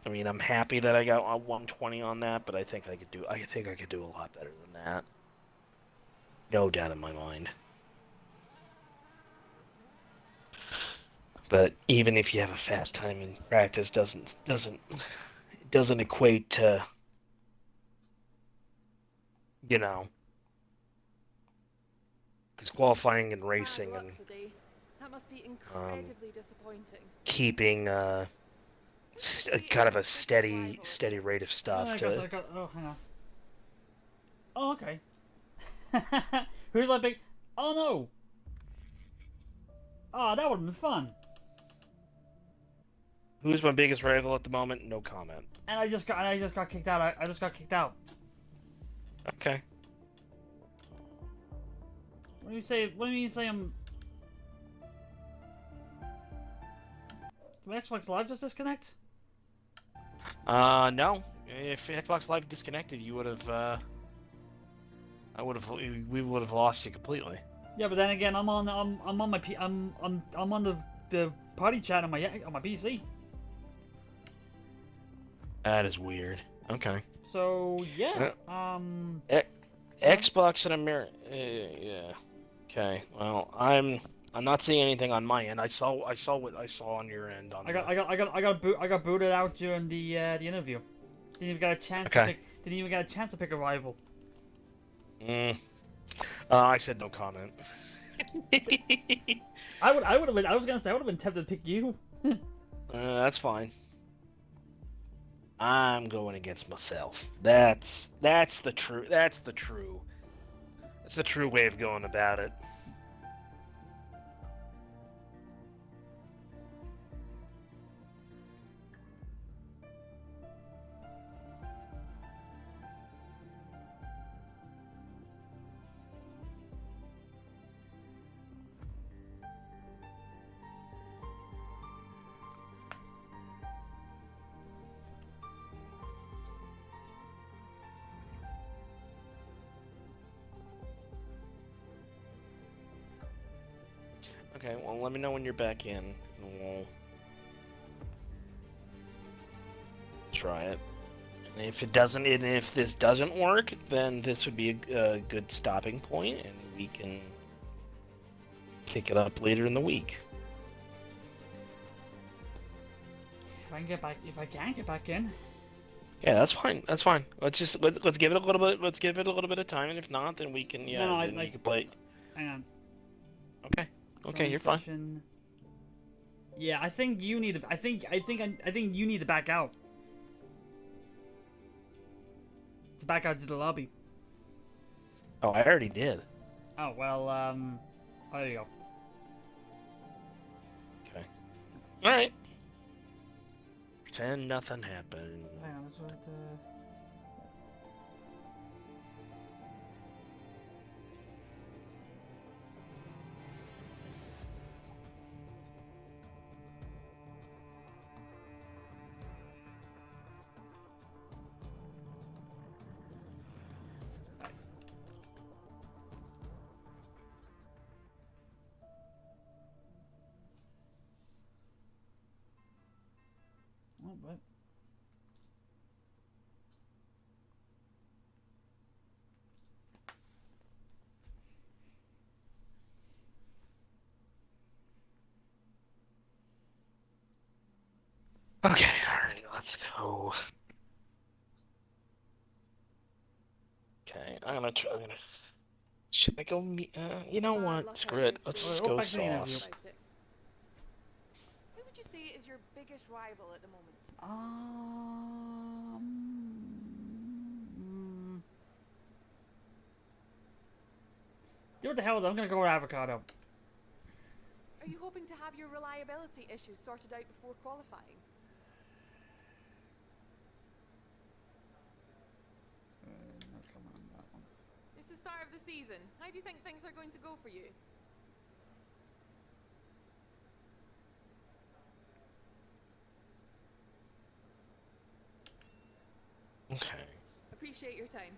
I mean, I'm happy that I got 120 on that, but I think I could do a lot better than that. No doubt in my mind. But even if you have a fast time in practice, doesn't equate to, because qualifying and racing and that must be incredibly disappointing. kind of a steady rate of stuff oh, hang on. Oh, okay. Who's my big... Oh, no! Oh, that would've been fun. Who's my biggest rival at the moment? No comment. And I just got kicked out. I just got kicked out. Okay. What do you say? What do you say? Did my Xbox Live just disconnect? No. If Xbox Live disconnected, you would have. We would have lost you completely. Yeah, but then again, I'm on my I'm on the party chat on my PC. That is weird. Okay. So yeah. Xbox in America. Yeah. Okay. Well, I'm not seeing anything on my end. I saw what I saw on your end. I got booted out during the interview. Didn't even get a chance. Okay. Didn't even get a chance to pick a rival. I said no comment. I would have been. I was gonna say I would have been tempted to pick you. That's fine. I'm going against myself. That's the true way of going about it. Okay, well, let me know when you're back in, and we'll try it. And if this doesn't work, then this would be a good stopping point, and we can pick it up later in the week. If I can get back in. Yeah, that's fine. That's fine. Let's give it a little bit. Let's give it a little bit of time, and if not, then we can. Yeah, no, then you can play. Hang on. Okay. Okay, you're fine. Yeah, I think you need to. I think you need to back out. To back out to the lobby. Oh, I already did. Oh well. There you go. Okay. All right. Pretend nothing happened. Hang on, that's what. But Okay, alright, let's go. Okay, should I go you know what? Screw it. Let's just go sauce. Who would you say is your biggest rival at the moment? Do what the hell? I'm gonna go with avocado. Are you hoping to have your reliability issues sorted out before qualifying? No comment on that one. It's the start of the season. How do you think things are going to go for you? Okay. Appreciate your time.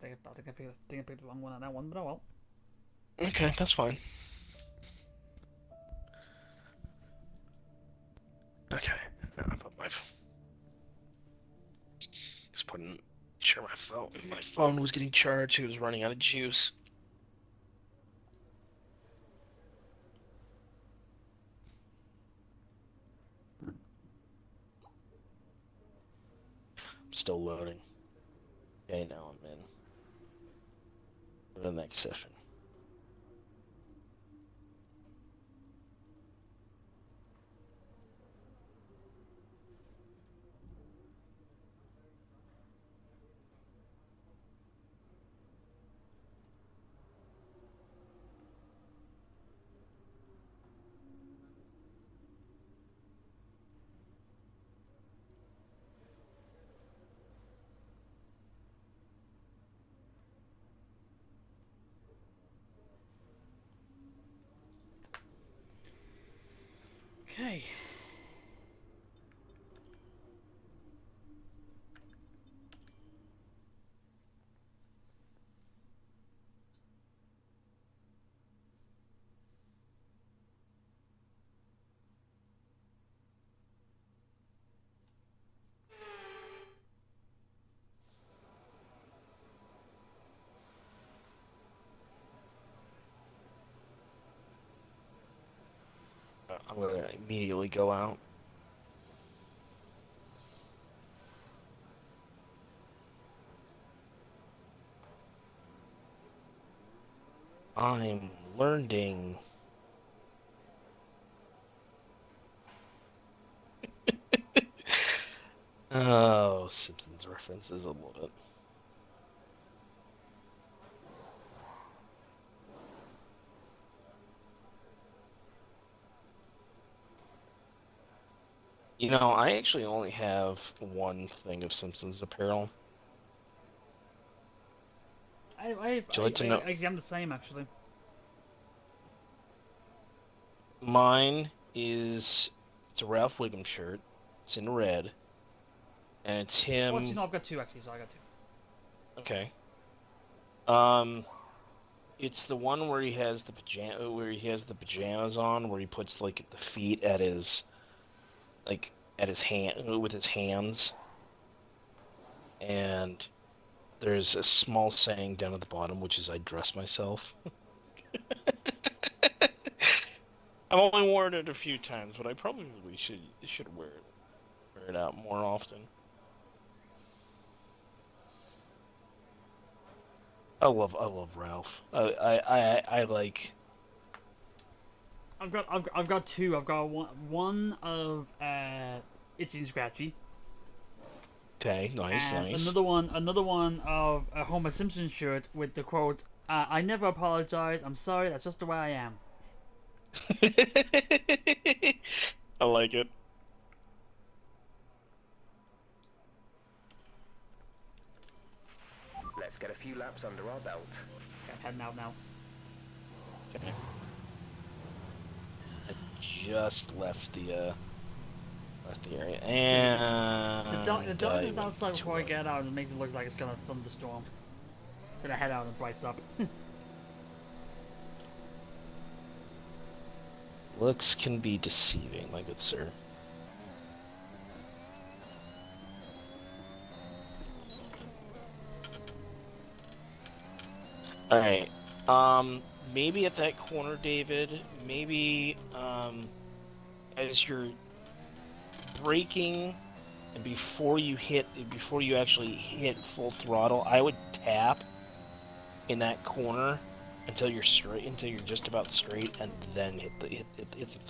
I think I picked the wrong one on that one, but oh well. Okay, that's fine. Okay, now I put just putting sure my phone was getting charged. It was running out of juice. I'm still loading. Okay, now I'm in. For the next session. Okay. I'm gonna immediately go out. I'm learning. Oh, Simpsons references, I love it. You know, I actually only have one thing of Simpsons apparel. Would you like to know? I'm the same, actually. Mine is it's a Ralph Wiggum shirt. It's in red, and it's him. Well, actually, no, I've got two, actually, so I got two. Okay. It's the one where he has the pajamas on, where he puts like the feet at his hand with his hands, and there's a small saying down at the bottom, which is "I dress myself." I've only worn it a few times, but I probably should wear it out more often. I love Ralph. I like. I've got two. I've got one of Itchy and Scratchy. Okay, nice, And nice. another one of a Homer Simpson shirt with the quote, "I never apologize. I'm sorry. That's just the way I am." I like it. Let's get a few laps under our belt. Okay, I'm heading out now. Okay. I just left the area, and The darkness outside before I get out, it makes it look like it's gonna thunderstorm. Gonna head out and brights up. Looks can be deceiving, my good sir. Alright, maybe at that corner, David, maybe, as you're braking, and before you actually hit full throttle, I would tap in that corner until you're just about straight, and then hit the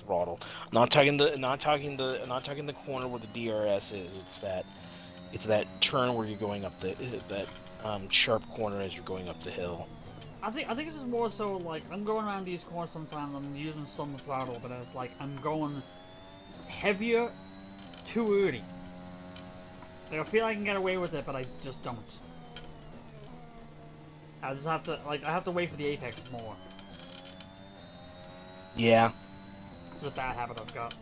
throttle. I'm not talking the corner where the DRS is. It's that turn where you're going up that sharp corner as you're going up the hill. I think it's just more so like I'm going around these corners sometimes. I'm using some throttle, but it's like I'm going heavier too early. Like I feel I can get away with it, but I just don't. I just have to wait for the apex more. Yeah. It's a bad habit I've got.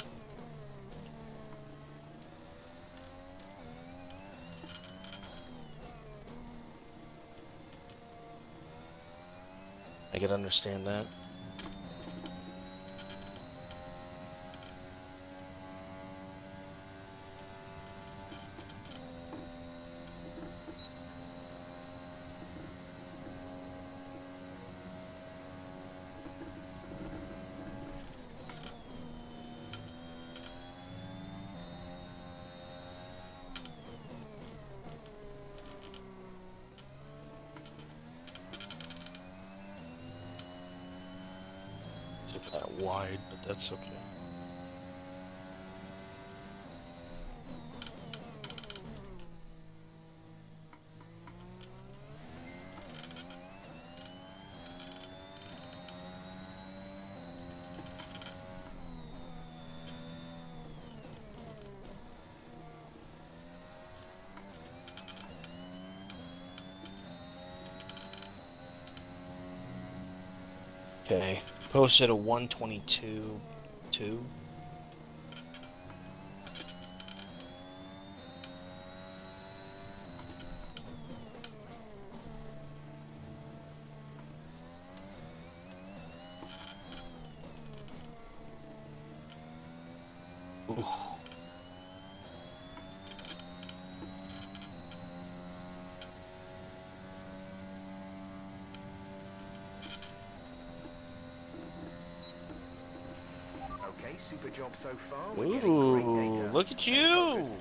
I can understand that. That wide, but that's okay. Okay. Posted a 122.2. super job so far. We're getting great Ooh, data. look at Stay you! focused.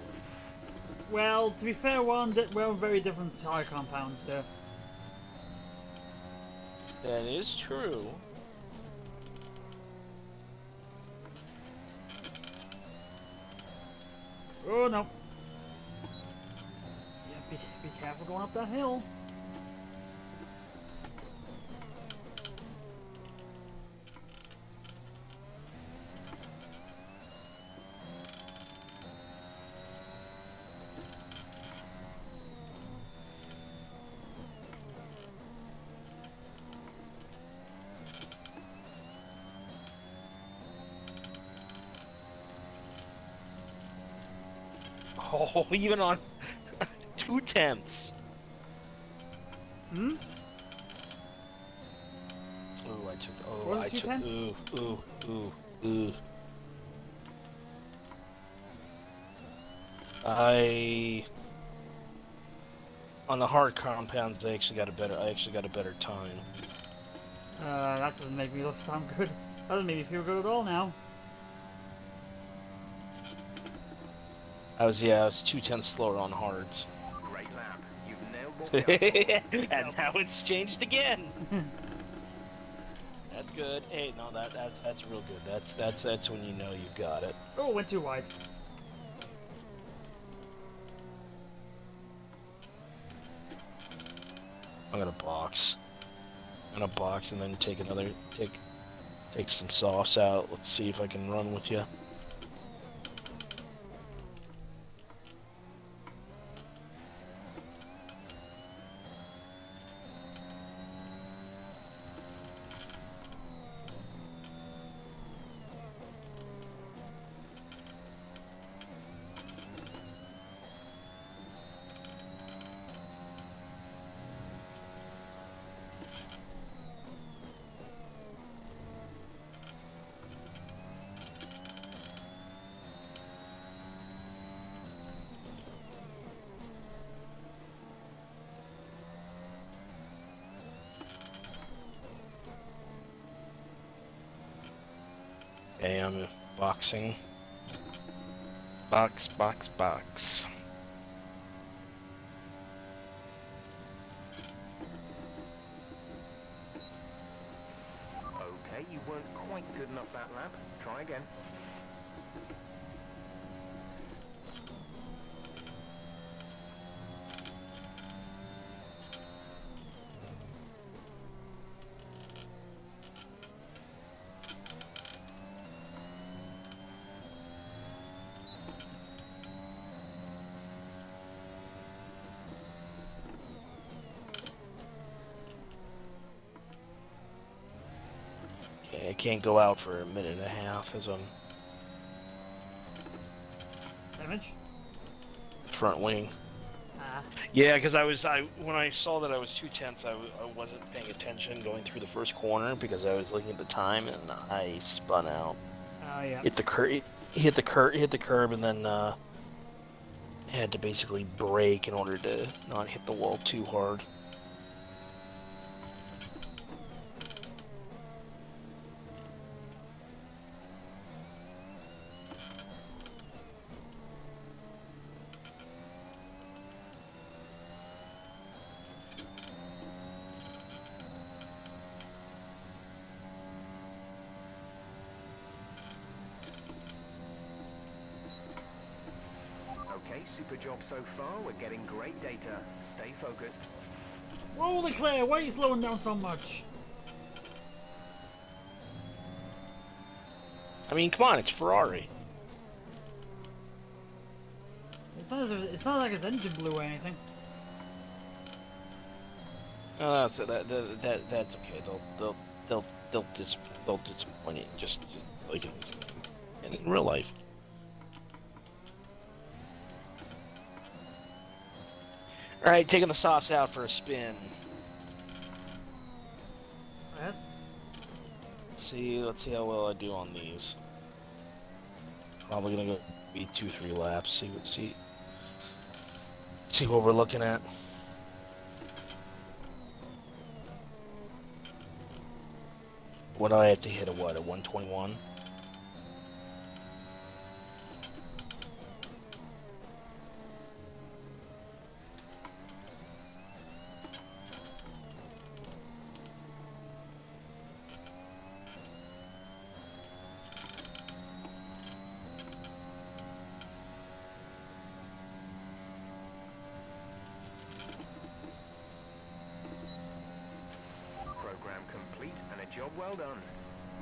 Well, to be fair, we're on very different tire compounds there. That is true. Oh no. Yeah, be careful going up that hill. Oh, even on 2/10. Hmm? Ooh, I took. Oh, What was I it, took. 2/10? Ooh. On the hard compounds, I actually got a better time. That doesn't make me sound good. That doesn't make me feel good at all now. I was 2/10 slower on hards. Great lap. You've nailed what we asked for. And now it's changed again. That's good. Hey, no, that's real good. That's when you know you've got it. Oh, went too wide. I'm gonna box. And then take some softs out. Let's see if I can run with you. Okay, I'm boxing. Box. Okay, you weren't quite good enough that lap. Try again. Okay, I can't go out for a minute and a half as I'm Damage? front wing. Ah. Yeah, because when I saw that I was 2/10, I wasn't paying attention going through the first corner because I was looking at the time and I spun out. Oh, yeah. Hit the curb, and then had to basically brake in order to not hit the wall too hard. Okay, super job so far. We're getting great data. Stay focused. Whoa, Leclerc, why are you slowing down so much? I mean, come on, it's Ferrari. It's not like his engine blew or anything. Oh, that's okay. They'll disappoint you just like in real life. All right, taking the softs out for a spin. Alright. Let's see how well I do on these. Probably gonna go be 2-3 laps. See what we're looking at. What do I have to hit? A 121? Alright, job well done.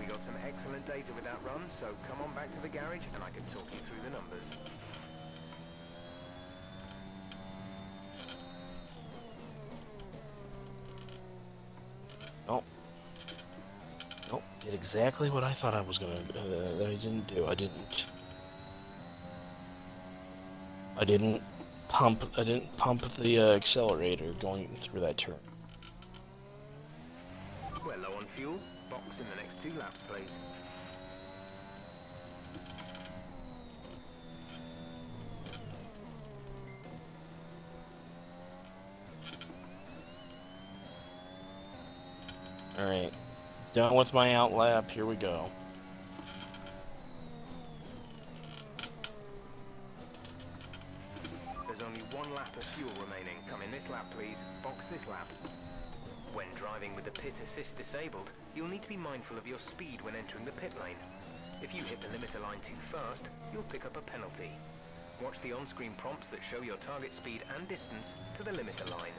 We got some excellent data with that run, so come on back to the garage and I can talk you through the numbers. Nope. Nope. Did exactly what I thought I was gonna. That I didn't do. I didn't pump. I didn't pump the accelerator going through that turn. We're low on fuel. Box in the next 2 laps, please. Alright. Done with my out lap. Here we go. There's only 1 lap of fuel remaining. Come in this lap, please. Box this lap. When driving with the pit assist disabled, you'll need to be mindful of your speed when entering the pit lane. If you hit the limiter line too fast, you'll pick up a penalty. Watch the on-screen prompts that show your target speed and distance to the limiter line.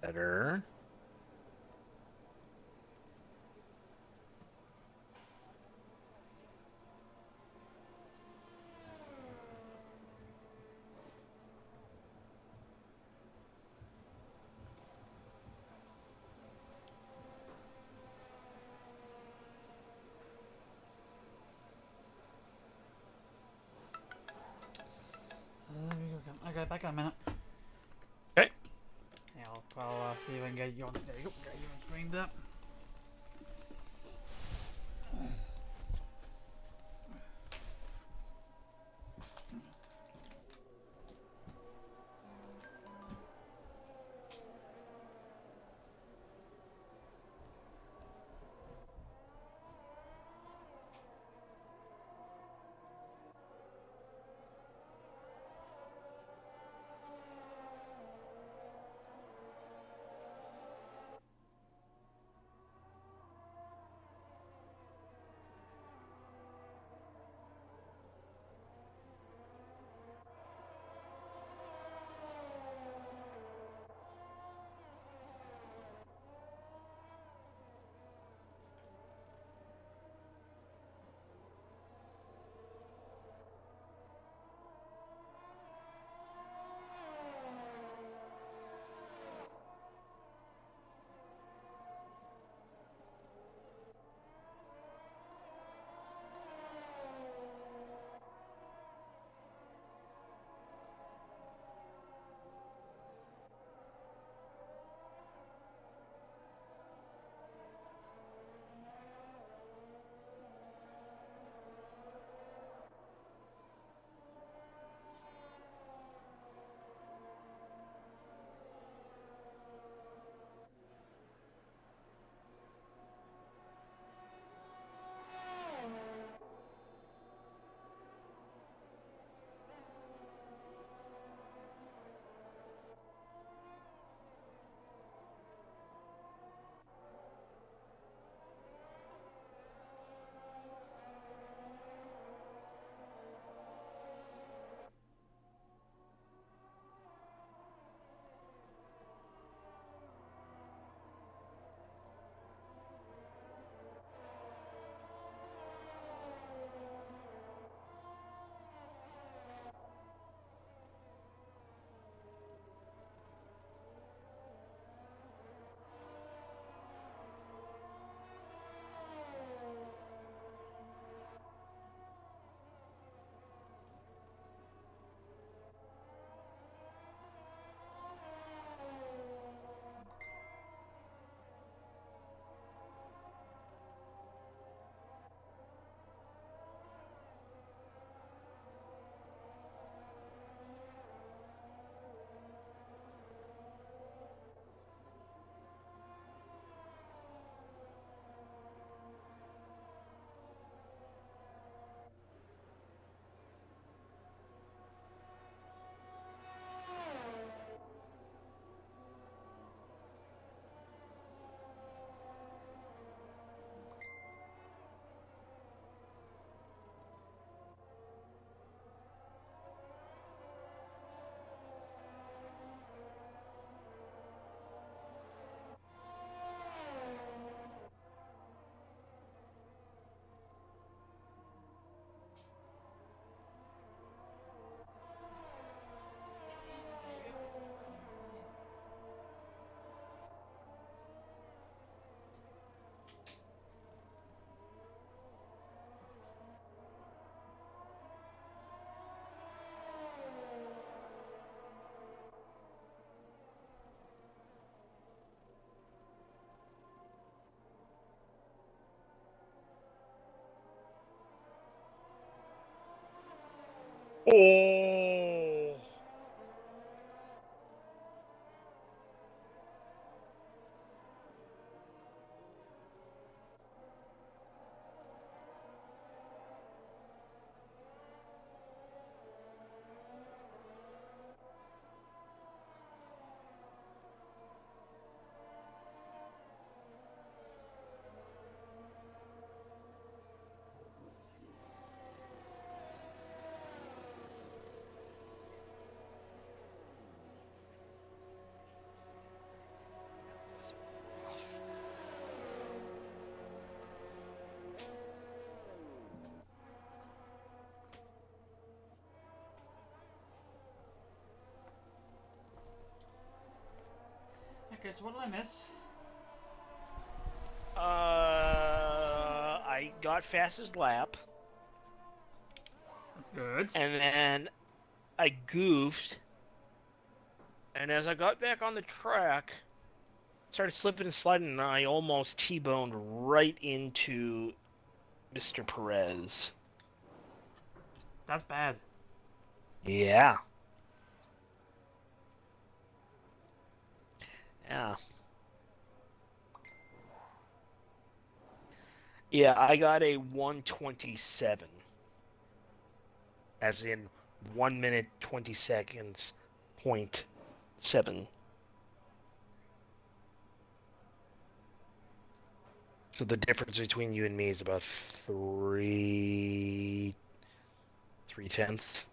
Better. Okay, back in a minute. Okay. Yeah, I'll see if I can get you on. There you go. Got you on screen there. Oh. Okay, so what did I miss? I got fastest lap, That's good. and then I goofed, and as I got back on the track, started slipping and sliding, and I almost T-boned right into Mr. Perez. That's bad. Yeah. Yeah. Yeah, I got a 1:27. As in 1 minute 20 seconds, 0.7. So the difference between you and me is about 3/10.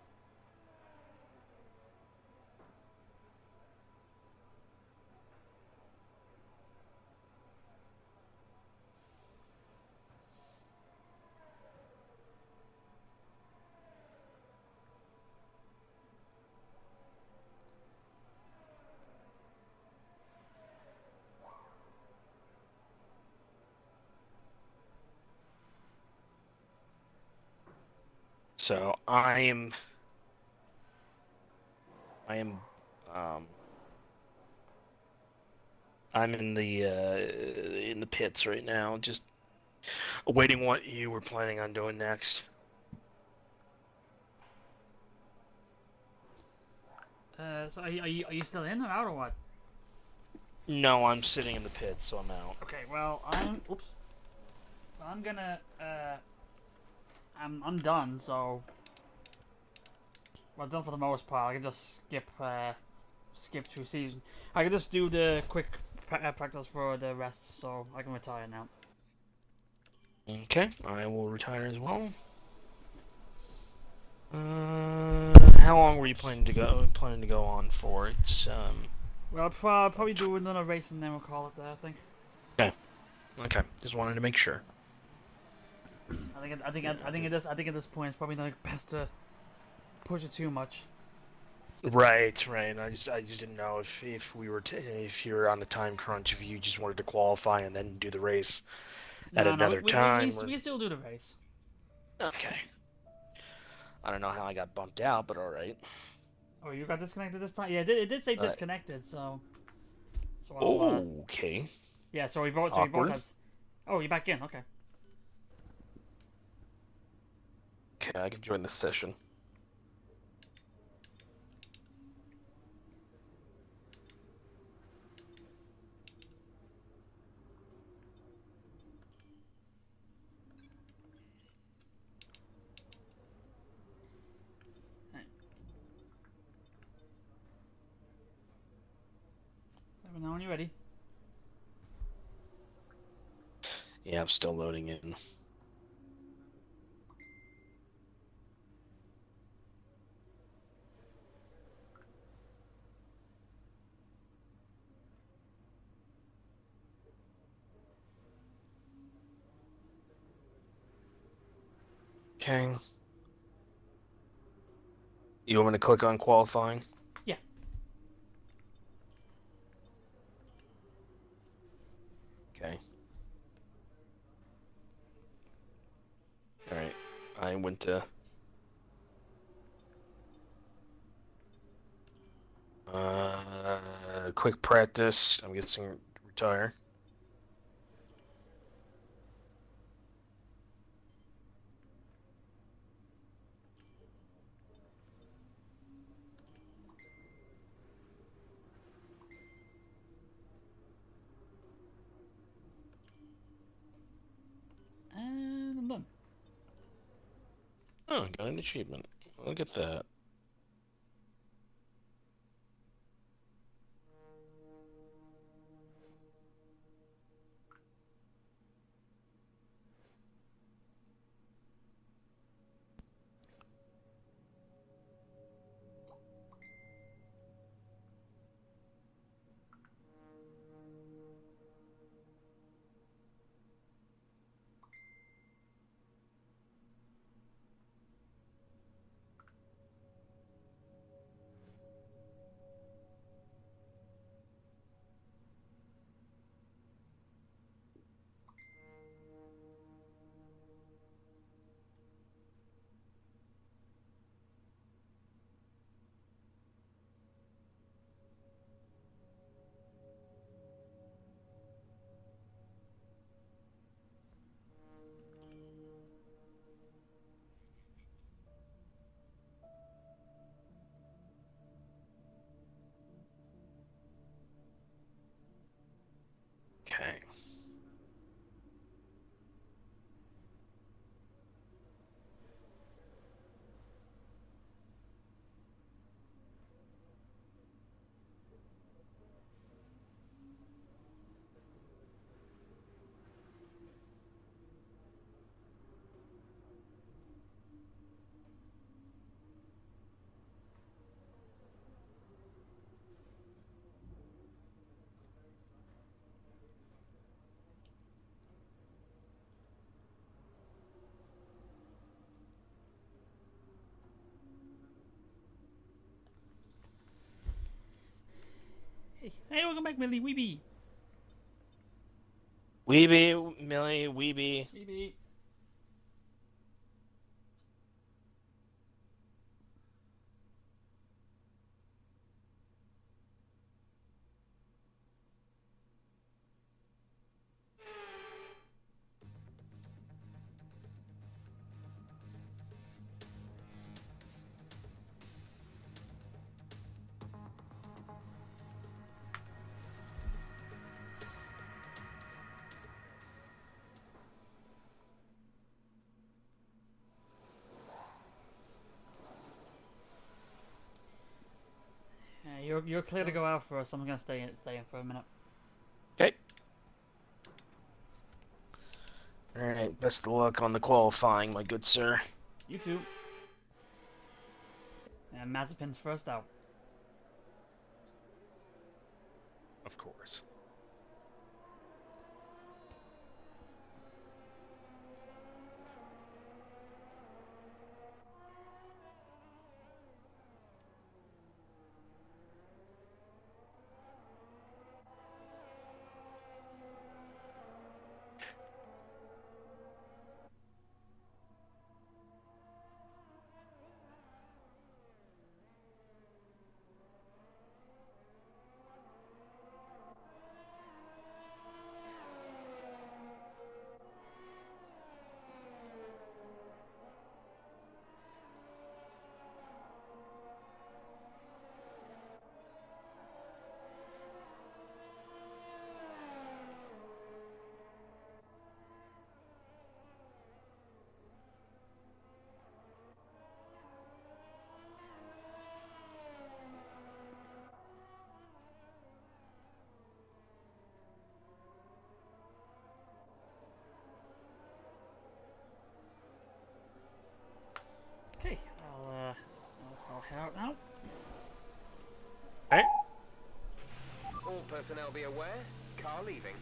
So I'm I'm in the pits right now, just awaiting what you were planning on doing next. So are you still in or out or what? No, I'm sitting in the pits, so I'm out. Okay, well I'm gonna I'm done, so well done for the most part. I can just skip through season. I can just do the quick practice for the rest, so I can retire now. Okay, I will retire as well. How long were you planning to go on for? It's Well, I'll probably do another race and then we'll call it there. I think. Okay. Just wanted to make sure. I think at this point it's probably not best to push it too much. Right. I just didn't know if we were if you were on a time crunch, if you just wanted to qualify and then do the race at another time. We still do the race. Okay. I don't know how I got bumped out, but all right. Oh, you got disconnected this time? Yeah, it did say disconnected, so. Okay. Yeah, so we both had. Oh, you're back in. Okay. Okay, I can join the session. Let me know when you're ready. Yeah, I'm still loading in. Okay. You want me to click on qualifying? Yeah. Okay. Alright. I went to... quick practice. I'm guessing retire. Oh, I got an achievement. Look at that. Okay. Hey, welcome back, Millie Weeby. Weeby, Millie, Weeby. Weeby. You're clear to go out first. I'm gonna stay in for a minute. Okay. Alright, best of luck on the qualifying, my good sir. You too. And Mazepin's first out. Of course. Okay, I'll head out now. Alright. All personnel be aware. Car leaving.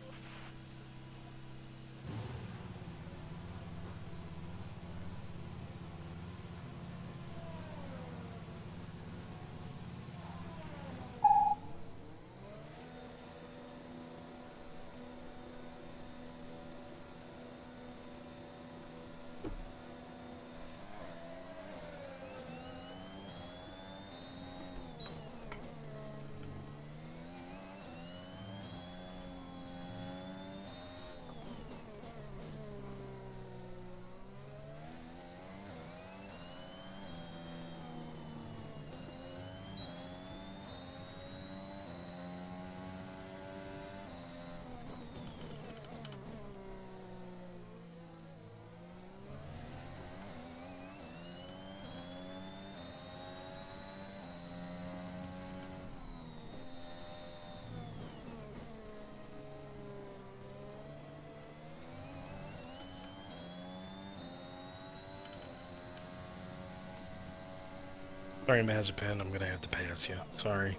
Sorry, Mazepin, I'm gonna have to pass you. Sorry.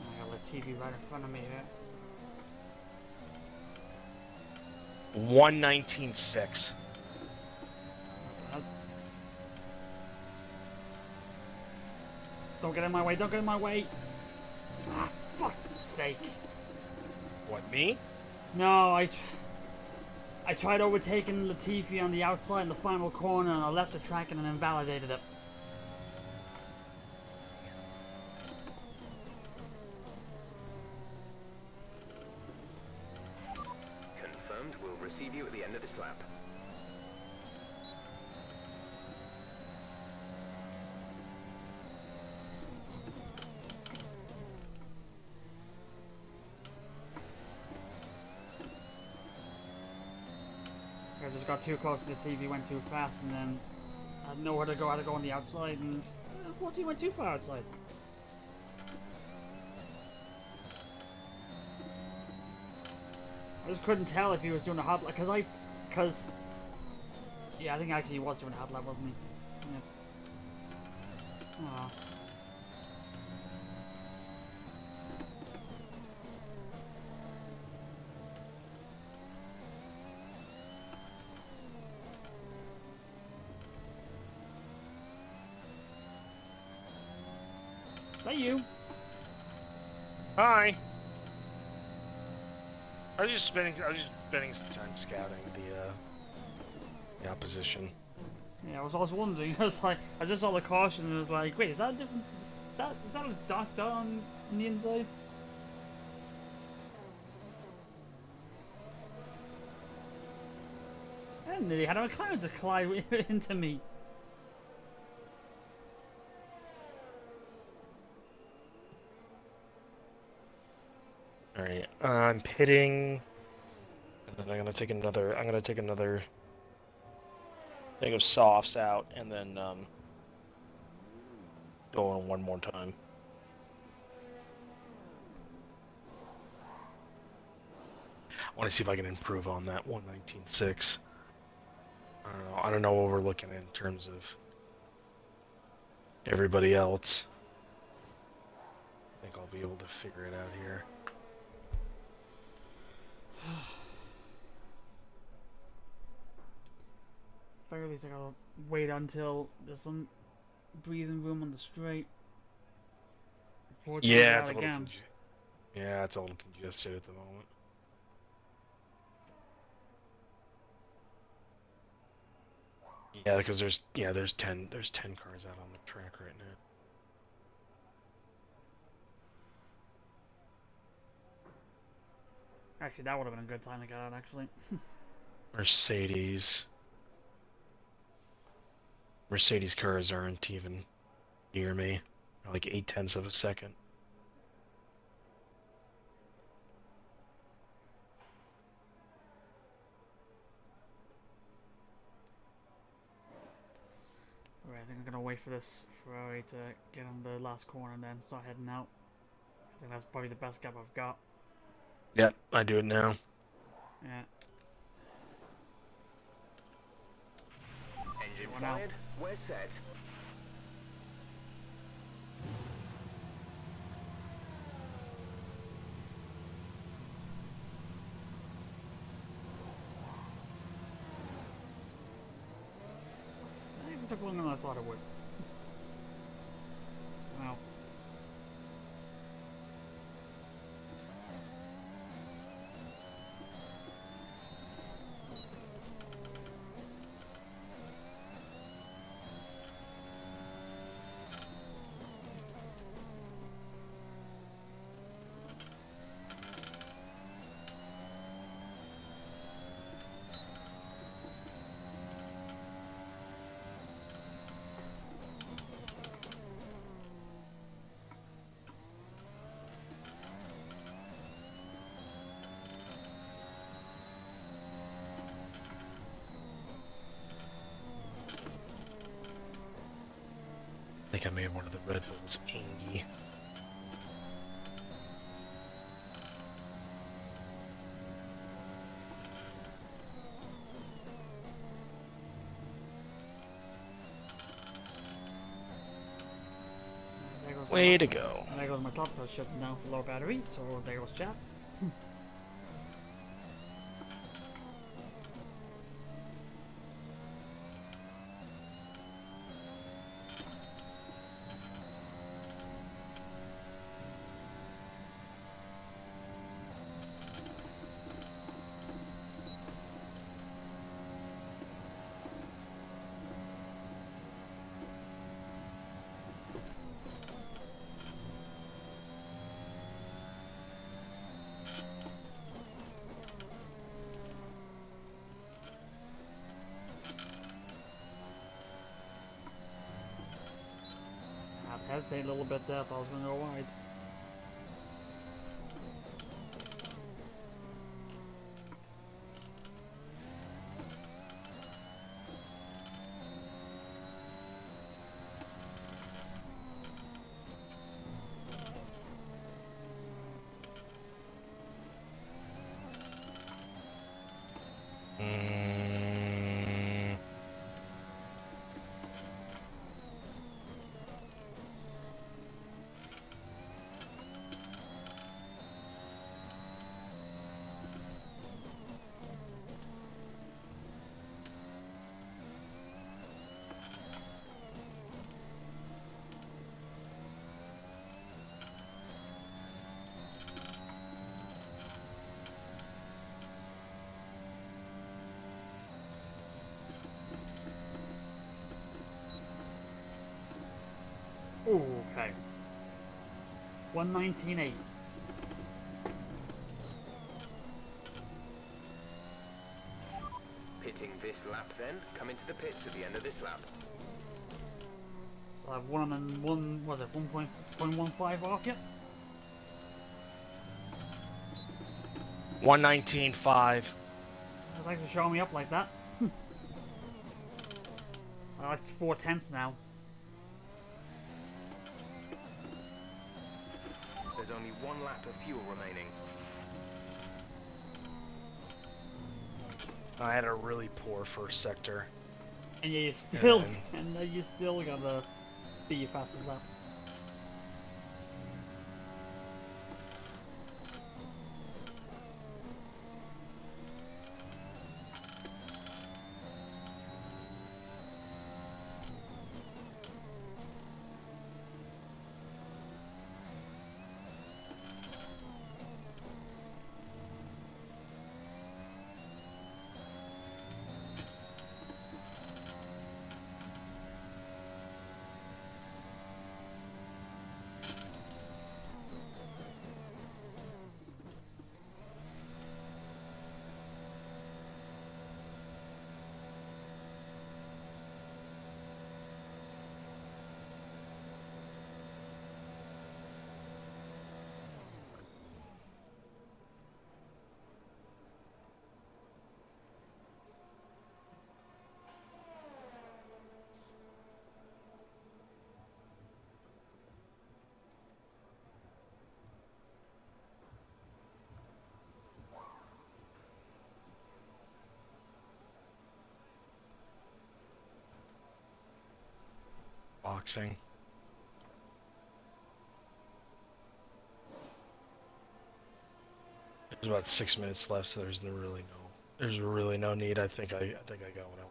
I got the TV right in front of me here. 119.6. Don't get in my way, don't get in my way! Ah, fuck's sake. What, me? No, I tried overtaking Latifi on the outside in the final corner and I left the track and then invalidated it. Confirmed, we'll receive you at the end of this lap. I just got too close to the TV, went too fast, and then I had nowhere to go. I had to go on the outside, and unfortunately went too far outside. I just couldn't tell if he was doing a hot lap, because yeah, I think actually he was doing a hot lap, wasn't he? Yeah. Aw. Is that you? Hi. I was just spending some time scouting the opposition. Yeah, I was wondering. I was like, I just saw the caution and was like, wait, is that a different? Is that a dark dot on the inside? I nearly had a McLaren to collide into me. All right, I'm pitting, and then I'm gonna take another thing of softs out, and then go on one more time. I want to see if I can improve on that 119.6. I don't know what we're looking at in terms of everybody else. I think I'll be able to figure it out here. At least I gotta wait until there's some breathing room on the straight. Yeah, it's a little it's a little congested at the moment. Yeah, because there's 10 cars out on the track right now. Actually, that would have been a good time to get out, actually. Mercedes cars aren't even near me. They're like 0.8 of a second. Alright, I think I'm gonna wait for this Ferrari to get on the last corner and then start heading out. I think that's probably the best gap I've got. Yep, I do it now. Yeah. Engine fired. We're set. I think it took longer than I thought it would. Wow. I think I made one of the Red Bulls Angie. Way to go. And there goes my top, so it's shutting down for low battery, so there goes chat. I hesitate a little bit there, I thought I was going to go wide. Ooh, okay. 119.8. Pitting this lap then, come into the pits at the end of this lap. So I have 1.15 off yet? 119.5. I'd like to show me up like that. I like 4/10 now. There's only one lap of fuel remaining. I had a really poor first sector. And you still, you still gotta be your fastest lap. Boxing. There's about 6 minutes left, so there's really no need. I think I got one out.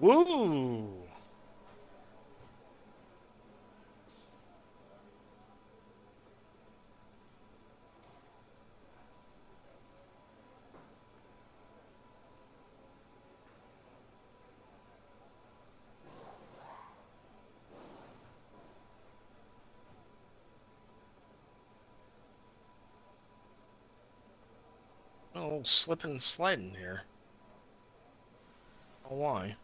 Woo! Oh, slipping and sliding here. Oh, why?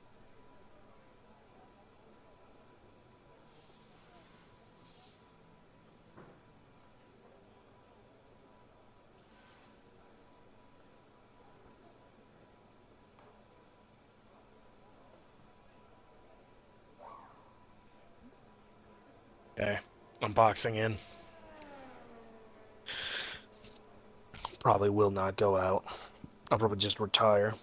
I'm boxing in. Probably will not go out. I'll probably just retire.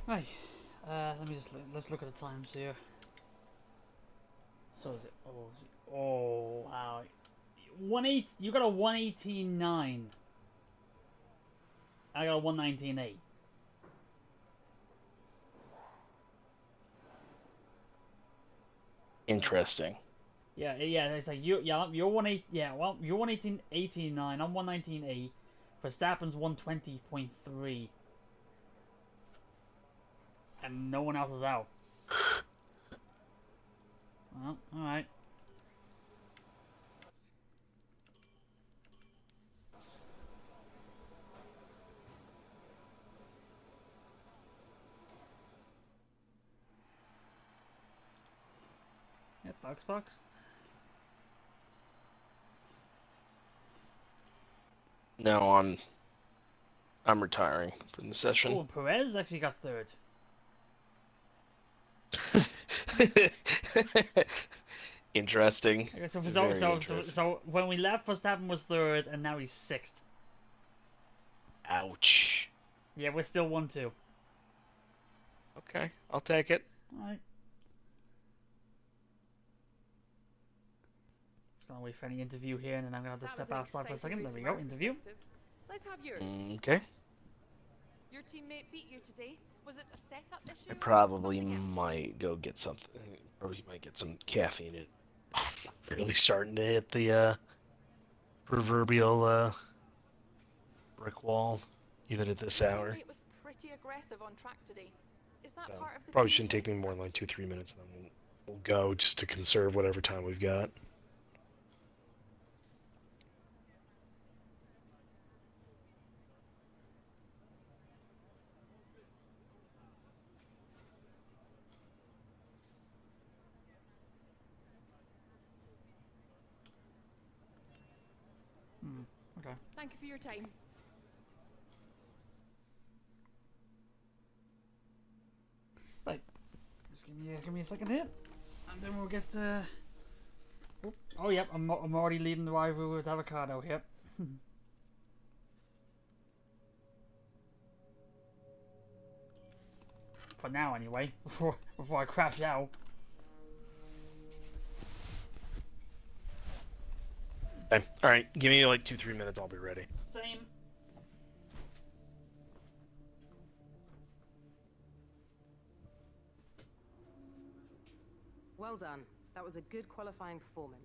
Right. Let me just let's look at the times here. So is it? Oh, wow. 1:8. You got a 1:18.9. I got a 1:19.8. Interesting. Yeah. It's like you're 1:8. Yeah. Well, you're 1:18.9. I'm 1:19.8. Verstappen's 1:20.3. And no one else is out. Well, alright. Yeah, box. No, I'm retiring from the session. Oh, and Perez actually got third. Interesting. Okay, so, Very interesting. so when we left, Verstappen was third, and now he's sixth. Ouch. Yeah, we're still 1-2. Okay, I'll take it. Alright. Just gonna wait for any interview here, and then I'm gonna have to step outside for a second. There we go, interview. Let's have yours. Okay. Your teammate beat you today. Was it a setup issue? I or probably something else? might go get something. Probably might get some caffeine. It really starting to hit the proverbial brick wall, even at this Your hour. teammate was pretty aggressive on track today. Is that So, part of the probably team shouldn't take me chase? more than like 2-3 minutes, and then we'll go just to conserve whatever time we've got. Okay. Thank you for your time. Right. Just give me a second here, and then we'll get. Oh, yep. I'm already leading the rivalry with Avocado. Yep. For now, anyway. Before I crash out. Okay. All right. Give me like 2-3 minutes. I'll be ready. Same. Well done. That was a good qualifying performance.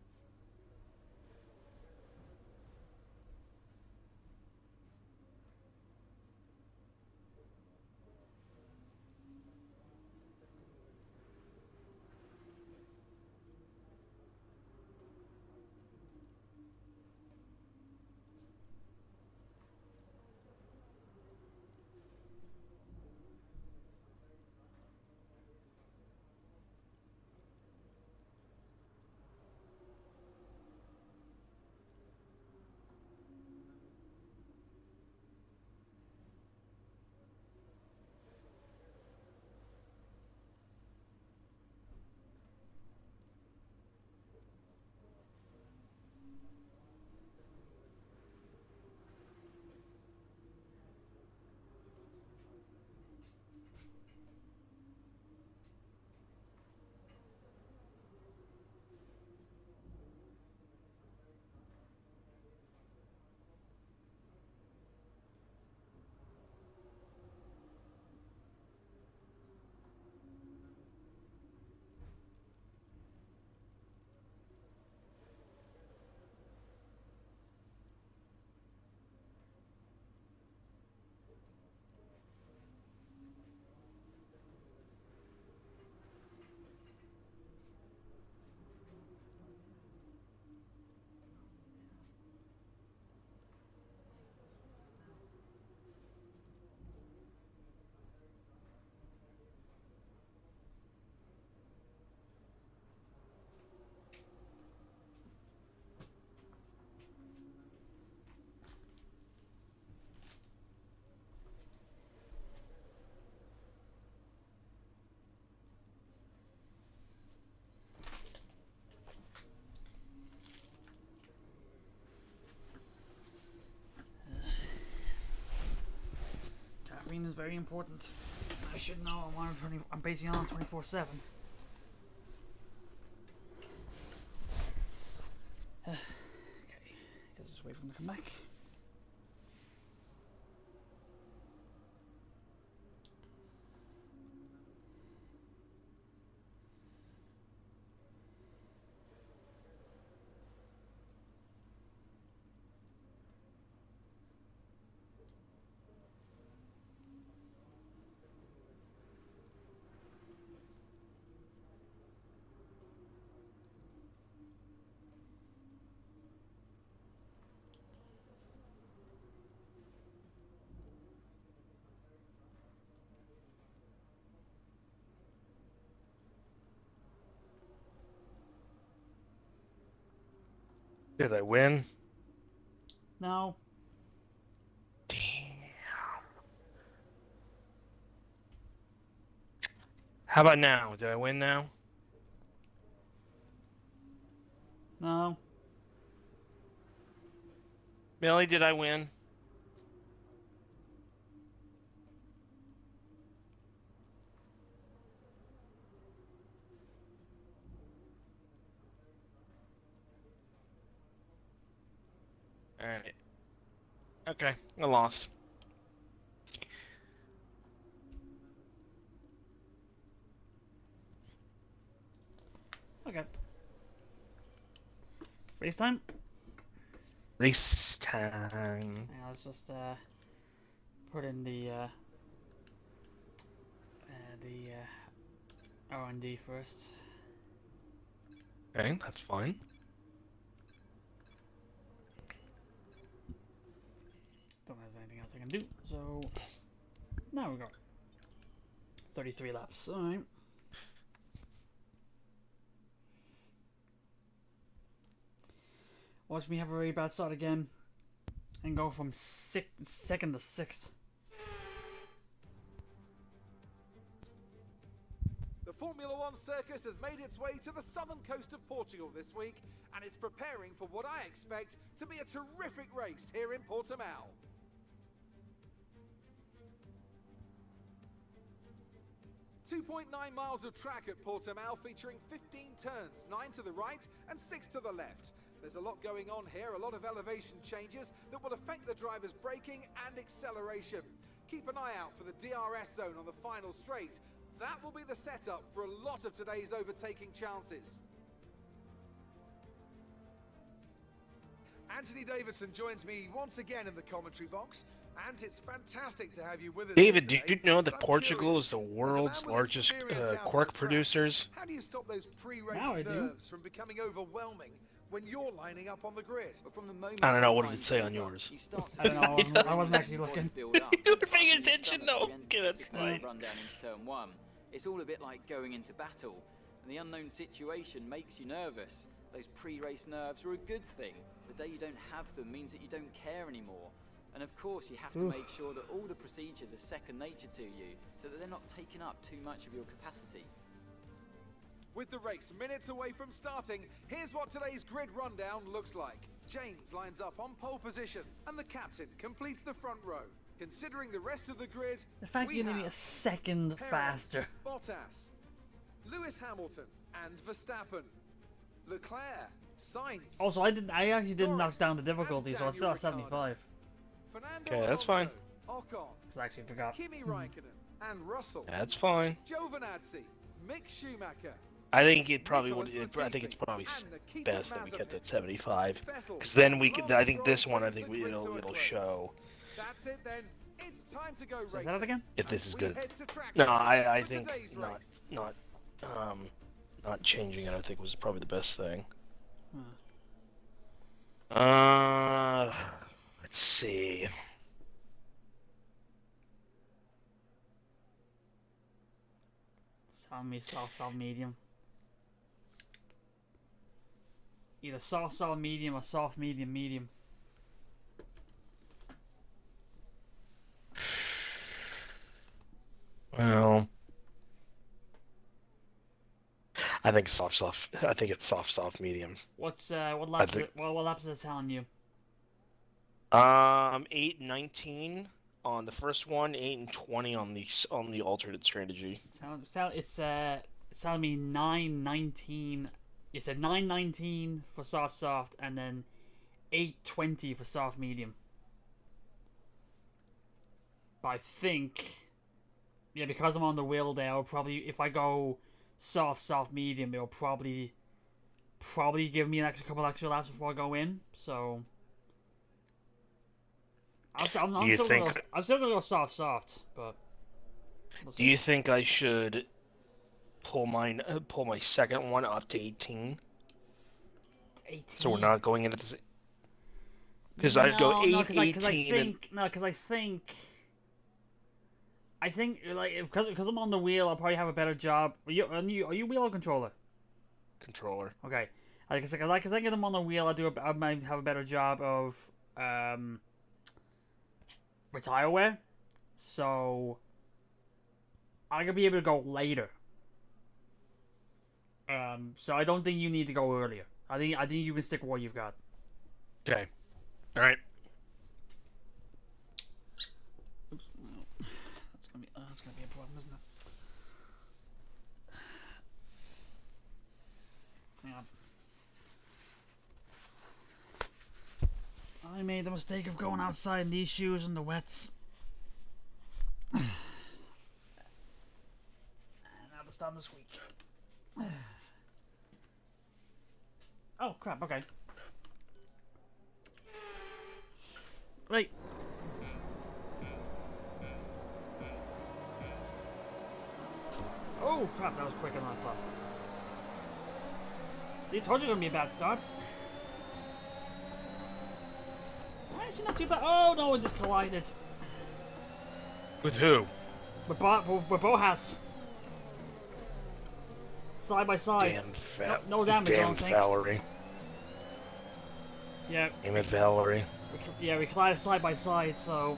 very important. I should know. I'm basing it on 24/7. Okay, gotta just wait for them to come back. Did I win? No. Damn. How about now? Did I win now? No. Millie, did I win? Alright. Okay, I lost. Okay. Race time? Race time. Yeah, let's just put in the R&D first. Okay, that's fine. Don't think there's anything else I can do, so now we go. 33 laps, alright. Watch me have a very bad start again and go from second to sixth. The Formula One circus has made its way to the southern coast of Portugal this week, and it's preparing for what I expect to be a terrific race here in Portimao. .9 miles of track at Portimao, featuring 15 turns, 9 to the right and 6 to the left. There's a lot going on here, a lot of elevation changes that will affect the driver's braking and acceleration. Keep an eye out for the DRS zone on the final straight. That will be the setup for a lot of today's overtaking chances. Anthony Davidson joins me once again in the commentary box, and it's fantastic to have you with us. David, today, did you know that but I'm Portugal curious, is the as a man world's with largest experience out on cork the track, producers? How do you stop those pre-race Now I do. nerves from becoming overwhelming when you're lining up on the grid? But from the moment I don't know, you what did find it say on cover, yours? you start to I don't know, feel I wasn't actually your looking. body's build up, You were the paying buzz in your attention, stomach no. as you Okay, that's anticipate fine. the run down into turn 1. It's all a bit like going into battle, and the unknown situation makes you nervous. Those pre-race nerves are a good thing. The day you don't have them means that you don't care anymore. And of course, you have to make sure that all the procedures are second nature to you, so that they're not taking up too much of your capacity. With the race minutes away from starting, here's what today's grid rundown looks like. James lines up on pole position, and the captain completes the front row. Considering the rest of the grid, The fact we you're nearly have a second Perez, faster. Bottas, Lewis Hamilton, and Verstappen, Leclerc, Sainz. Also, I actually didn't knock Norris, down the difficulty, so I and still have Daniel 75. Fernando Okay, that's fine. Alonso, Ocon, Because I actually forgot. Kimi Raikkonen, and Russell. That's fine. Giovinazzi, Mick Schumacher, I think it probably Nicholas would. I think it's Latifi, probably and Nikita best that we kept Mazepin. it 75, Vettel, because then we could. I Lance think this Stroll one. I brings think the grid to a it'll close. show That's it then. It's time to go So is racing. that it again? if this is We good. head to track No, speed I for think today's race. not changing it. I think was probably the best thing. Let's see. Soft, medium. Either soft, medium, or soft, medium. Well, I think soft. I think it's soft, medium. What's what laps? think- What laps is it telling you? 8:19 on the first one, 8 and 20 on the alternate strategy. It's telling me 919. It's a 919 for soft, and then 820 for soft medium. But I think, yeah, because I'm on the wheel there, I'll probably, if I go soft, medium, it'll probably give me a couple extra laps before I go in. So I'm still gonna go soft, but we'll see. Do you think I should pull my second one up to 18? 18. So we're not going into the. Because I'd go 8, 18. I think like because I'm on the wheel, I'll probably have a better job. Are you wheel or controller? Controller. Okay, because I think if I'm on the wheel, I might have a better job of with tire wear. So I'm gonna be able to go later. So I don't think you need to go earlier. I think you can stick with what you've got. Okay. All right. Oops. That's gonna be a problem, isn't it? Hang on. I made the mistake of going outside in these shoes in the wets. And now it's done this week. Oh crap! Okay. Wait. Oh crap! That was quicker than I thought. See, I told you it was gonna be a bad start. Why is she not too bad? Oh no! It just collided. With who? With Bohas. Side by side. No damage, I don't think. Valerie. Yeah. Damn it, Valerie. We collided side by side, so.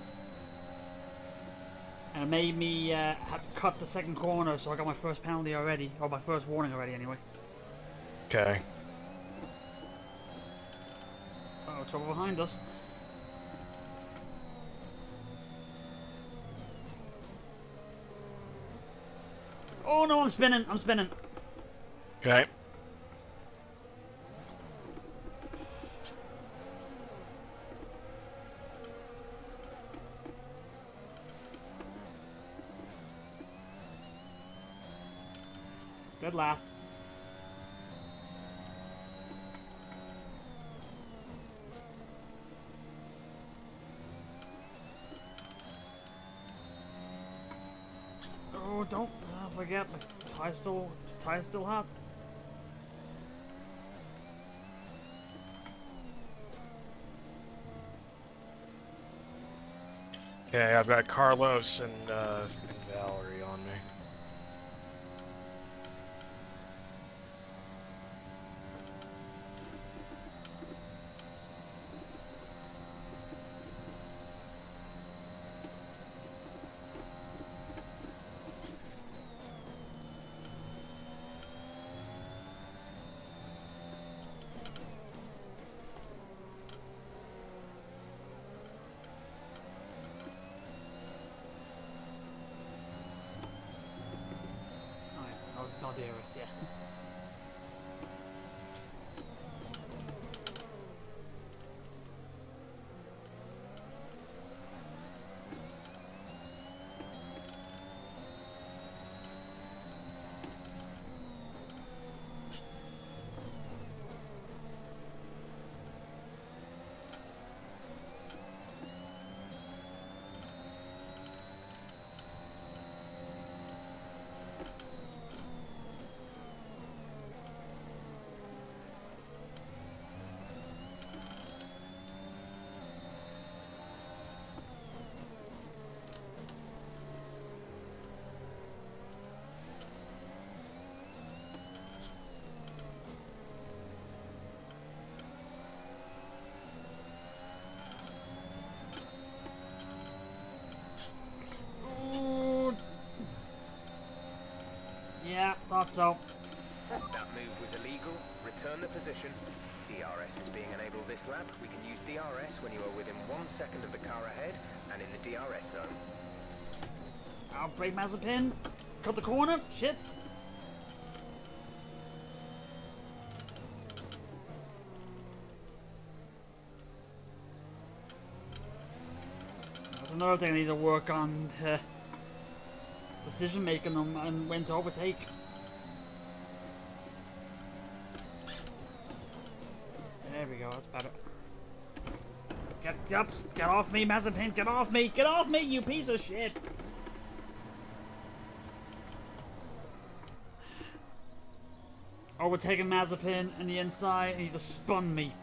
And it made me have to cut the second corner, so I got my first penalty already. Or my first warning already, anyway. Okay. Oh, trouble behind us. Oh no, I'm spinning. Okay. Dead last. Oh, don't forget, my tire's still hot. Okay, I've got Carlos and Valerie on me. Not there, yeah. Yeah, thought so. That move was illegal. Return the position. DRS is being enabled this lap. We can use DRS when you are within 1 second of the car ahead and in the DRS zone. I'll break Mazepin. Cut the corner. Shit. That's another thing I need to work on. Decision making and when to overtake. There we go, that's better. Get up! Get off me, Mazepin! Get off me! Get off me, you piece of shit! Overtaking Mazepin in the inside, and he just spun me.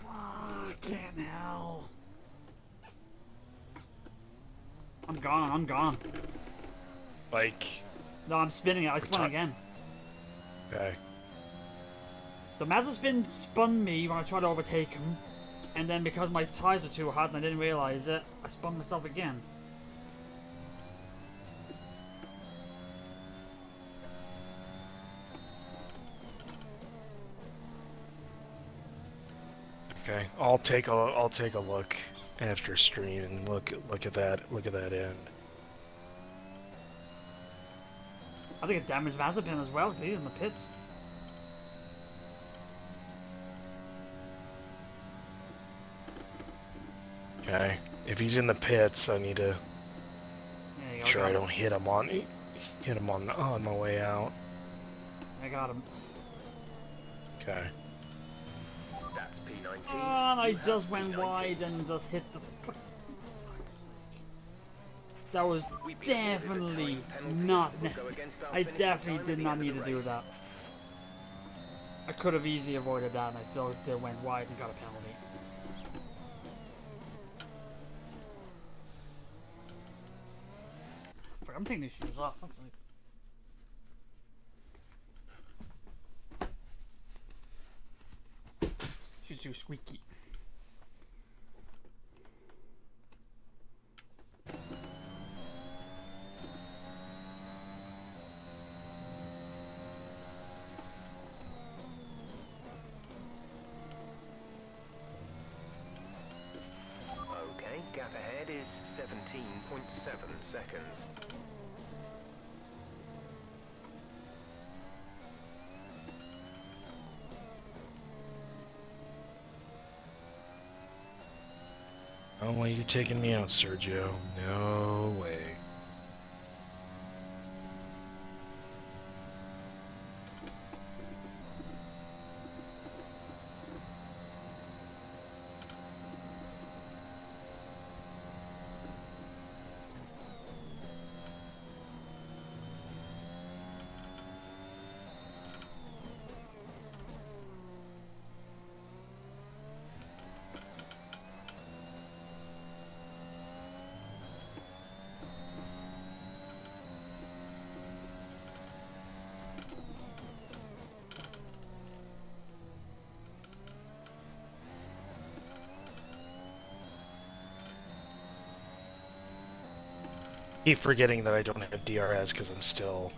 Fucking hell. I'm gone, I'm gone. Like... No, I'm spinning it. I spun again. Okay. So Mazepin spun me when I tried to overtake him. And then because my tires were too hot and I didn't realize it, I spun myself again. Okay, I'll take a look after stream and look at that end. I think it damaged Mazepin as well because he's in the pits. Okay, if he's in the pits, I need to There make sure I don't hit him on my way out. I got him. Okay. That's P19. Oh, and I You have just went P19. wide and just hit the... Fuck's sake. That was We've been awarded a definitely time penalty not that will go necessary. against our I finishing definitely time did at the not end of need the to do race. that. I could have easily avoided that and I still went wide and got a penalty. Fuck, I'm taking these shoes off. Fuck's sake. She's too squeaky. Okay, gap ahead is 17.7 seconds. No way you're taking me out, Sergio. No way. Keep forgetting that I don't have DRS because I'm still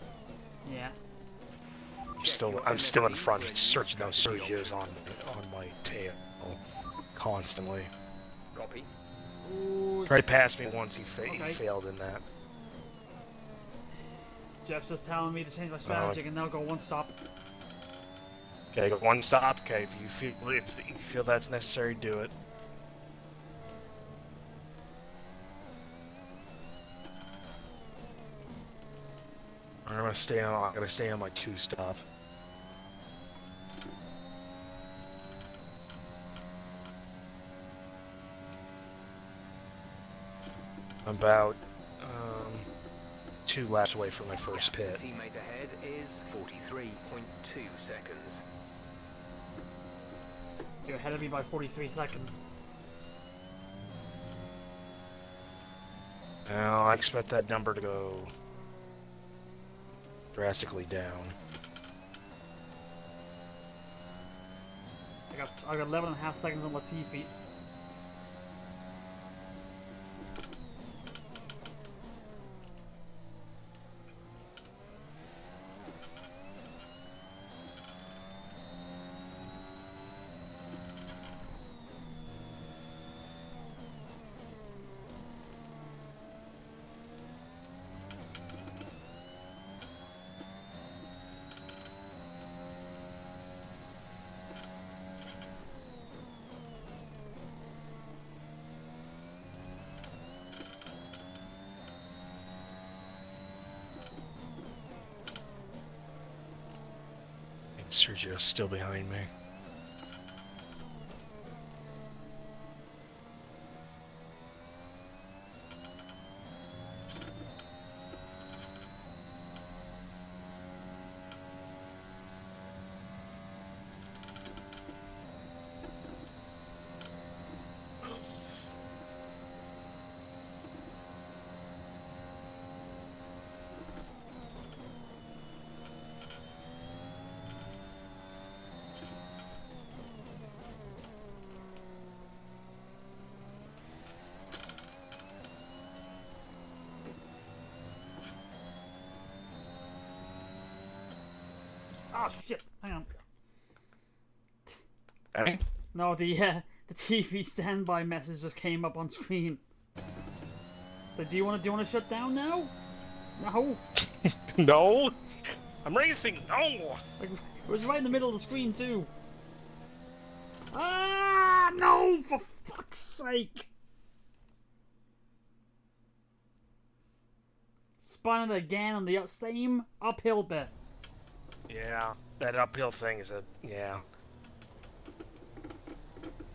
Yeah. I'm still in front. Searching those Sergio's on my tail constantly. Copy. Ooh, Tried to pass me once. He Okay. failed in that. Jeff's just telling me to change my strategy and now go one stop. Okay, go one stop. Okay, if you feel that's necessary, do it. I'm gonna stay on my two stop. I'm about 2 laps away from my first Gap to pit. teammate ahead is 43.2 seconds. You're ahead of me by 43 seconds. Now I expect that number to go drastically down. I got 11.5 seconds on Latifi. Sergio's still behind me. Oh shit! Hang on. Hey? No, the TV standby message just came up on screen. So do you want to shut down now? No. No! I'm racing! No! Like, it was right in the middle of the screen too. Ah no! For fuck's sake! Spun it again on the same uphill bit. Yeah, that uphill thing is yeah.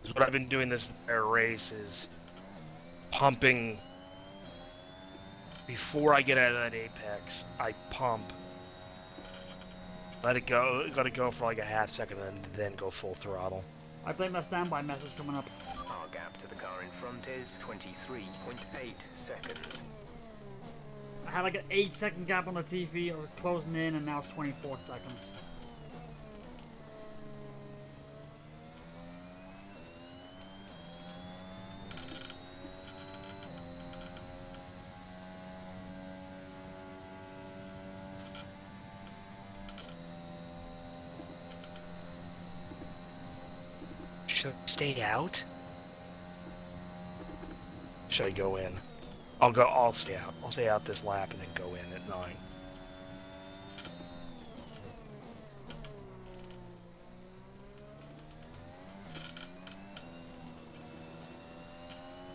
So what I've been doing this entire race is pumping. Before I get out of that apex, I pump. Let it go for like a half second and then go full throttle. I blame that standby message coming up. Our gap to the car in front is 23.8 seconds. I had like an 8-second gap on the TV or closing in, and now it's 24 seconds. Should I stay out? Should I go in? I'll stay out. I'll stay out this lap and then go in at 9.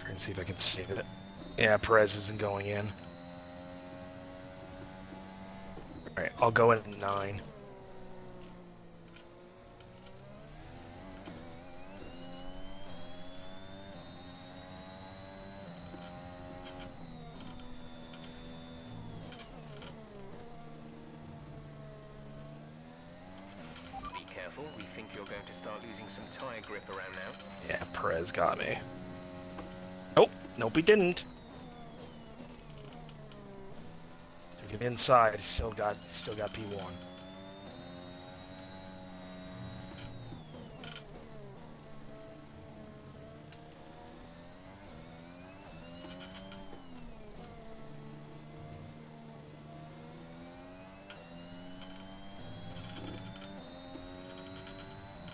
Try and see if I can save it. Yeah, Perez isn't going in. Alright, I'll go in at 9. We think you're going to start losing some tire grip around now. Yeah, Perez got me. Nope, he didn't. Took him inside. Still got P1.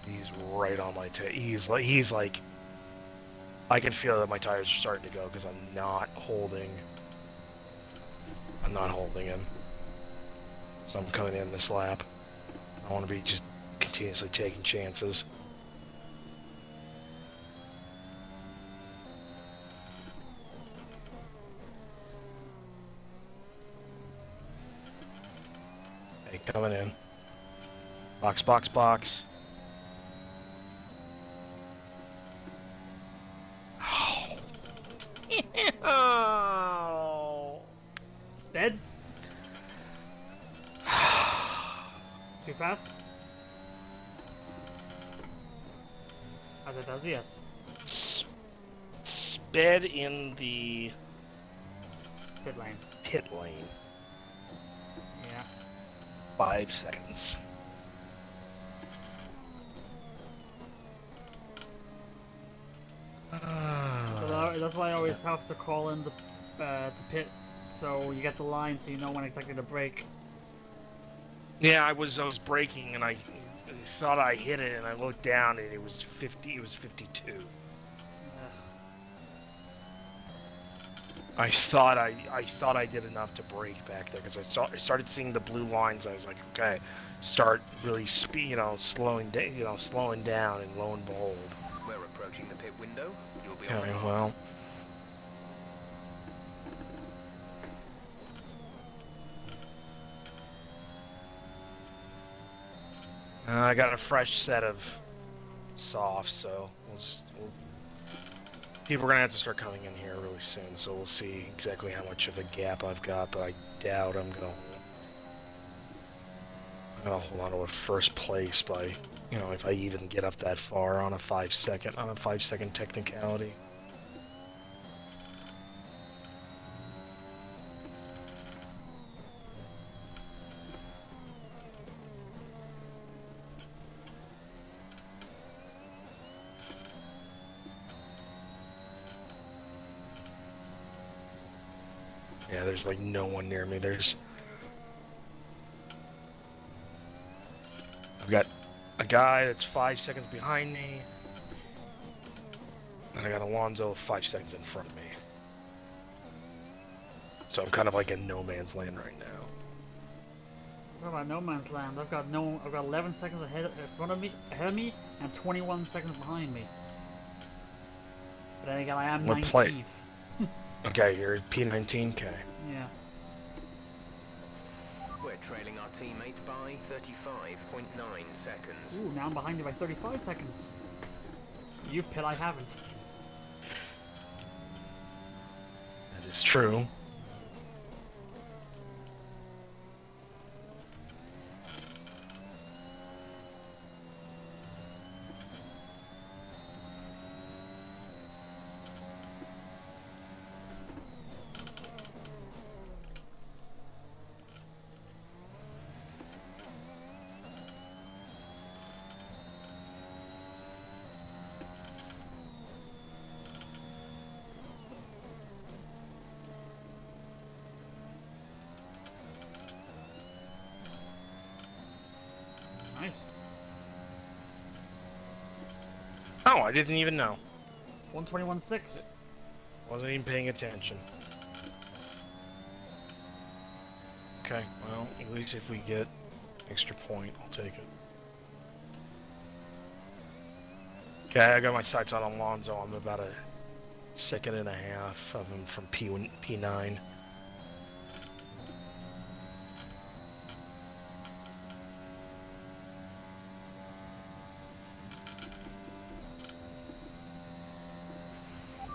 He's right on my tire. He's like, I can feel that my tires are starting to go because I'm not holding him. So I'm coming in this lap. I want to be just continuously taking chances. Hey, coming in. Box, box, box. Oh. Sped? Too fast? As it does, yes. Sped in the Pit lane. pit lane. Yeah. 5 seconds. So that's why I always have to call in the pit, so you get the line, so you know when exactly to brake. Yeah, I was braking and I thought I hit it, and I looked down and it was 50. It was 52. I thought I did enough to brake back there because I started seeing the blue lines. I was like, okay, start really slowing down, and lo and behold. We're approaching the pit window. You'll be Okay, on well. I got a fresh set of softs, so people are gonna have to start coming in here really soon. So we'll see exactly how much of a gap I've got, but I doubt I'm gonna hold on to a first place by, you know, if I even get up that far on a 5 second technicality. Yeah, there's like no one near me. I've got a guy that's 5 seconds behind me, and I got Alonso 5 seconds in front of me. So I'm kind of like in no man's land right now. Talk about no man's land. I've got 11 seconds ahead of me, and 21 seconds behind me. But then again, I am 19th. Okay, you're P19, okay. Yeah. We're trailing our teammate by 35.9 seconds. Ooh, now I'm behind you by 35 seconds. You've pit, I haven't. That is true. Nice. Oh, I didn't even know. 121.6. Wasn't even paying attention. Okay, well, at least if we get extra point, I'll take it. Okay, I got my sights on Alonso. I'm about a second and a half of him from P9.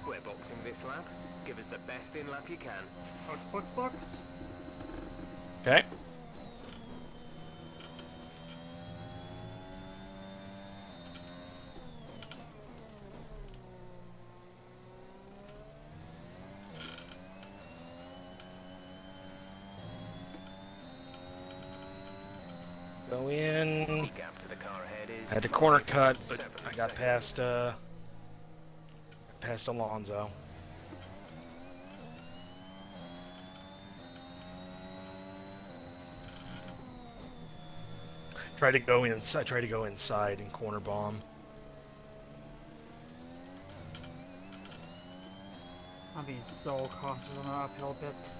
We're boxing this lap. Give us the best in lap you can. Box. Okay. Go in. The gap to the car ahead is I had to corner 5.7 cut, but I got seconds. past Alonso. Try to go inside and corner bomb. I'm being so cautious on the uphill bits.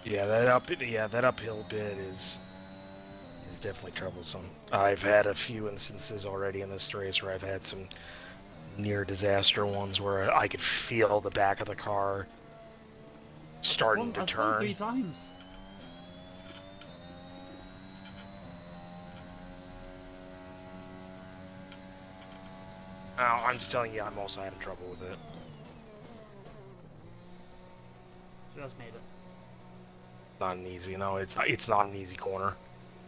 Yeah, that uphill bit is definitely troublesome. I've had a few instances already in this race where I've had some near disaster ones where I could feel the back of the car starting to I've turn. won 3 times. I'm just telling you, I'm also having trouble with it. Just made it. Not an easy, no, it's not an easy corner.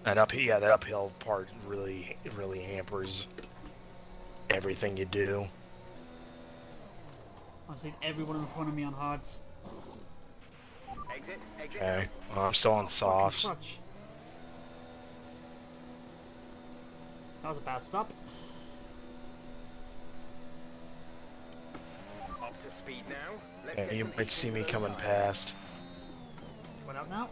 And that uphill part really hampers everything you do. I've seen everyone in front of me on hards. Exit. Okay, well, I'm still on softs. Clutch. That was a bad stop. Up to speed now. Let's Yeah, get you some might heat see into me those coming tires. past. Went out now.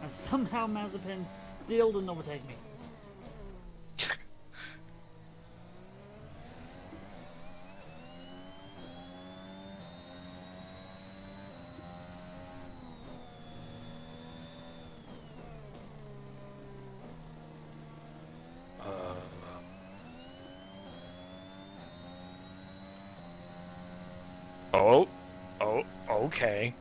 And somehow Mazepin still didn't overtake me. Oh, okay.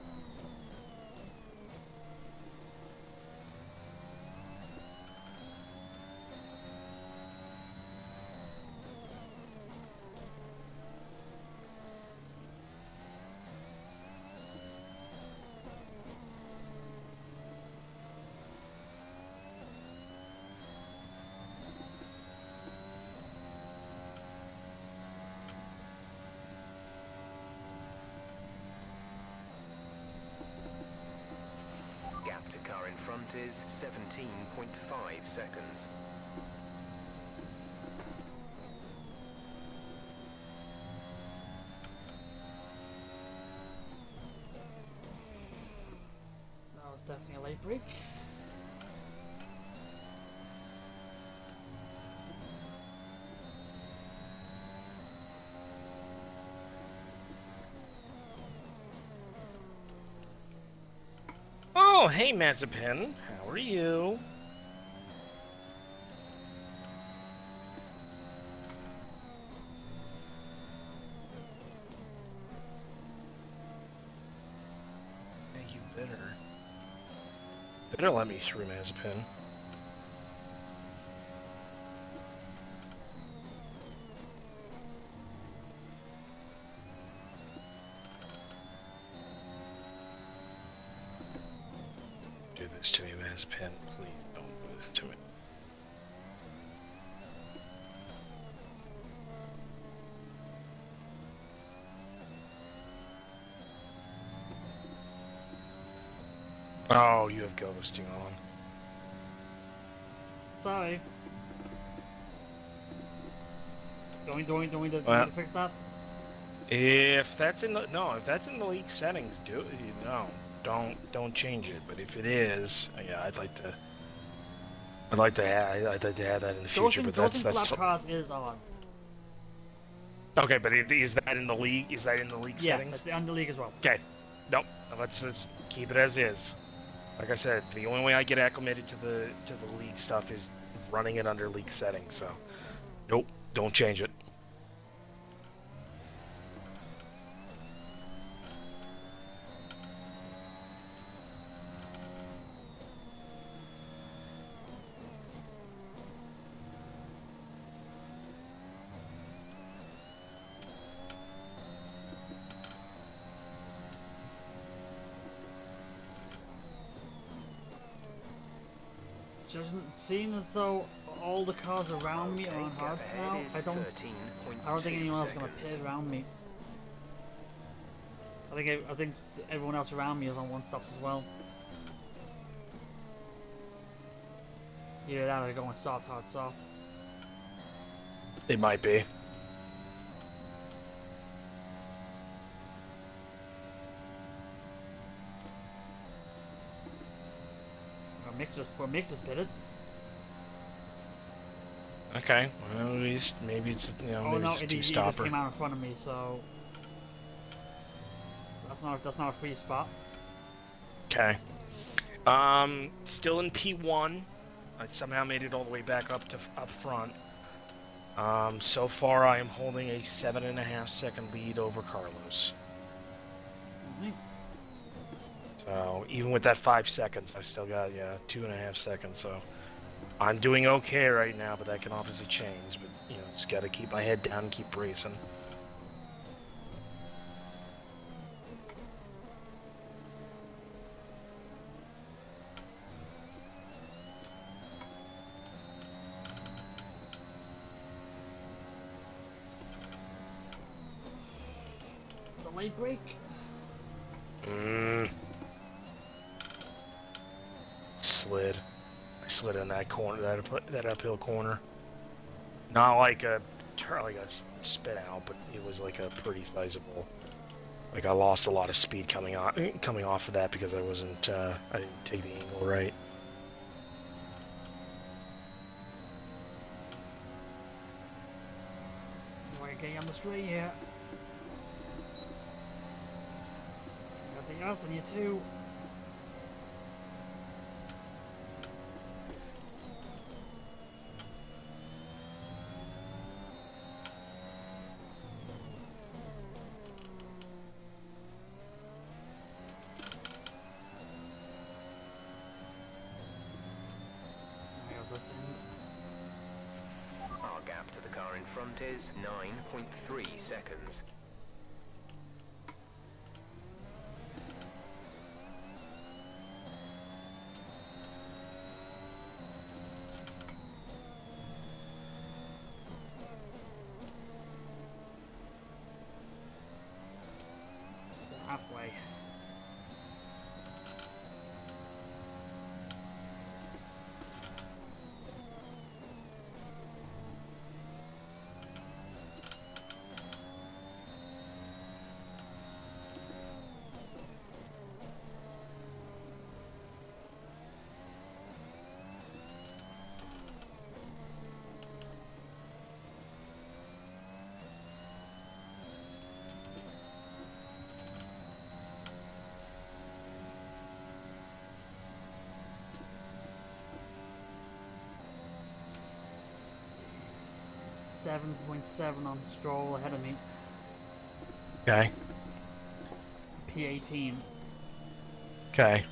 Gap to car in front is 17.5 seconds. That was definitely a late break. Oh, hey, Mazepin. How are you? Hey, you better let me through, Mazepin. Do this to me, Mazepin. Please don't do this to me. Oh, you have ghosting on. Sorry. Do we need Well, to fix that? if that's in the if that's in the league settings, don't change it. But if it is, yeah, I'd like to add that in the future. But that's flat cars is on. okay. But is that in the league? Is that in the league Yeah, settings? it's on the league as well. Okay. Nope. Let's keep it as is. Like I said, the only way I get acclimated to the league stuff is running it under league settings. So, nope. Don't change it. Doesn't seem as though all the cars around me are on hards now. I don't think anyone else is gonna pit around me. I think everyone else around me is on one stops as well. Either that or they're going soft, hard, soft. It might be. Mick just pitted. Okay. Well, at least maybe it's Oh no, it's a he just two-stopper. came out in front of me, so that's not a free spot. Okay. Still in P1. I somehow made it all the way back up front. So far I am holding a 7.5 second lead over Carlos. Mhm. So even with that 5 seconds, I still got 2.5 seconds. So I'm doing okay right now, but that can obviously change. But just got to keep my head down and keep racing. It's a late break. I slid in that corner, that uphill corner. Not like a spit out, but it was like a pretty sizable. Like I lost a lot of speed coming off of that because I wasn't I didn't take the angle right. You want to get you on the straight here. Got the else on you too. to the car in front is 9.3 seconds. Halfway. .7 on Stroll ahead of me. Okay. P18. Okay.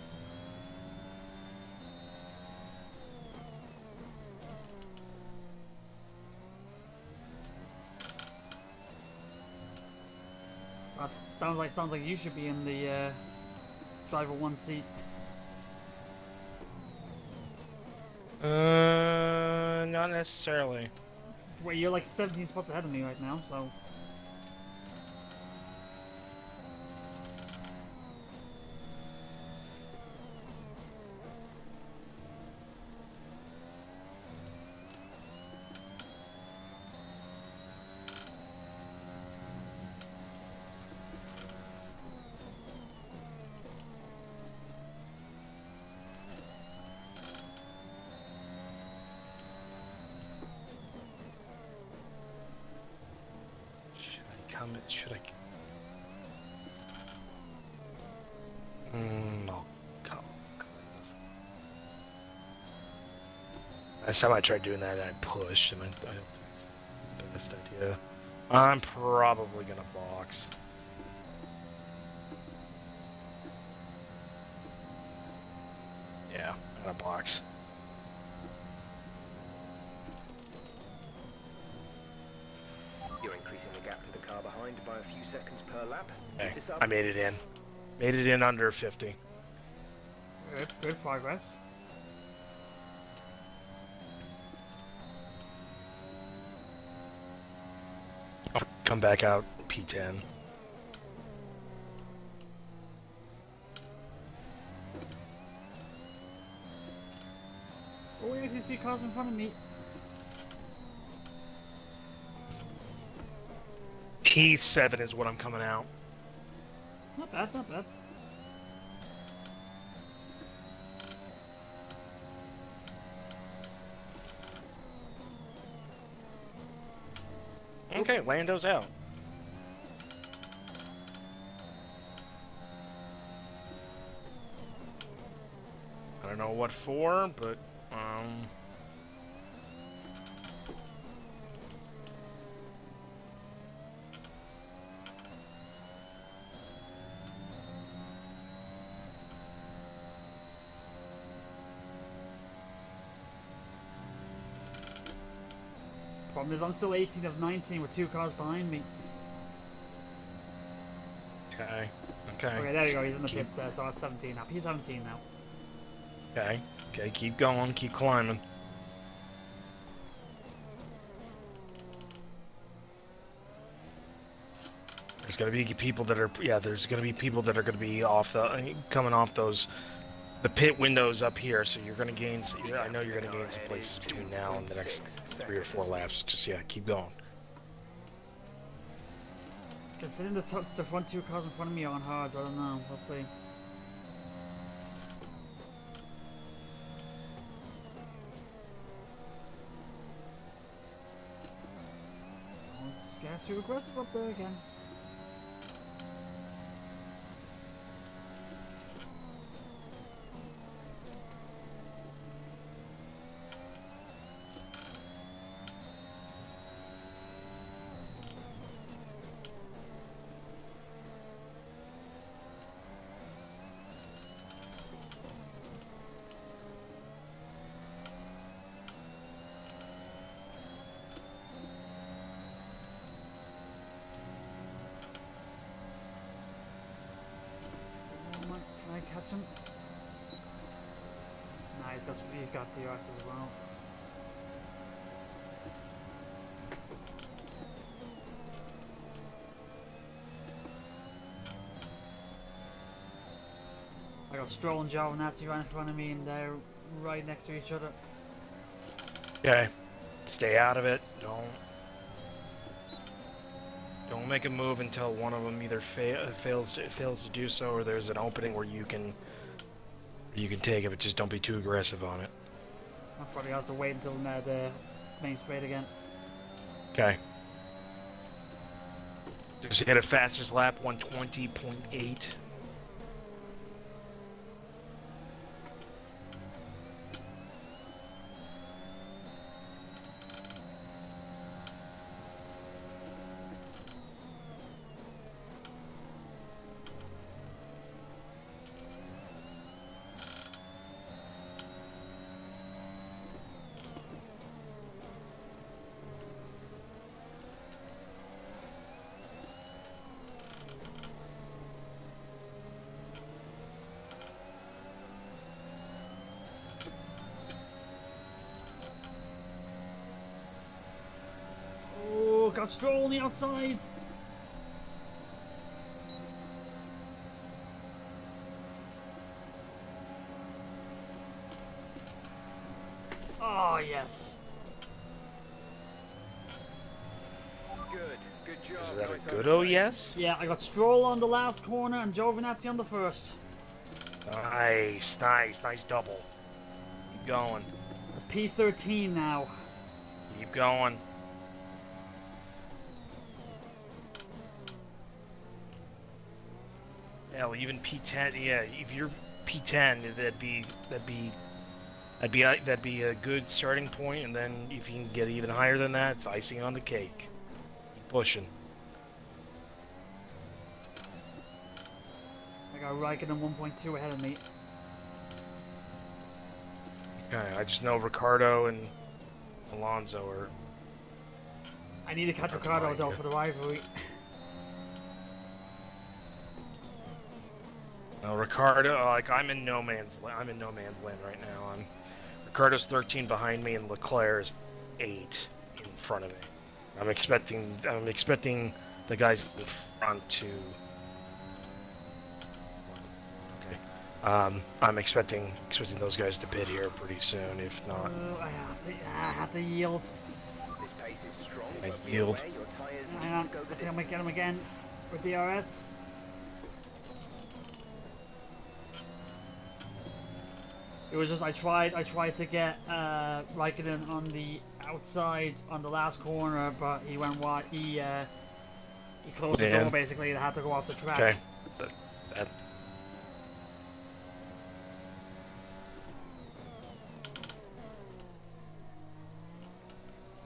Sounds like you should be in the driver one seat. Not necessarily. Wait, you're like 17 spots ahead of me right now, so. Should I? No. Come. Last time I tried doing that, I pushed, and I don't think it's the best idea. I'm probably gonna box. Yeah, I'm gonna box. You're increasing the gap to the car behind by a few seconds per lap. Okay, This up. I made it in. Made it in under 50. Good progress. I'll come back out P10. Oh, we actually see cars in front of me. P7 is what I'm coming out. Not bad, not bad. Okay, Lando's out. I don't know what for, but Problem is, I'm still 18 of 19 with 2 cars behind me. okay. Okay. Okay, there you go. He's in the pits there, so that's 17 now. He's 17 now. Okay. Okay, keep going, keep climbing. There's gonna be people that are there's gonna be people that are gonna be off coming off the pit windows up here, so you're gonna gain. I know you're gonna gain some places between now and the next 3 or 4 laps. Just keep going. Considering the front 2 cars in front of me are on hards, I don't know. We'll see. Don't get too aggressive up there again. he's got DRS as well. I got Stroll and Giovinazzi right in front of me, and they're right next to each other. Okay. Stay out of it. Don't make a move until one of them either fails to do so, or there's an opening where you can take it, but just don't be too aggressive on it. I'll probably have to wait until the main straight again. Okay. Just hit a fastest lap, 120.8. Got Stroll on the outside. Oh yes. Good job. Is that Nice a good overtake. oh yes? Yeah, I got Stroll on the last corner and Giovinazzi on the first. Nice double. Keep going. P13 now. Keep going. Hell, even P10. Yeah, if you're P10, that'd be a good starting point. And then if you can get even higher than that, it's icing on the cake. Keep pushing. I got Raikkonen 1.2 ahead of me. Okay, I just know Ricardo and Alonso are. I need to catch Ricardo though for the rivalry. Ricardo, like I'm in no man's land. I'm in no man's land right now. Ricardo's 13 behind me, and Leclerc is 8 in front of me. I'm expecting the guys in the front to. Okay. I'm expecting those guys to pit here pretty soon. If not, I have to yield. This pace is strong, I but be yield. aware your tires Hang need on, to go the I think I might get him distance. again with DRS. It was just I tried to get Raikkonen on the outside on the last corner, but he went wide. He closed the door basically and had to go off the track. okay.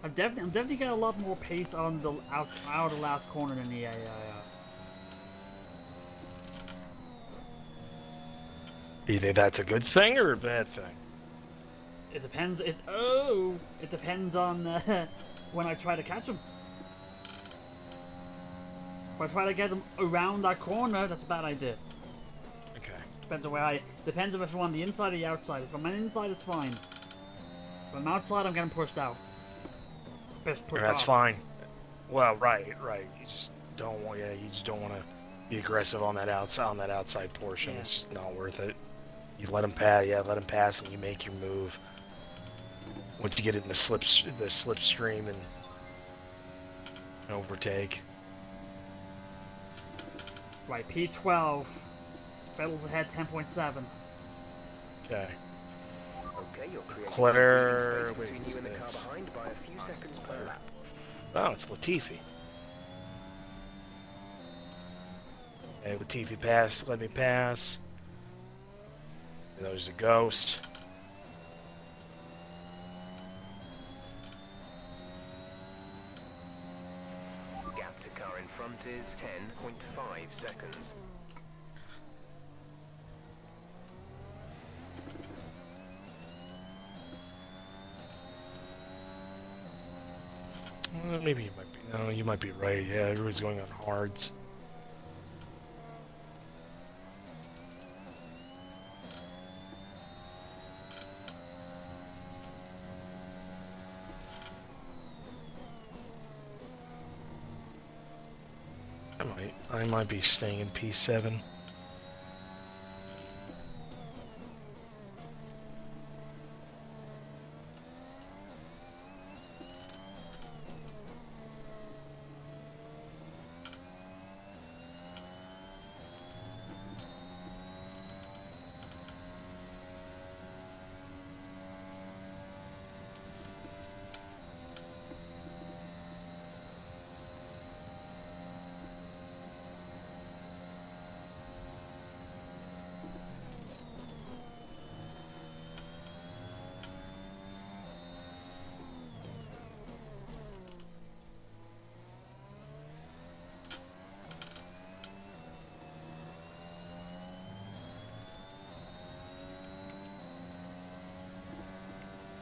I'm definitely getting a lot more pace on the out of the last corner than the Do you think that's a good thing or a bad thing? It depends. It depends on when I try to catch him. If I try to get him around that corner, that's a bad idea. Okay. Depends on where depends if I'm on the inside or the outside. If I'm on the inside, it's fine. If I'm outside, I'm getting pushed out. Pushed That's off. fine. Well, right. You just don't want. Yeah, you just don't want to be aggressive on that outside portion. Yeah. It's just not worth it. You let him pass. Yeah, let him pass, and you make your move. Once you get it in the slipstream and overtake. Right, P12. Vettel's ahead 10.7. Okay. Okay, you're creating Leclerc, some breathing space wait, between you and the who's car this? behind by a few seconds per lap. Oh, it's Latifi. Hey, Latifi pass. Let me pass. There's a ghost. Gap to car in front is 10.5 seconds. Maybe you might be. No, you might be right. Yeah, everybody's going on hards. I might be staying in P7.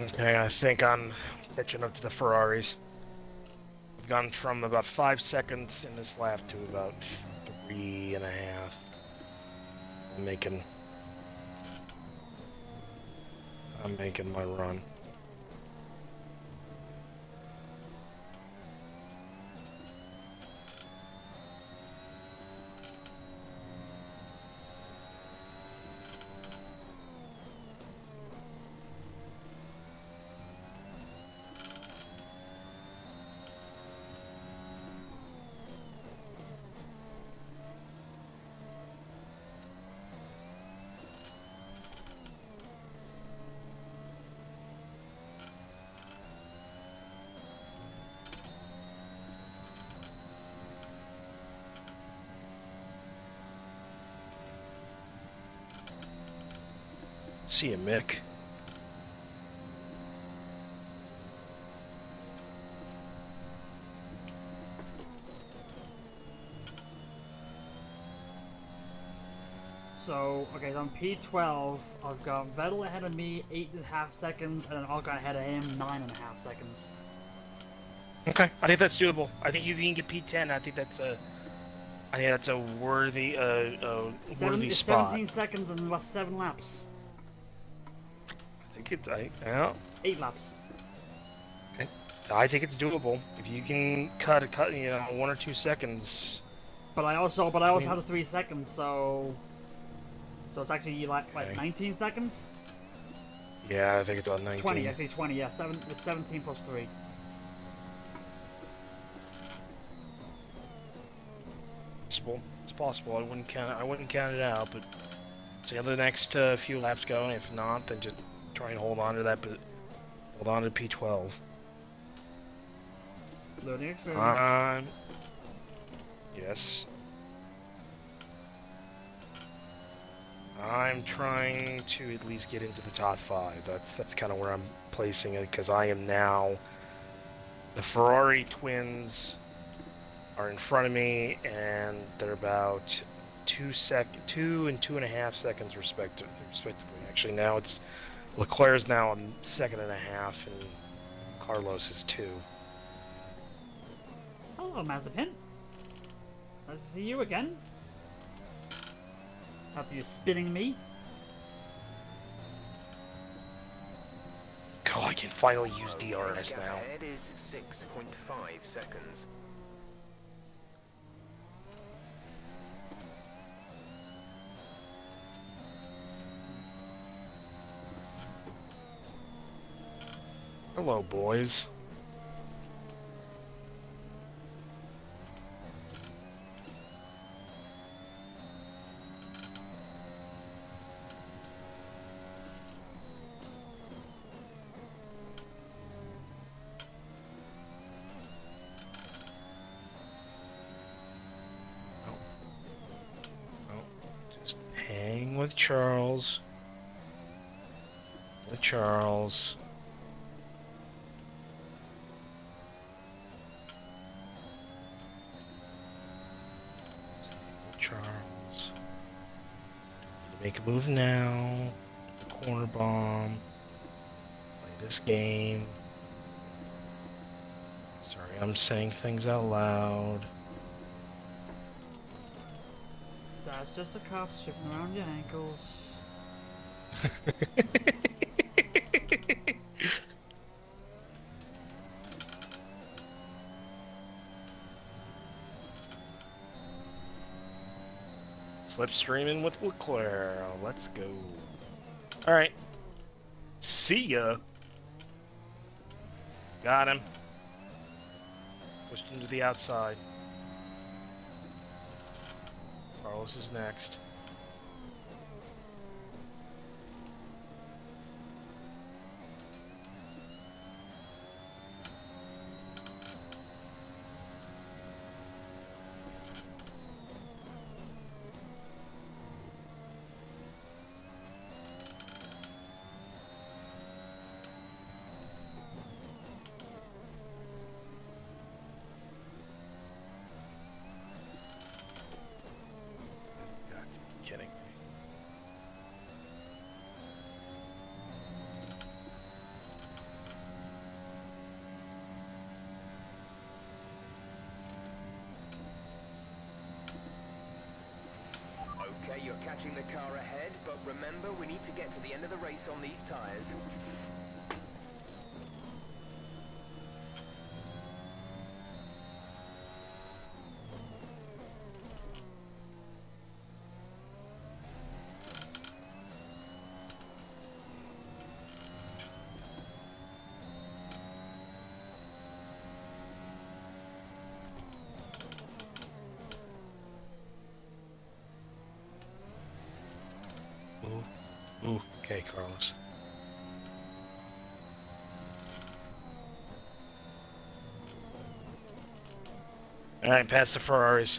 Okay, I think I'm catching up to the Ferraris. I've gone from about 5 seconds in this lap to about 3.5. I'm making my run. See you, Mick. So, okay, so on P12, I've got Vettel ahead of me, 8.5 seconds, and then Ocon ahead of him, 9.5 seconds. Okay, I think that's doable. I think if you can get P10, I think that's a worthy, worthy spot. 17 seconds and about 7 laps. I think it's, yeah. 8 laps. Okay, I think it's doable. If you can cut, 1 or 2 seconds. But I also had a 3 seconds, so it's actually like 19 seconds. Yeah, I think it's about 19. 20, actually 20. Yeah, it's 17 plus 3. It's possible. I wouldn't count it out, but see how the next few laps go. And if not, then just try and hold on to that. But hold on to P12. Learning experience. Yes. I'm trying to at least get into the top 5. That's kind of where I'm placing it, because I am now. The Ferrari twins are in front of me, and they're about 2 and 2.5 seconds respectively. Actually, now it's Leclerc's now a 1.5 seconds, and Carlos is 2. Hello, Mazepin. Nice to see you again. After you spinning me. God, I can finally use DRS now. Ahead is 6.5 seconds. Hello, boys. With Charles. Make a move now. Corner bomb. Play this game. Sorry, I'm saying things out loud. That's just a cop stripping around your ankles. Slipstreaming with Leclerc. Let's go. Alright. See ya. Got him. Pushed him to the outside. Carlos is next. Okay, you're catching the car ahead, but remember, we need to get to the end of the race on these tyres. Ooh, okay, Carlos. Alright, past the Ferraris.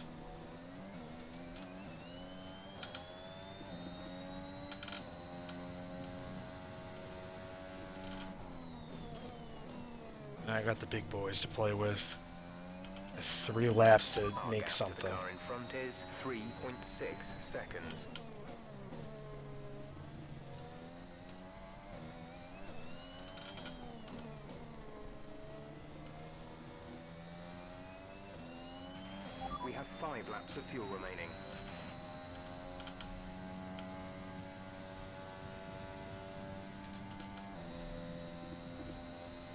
I got the big boys to play with. 3 laps to make something. The car in front is 3.6 seconds. We have 5 laps of fuel remaining.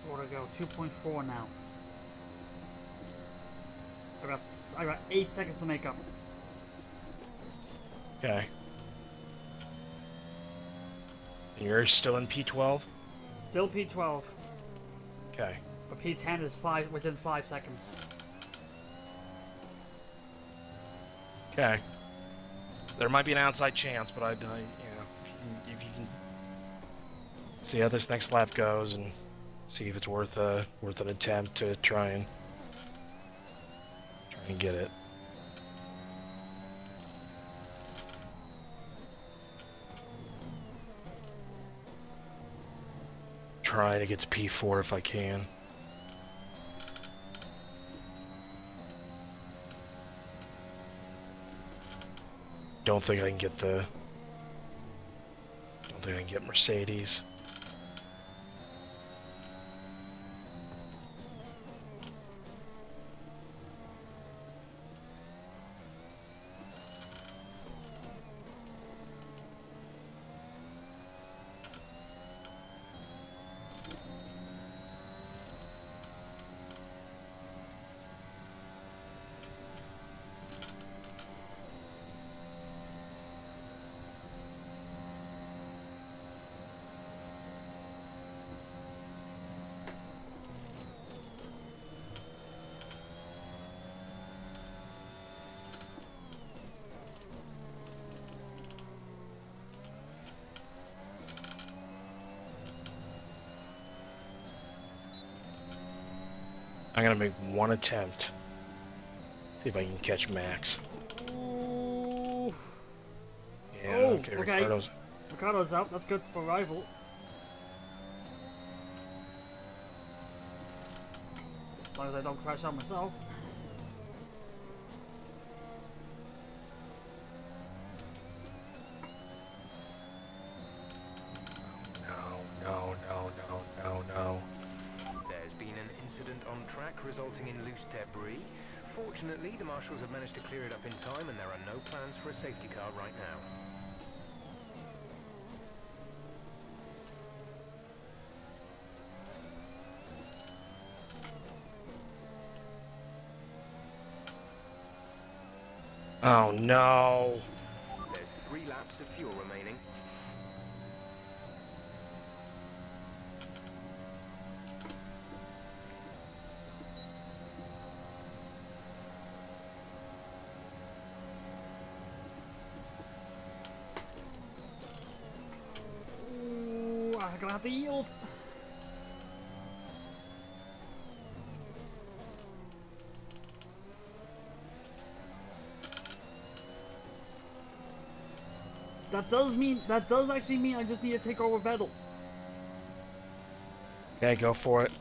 Four to go. 2.4 now. I got 8 seconds to make up. Okay. And you're still in P12? Still P12. Okay. But P10 is within 5 seconds. Okay. There might be an outside chance, but if you can see how this next lap goes and see if it's worth an attempt to try and get it. Trying to get to P4 if I can. Don't think I can get Mercedes. I'm gonna make one attempt. See if I can catch Max. Ooh. Yeah, Oh, okay, okay. Ricardo's out. That's good for rival. As long as I don't crash out myself. No. There's been an incident on track resulting in loose debris. Fortunately, the marshals have managed to clear it up in time and there are no plans for a safety car right now. Oh no! laps of fuel remaining. Ooh, I'm gonna have to yield. That does actually mean I just need to take over Vettel. Okay, go for it.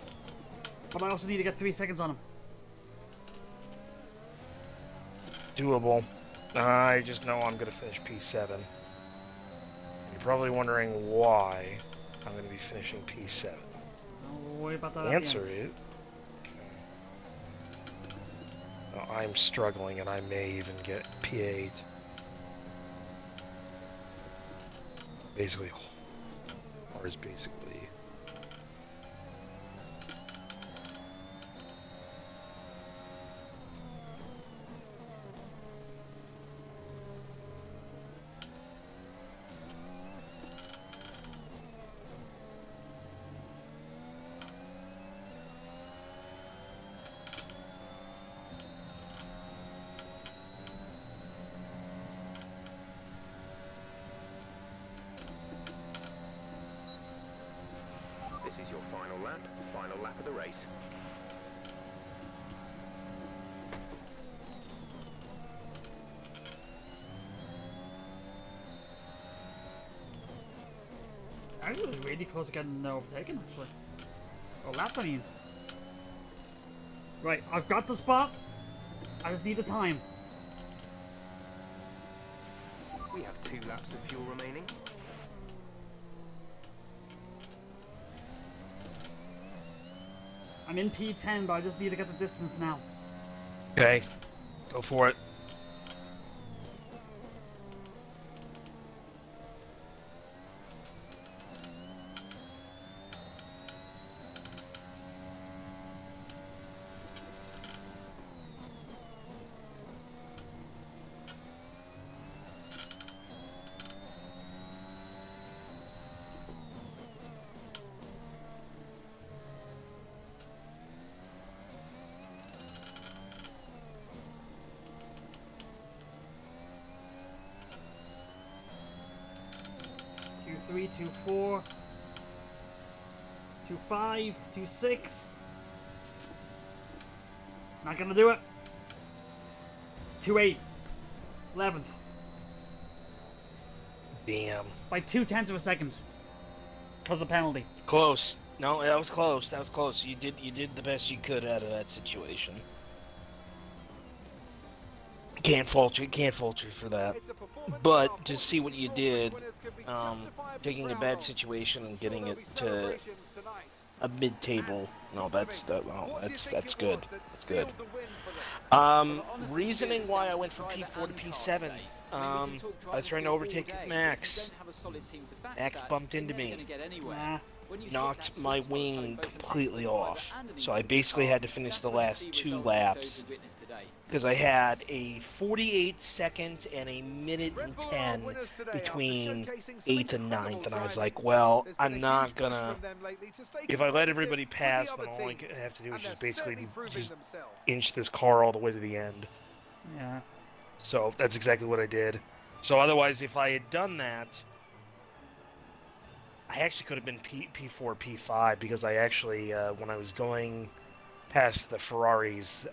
But I also need to get 3 seconds on him. Doable. I just know I'm gonna finish P7. You're probably wondering why I'm gonna be finishing P7. Don't worry about that. The answer is... Okay. I'm struggling and I may even get P8. Basically, or is basically. This is your final lap of the race. I was really close to getting overtaken, actually. Oh, lapped, I mean. Right, I've got the spot. I just need the time. We have 2 laps of fuel remaining. I'm in P10, but I just need to get the distance now. Okay, go for it. Two 2 4, 2 5, 2 6. Not gonna do it. 2 8, 11th. Damn. By 0.2 of a second. Because of the penalty. Close. No, that was close. That was close. You did the best you could out of that situation. Can't fault you. Can't fault you for that. But to see what you did, taking a bad situation and getting it to a mid-table, that's good. That's good. Reasoning why I went from P4 to P7. I was trying to overtake Max. Max bumped into me. Knocked my wing completely off. So I basically had to finish the last 2 laps. Because I had a 48-second and a minute and 10 between 8th and 9th, and I was like, well, I'm not gonna... If I let everybody pass, then all I have to do is just basically just inch this car all the way to the end. Yeah. So that's exactly what I did. So otherwise, if I had done that, I actually could have been P4, P5, because I actually, when I was going past the Ferraris,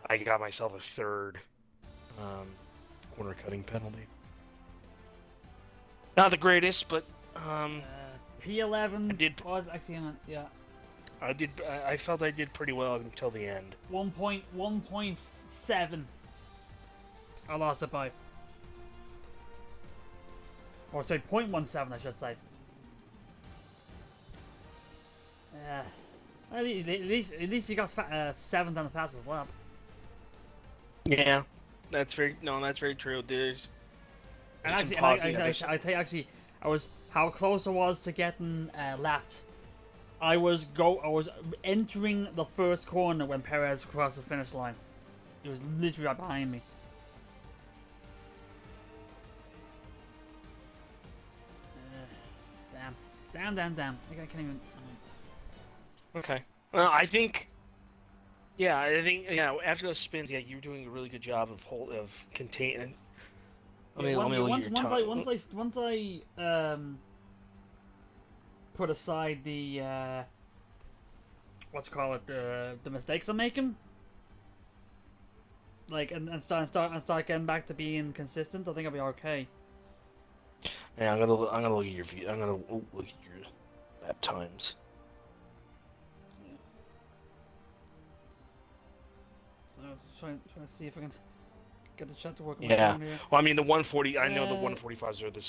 I got myself a 3rd corner cutting penalty. Not the greatest, but P11 I did. was actually on, yeah. I felt I did pretty well until the end. 1.7. I lost it by. Or sorry, 0.17, I should say. At least you got 7th on the fastest lap. Yeah, that's very true. There's and actually, I tell you, actually, how close I was to getting lapped. I was entering the first corner when Perez crossed the finish line. It was literally right behind me. Damn. I can't even. Okay. Well, I think. Yeah, After those spins, yeah, you're doing a really good job of containing. Let me look at your time. Once I put aside the the mistakes I'm making, like and start getting back to being consistent, I think I'll be okay. Yeah, I'm gonna look at your view. I'm gonna look at your lap times. So trying to see if I can get the chat to work on Yeah. my phone here. Well, I mean the 140. I know the 145s are the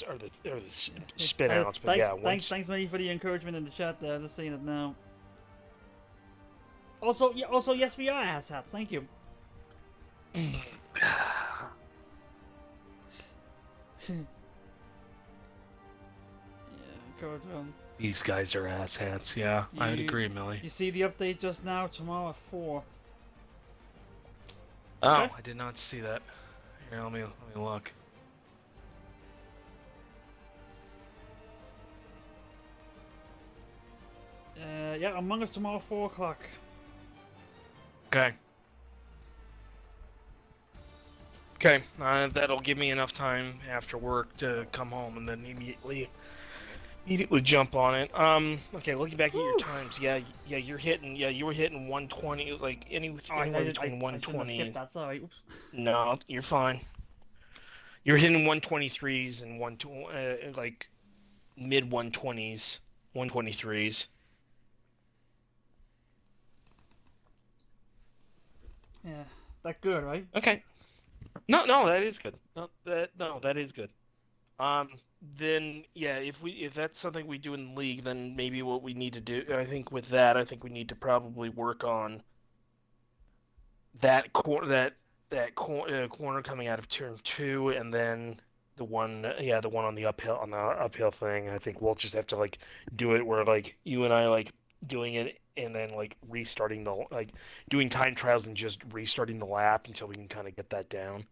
spin outs, but Thanks, many for the encouragement in the chat there. Just seeing it now. Also, yes, we are asshats. Thank you. These guys are asshats. Yeah, I would agree, Millie. You see the update just now? Tomorrow at 4. Oh, Okay. I did not see that. Here, let me look. Yeah, Among Us tomorrow 4 o'clock. Okay. Okay, that'll give me enough time after work to come home and then immediately jump on it. Okay, looking back at your times, you were hitting 120, like anywhere between 120. I skipped that. Sorry. Oops. No, you're fine. You're hitting 123s and like mid 120s, 123s. Yeah, that good, right? Okay. No, that is good. That is good. Then yeah, if that's something we do in the league, then maybe what we need to do, I think we need to probably work on that corner coming out of turn 2, and then the one on the uphill thing. I think we'll just have to like do it where like you and I like doing it and then like restarting doing time trials and just restarting the lap until we can kind of get that down.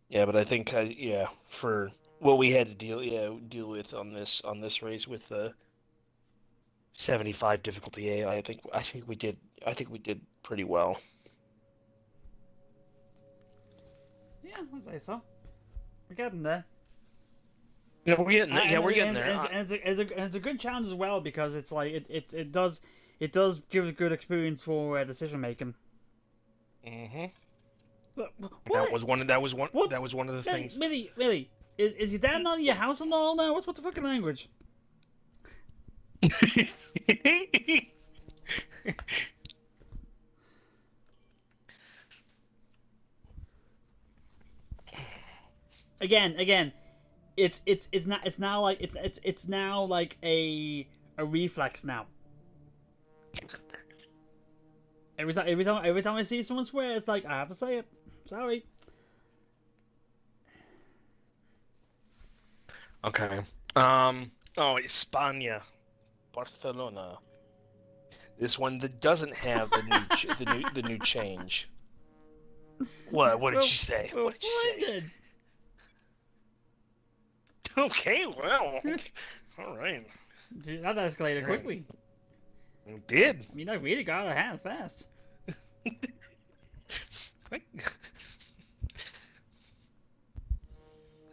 Yeah, but I think for what we had to deal with on this race with the 75 difficulty A, I think we did pretty well. Yeah, I'd say so. We're getting there. Yeah, we're getting there. And it's a good challenge as well because it's like it does give a good experience for decision making. Mm-hmm. That was one of the things. Really, is your dad not in your house and all now? What's the fucking language? Again, it's now like a reflex now. Every time I see someone swear, it's like I have to say it. Sorry. Okay. España, Barcelona. This one that doesn't have the new change. What did you say? What did you say? Okay, well, all right. That escalated quickly. It did. I mean, I really got out of hand fast.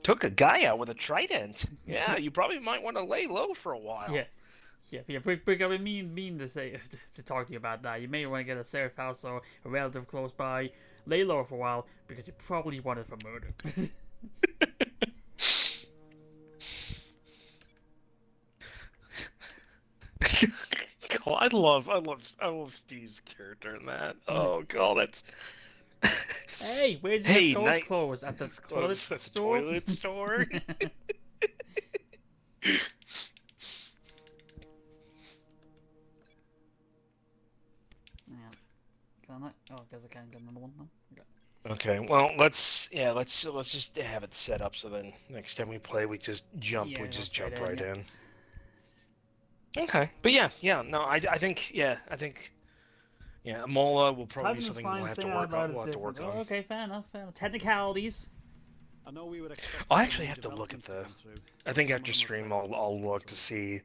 Took a guy out with a trident. Yeah, you probably might want to lay low for a while. Yeah. But I mean to say to talk to you about that. You may want to get a safe house or a relative close by, lay low for a while because you probably want it for murder. God, I love Steve's character in that. Oh God, that's. Hey, where'd you get those clothes? At the toilet store? Toilet store? Yeah. Can I? Oh, I guess I can't get another one now. Okay. Okay. Well, let's just have it set up so then next time we play, we just jump right in. Okay. But yeah. No, I think Mola will probably be something we'll have to work on. Okay, fair enough. Technicalities. I know we would expect. I'll actually have to look at the. I think after stream, I'll look to see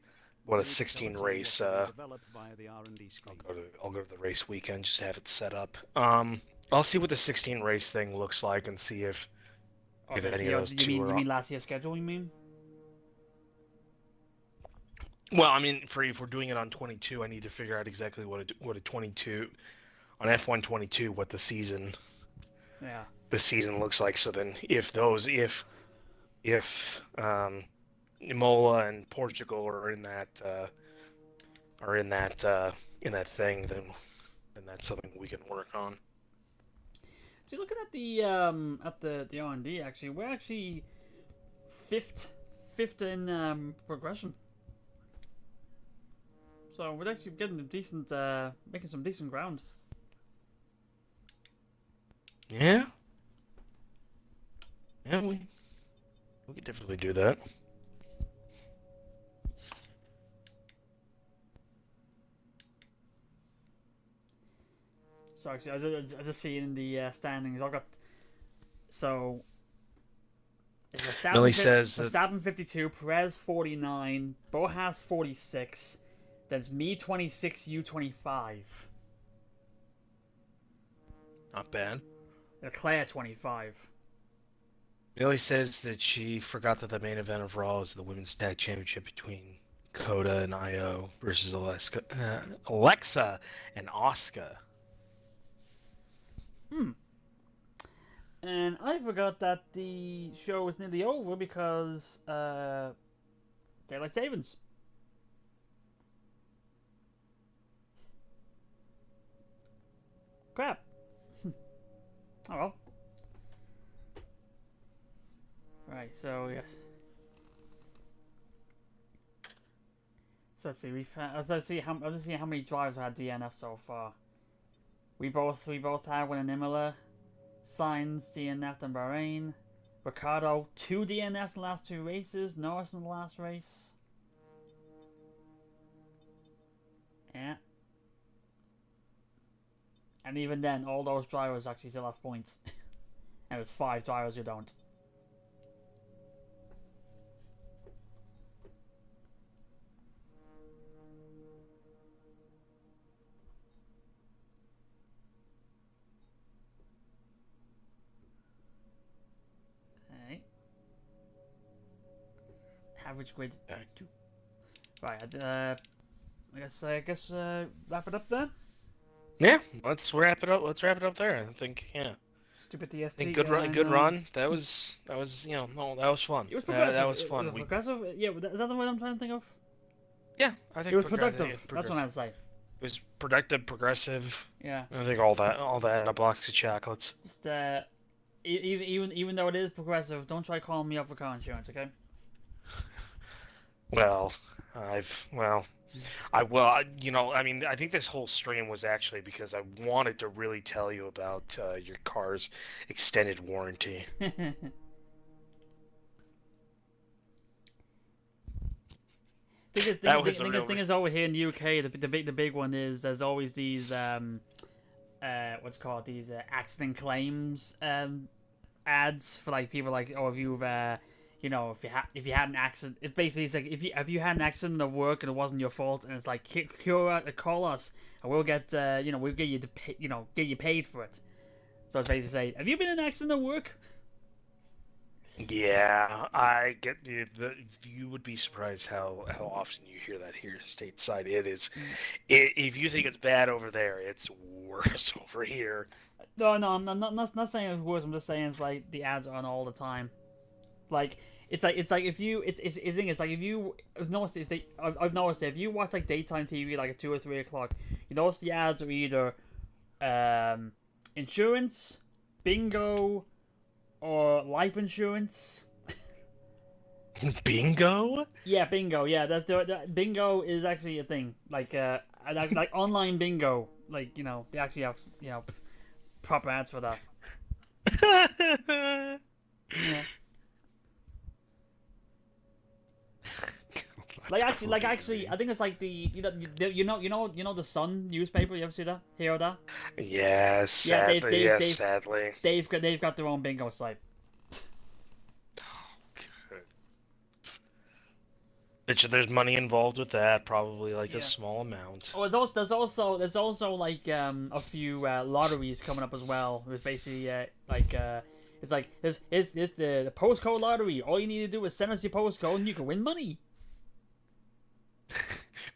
what a 16 race. I'll go to the race weekend, just have it set up. I'll see what the 16 race thing looks like and see if any of those you mean last year's schedule? You mean? Well, I mean, if we're doing it on 22, I need to figure out exactly what a 22 on F1 22 what the season. Yeah. The season looks like. So then, if Imola and Portugal are in that thing, then that's something we can work on. So looking at the R&D, actually, we're actually fifth in progression. So we're actually getting making some decent ground. Yeah. Yeah, we could definitely do that. So actually, I just see in the standings, I've got Millie says Verstappen 52, Perez 49, Bojas 46. Then it's me 26, you 25. Not bad. Leclerc 25. Millie says that she forgot that the main event of Raw is the Women's Tag Championship between Coda and Io versus Alexa and Asuka. And I forgot that the show was nearly over because daylight savings. Crap. Oh well. Right, so yes. So let's see. Let's see how many drives I had DNF so far. We both had one in Imola. Sainz DNF'd in Bahrain. Ricardo 2 DNFs in the last 2 races. Norris in the last race. Yeah. And even then, all those drivers actually still have points. And there's 5 drivers who don't. Okay. Average grade 2. Right, I guess wrap it up there. Yeah, let's wrap it up there. I think, yeah. Stupid DST. I think good run. That was that was fun. It was progressive. That was fun. Progressive? Yeah, is that the word I'm trying to think of? Yeah, I think it was productive. That's what I'd say. It was productive, progressive. Yeah. I think all that in a box of chocolates. Just even though it is progressive, don't try calling me up for car insurance, okay? I think this whole stream was actually because I wanted to really tell you about your car's extended warranty. Thing is over here in the UK, the big one is there's always these what's called these accident claims ads for like people like, oh, if you've if you had an accident, it's like if you had an accident at work and it wasn't your fault, and it's like call us and we'll get we'll get you to pay, get you paid for it. So it's basically say, have you been in an accident at work? Yeah, I get you. You would be surprised how often you hear that here stateside. If you think it's bad over there, it's worse over here. No, I'm not saying it's worse. I'm just saying it's like the ads are on all the time. Like it's like if you I've noticed that if you watch like daytime TV like at 2 or 3 o'clock, you notice the ads are either insurance, bingo, or life insurance. Bingo? Yeah, bingo. Yeah, bingo is actually a thing. Like online bingo. Like they actually have proper ads for that. Yeah. Actually, I think it's like the the Sun newspaper. You ever see that? Hear of that? Yes, Yeah, sadly, sadly. they've got their own bingo site. There's money involved with that, probably like Yeah. a small amount. Oh, there's also like a few lotteries coming up as well. It's basically it's like this the postcode lottery. All you need to do is send us your postcode and you can win money.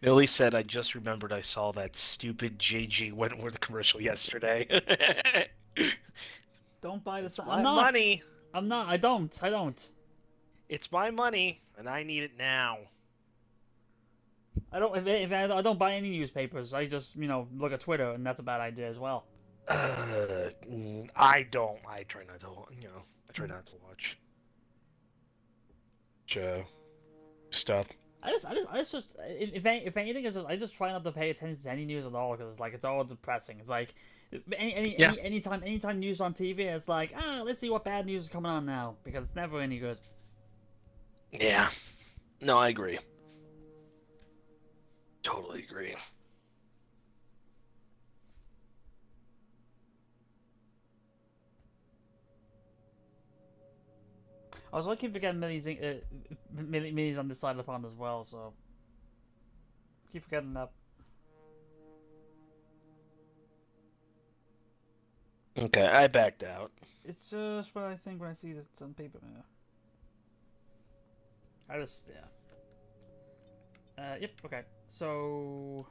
Millie said, "I just remembered I saw that stupid JG Wentworth commercial yesterday." Don't buy the. My money. I'm not. I don't. It's my money, and I need it now. I don't. I don't buy any newspapers. I just look at Twitter, and that's a bad idea as well. I don't. I try not to. I try not to watch stuff. I just if anything, I just try not to pay attention to any news at all because it's all depressing. It's like anytime news on TV, it's like let's see what bad news is coming on now because it's never any good. Yeah. No, I agree. Totally agree. I was keep forgetting Millie's on this side of the pond as well, so keep forgetting that. Okay, I backed out. It's just what I think when I see this on paper. Yeah. Yep. Okay. So.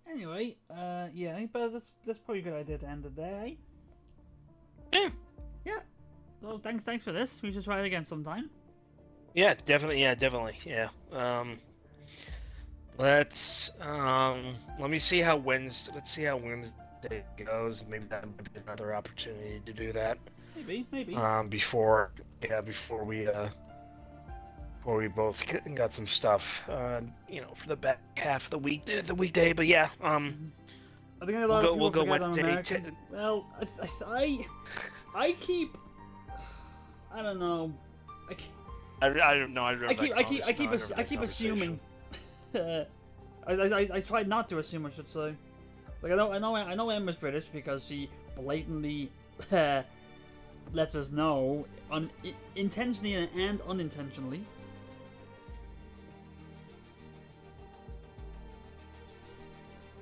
Anyway, yeah, but that's probably a good idea to end it there, eh? Yeah. Yeah. Well, thanks for this. We should try it again sometime. Yeah, definitely. Yeah. Let me see how Wednesday. Let's see how Wednesday goes. Maybe that might be another opportunity to do that. Maybe. Before we both got some stuff, for the back half of the weekday. But yeah, I think a lot of people we'll go forget I'm Wednesday. American. Well, I keep. I don't know. I don't know. I keep assuming. I tried not to assume. I should say. Like I know Emma's British because she blatantly lets us know intentionally and unintentionally.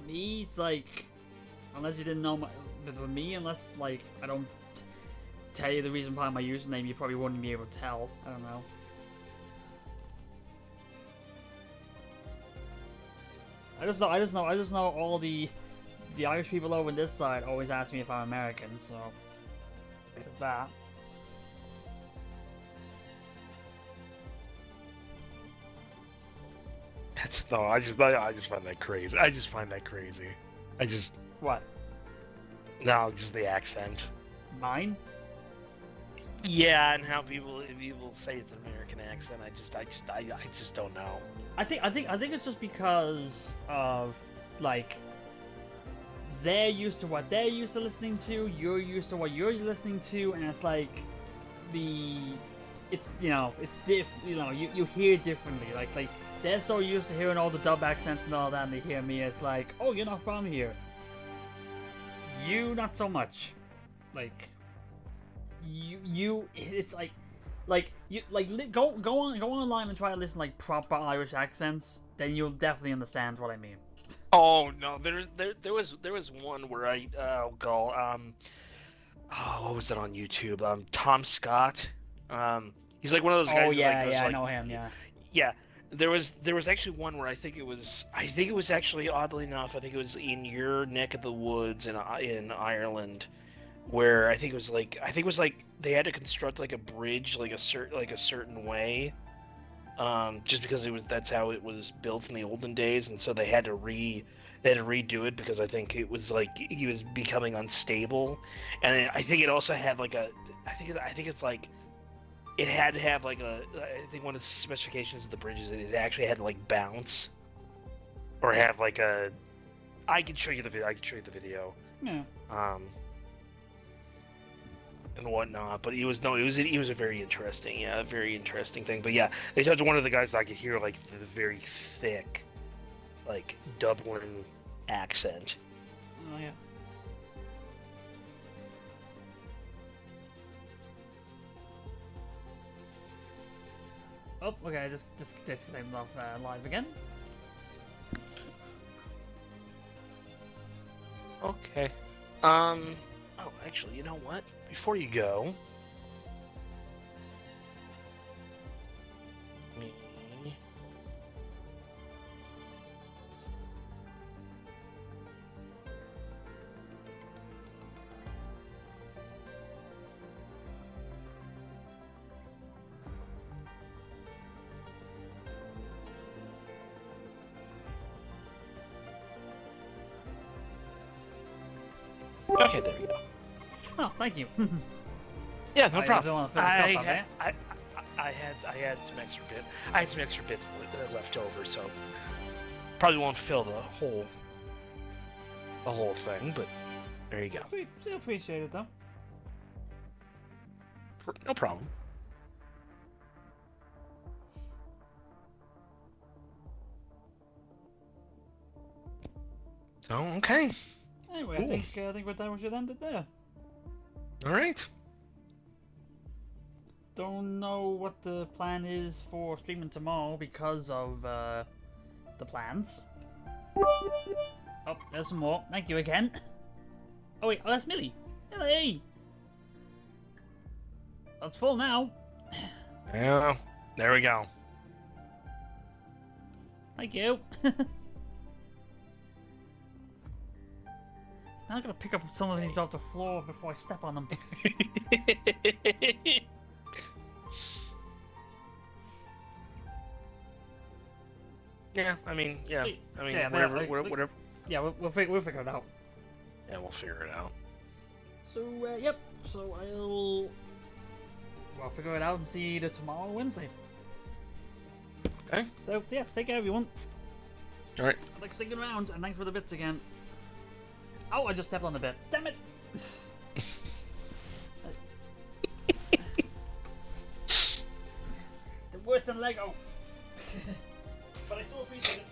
Me, it's like, unless you didn't know but for me, unless like I don't tell you the reason behind my username, you probably wouldn't be able to tell. I don't know. I just know all the Irish people over on this side always ask me if I'm American, so there's that. I just find that crazy. What? No, just the accent. Mine? Yeah, and how people say it's an American accent. I just don't know. I think it's just because of like they're used to what they're used to listening to, you're used to what you're listening to, and it's like you hear differently. Like they're so used to hearing all the dub accents and all that, and they hear me, it's like, oh, you're not from here. You not so much. Like it's go online and try to listen like proper Irish accents, then you'll definitely understand what I mean. Oh no, there was one where what was it on YouTube? Tom Scott. He's like one of those guys. Oh yeah, that goes, I know him. Yeah. Yeah, there was actually one where I think it was actually, oddly enough, I think it was in your neck of the woods in Ireland, where I think it was like they had to construct like a bridge like a certain way, just because that's how it was built in the olden days, and so they had to redo it because I think it was like he was becoming unstable, and I think it also had like I think it's like it had to have like I think one of the specifications of the bridge is it actually had to like bounce or have like a I can show you the video. I can show you the video. Yeah. And whatnot, but it was a very interesting, thing. But yeah, they touched one of the guys. I could hear like the very thick, like Dublin accent. Oh yeah. Oh, okay. Just disconnected off live again. Okay. Oh, actually, you know what? Before you go, me. Okay, there we go. Oh, thank you. Yeah, no I problem. don't want to finish up, okay? I had some extra bit. I had some extra bits left over, so probably won't fill the whole thing, but there you go. Still appreciate it though. No problem. So okay. Anyway, Cool. I think we're done. We should end it there. All right. Don't know what the plan is for streaming tomorrow because of the plans. Oh, there's some more. Thank you again. Oh wait, that's Millie. Hey. That's full now. Yeah. There we go. Thank you. Now I'm gonna pick up some of these off the floor before I step on them. Yeah, I mean, yeah. Yeah, whatever. Yeah, we'll figure it out. Yeah, we'll figure it out. So, yep. So I'll figure it out and see you either tomorrow or Wednesday. Okay. So, yeah, take care, everyone. All right. Thanks for sticking around, and thanks for the bits again. Oh, I just stepped on the bit. Damn it! Worse than Lego. But I still appreciate it.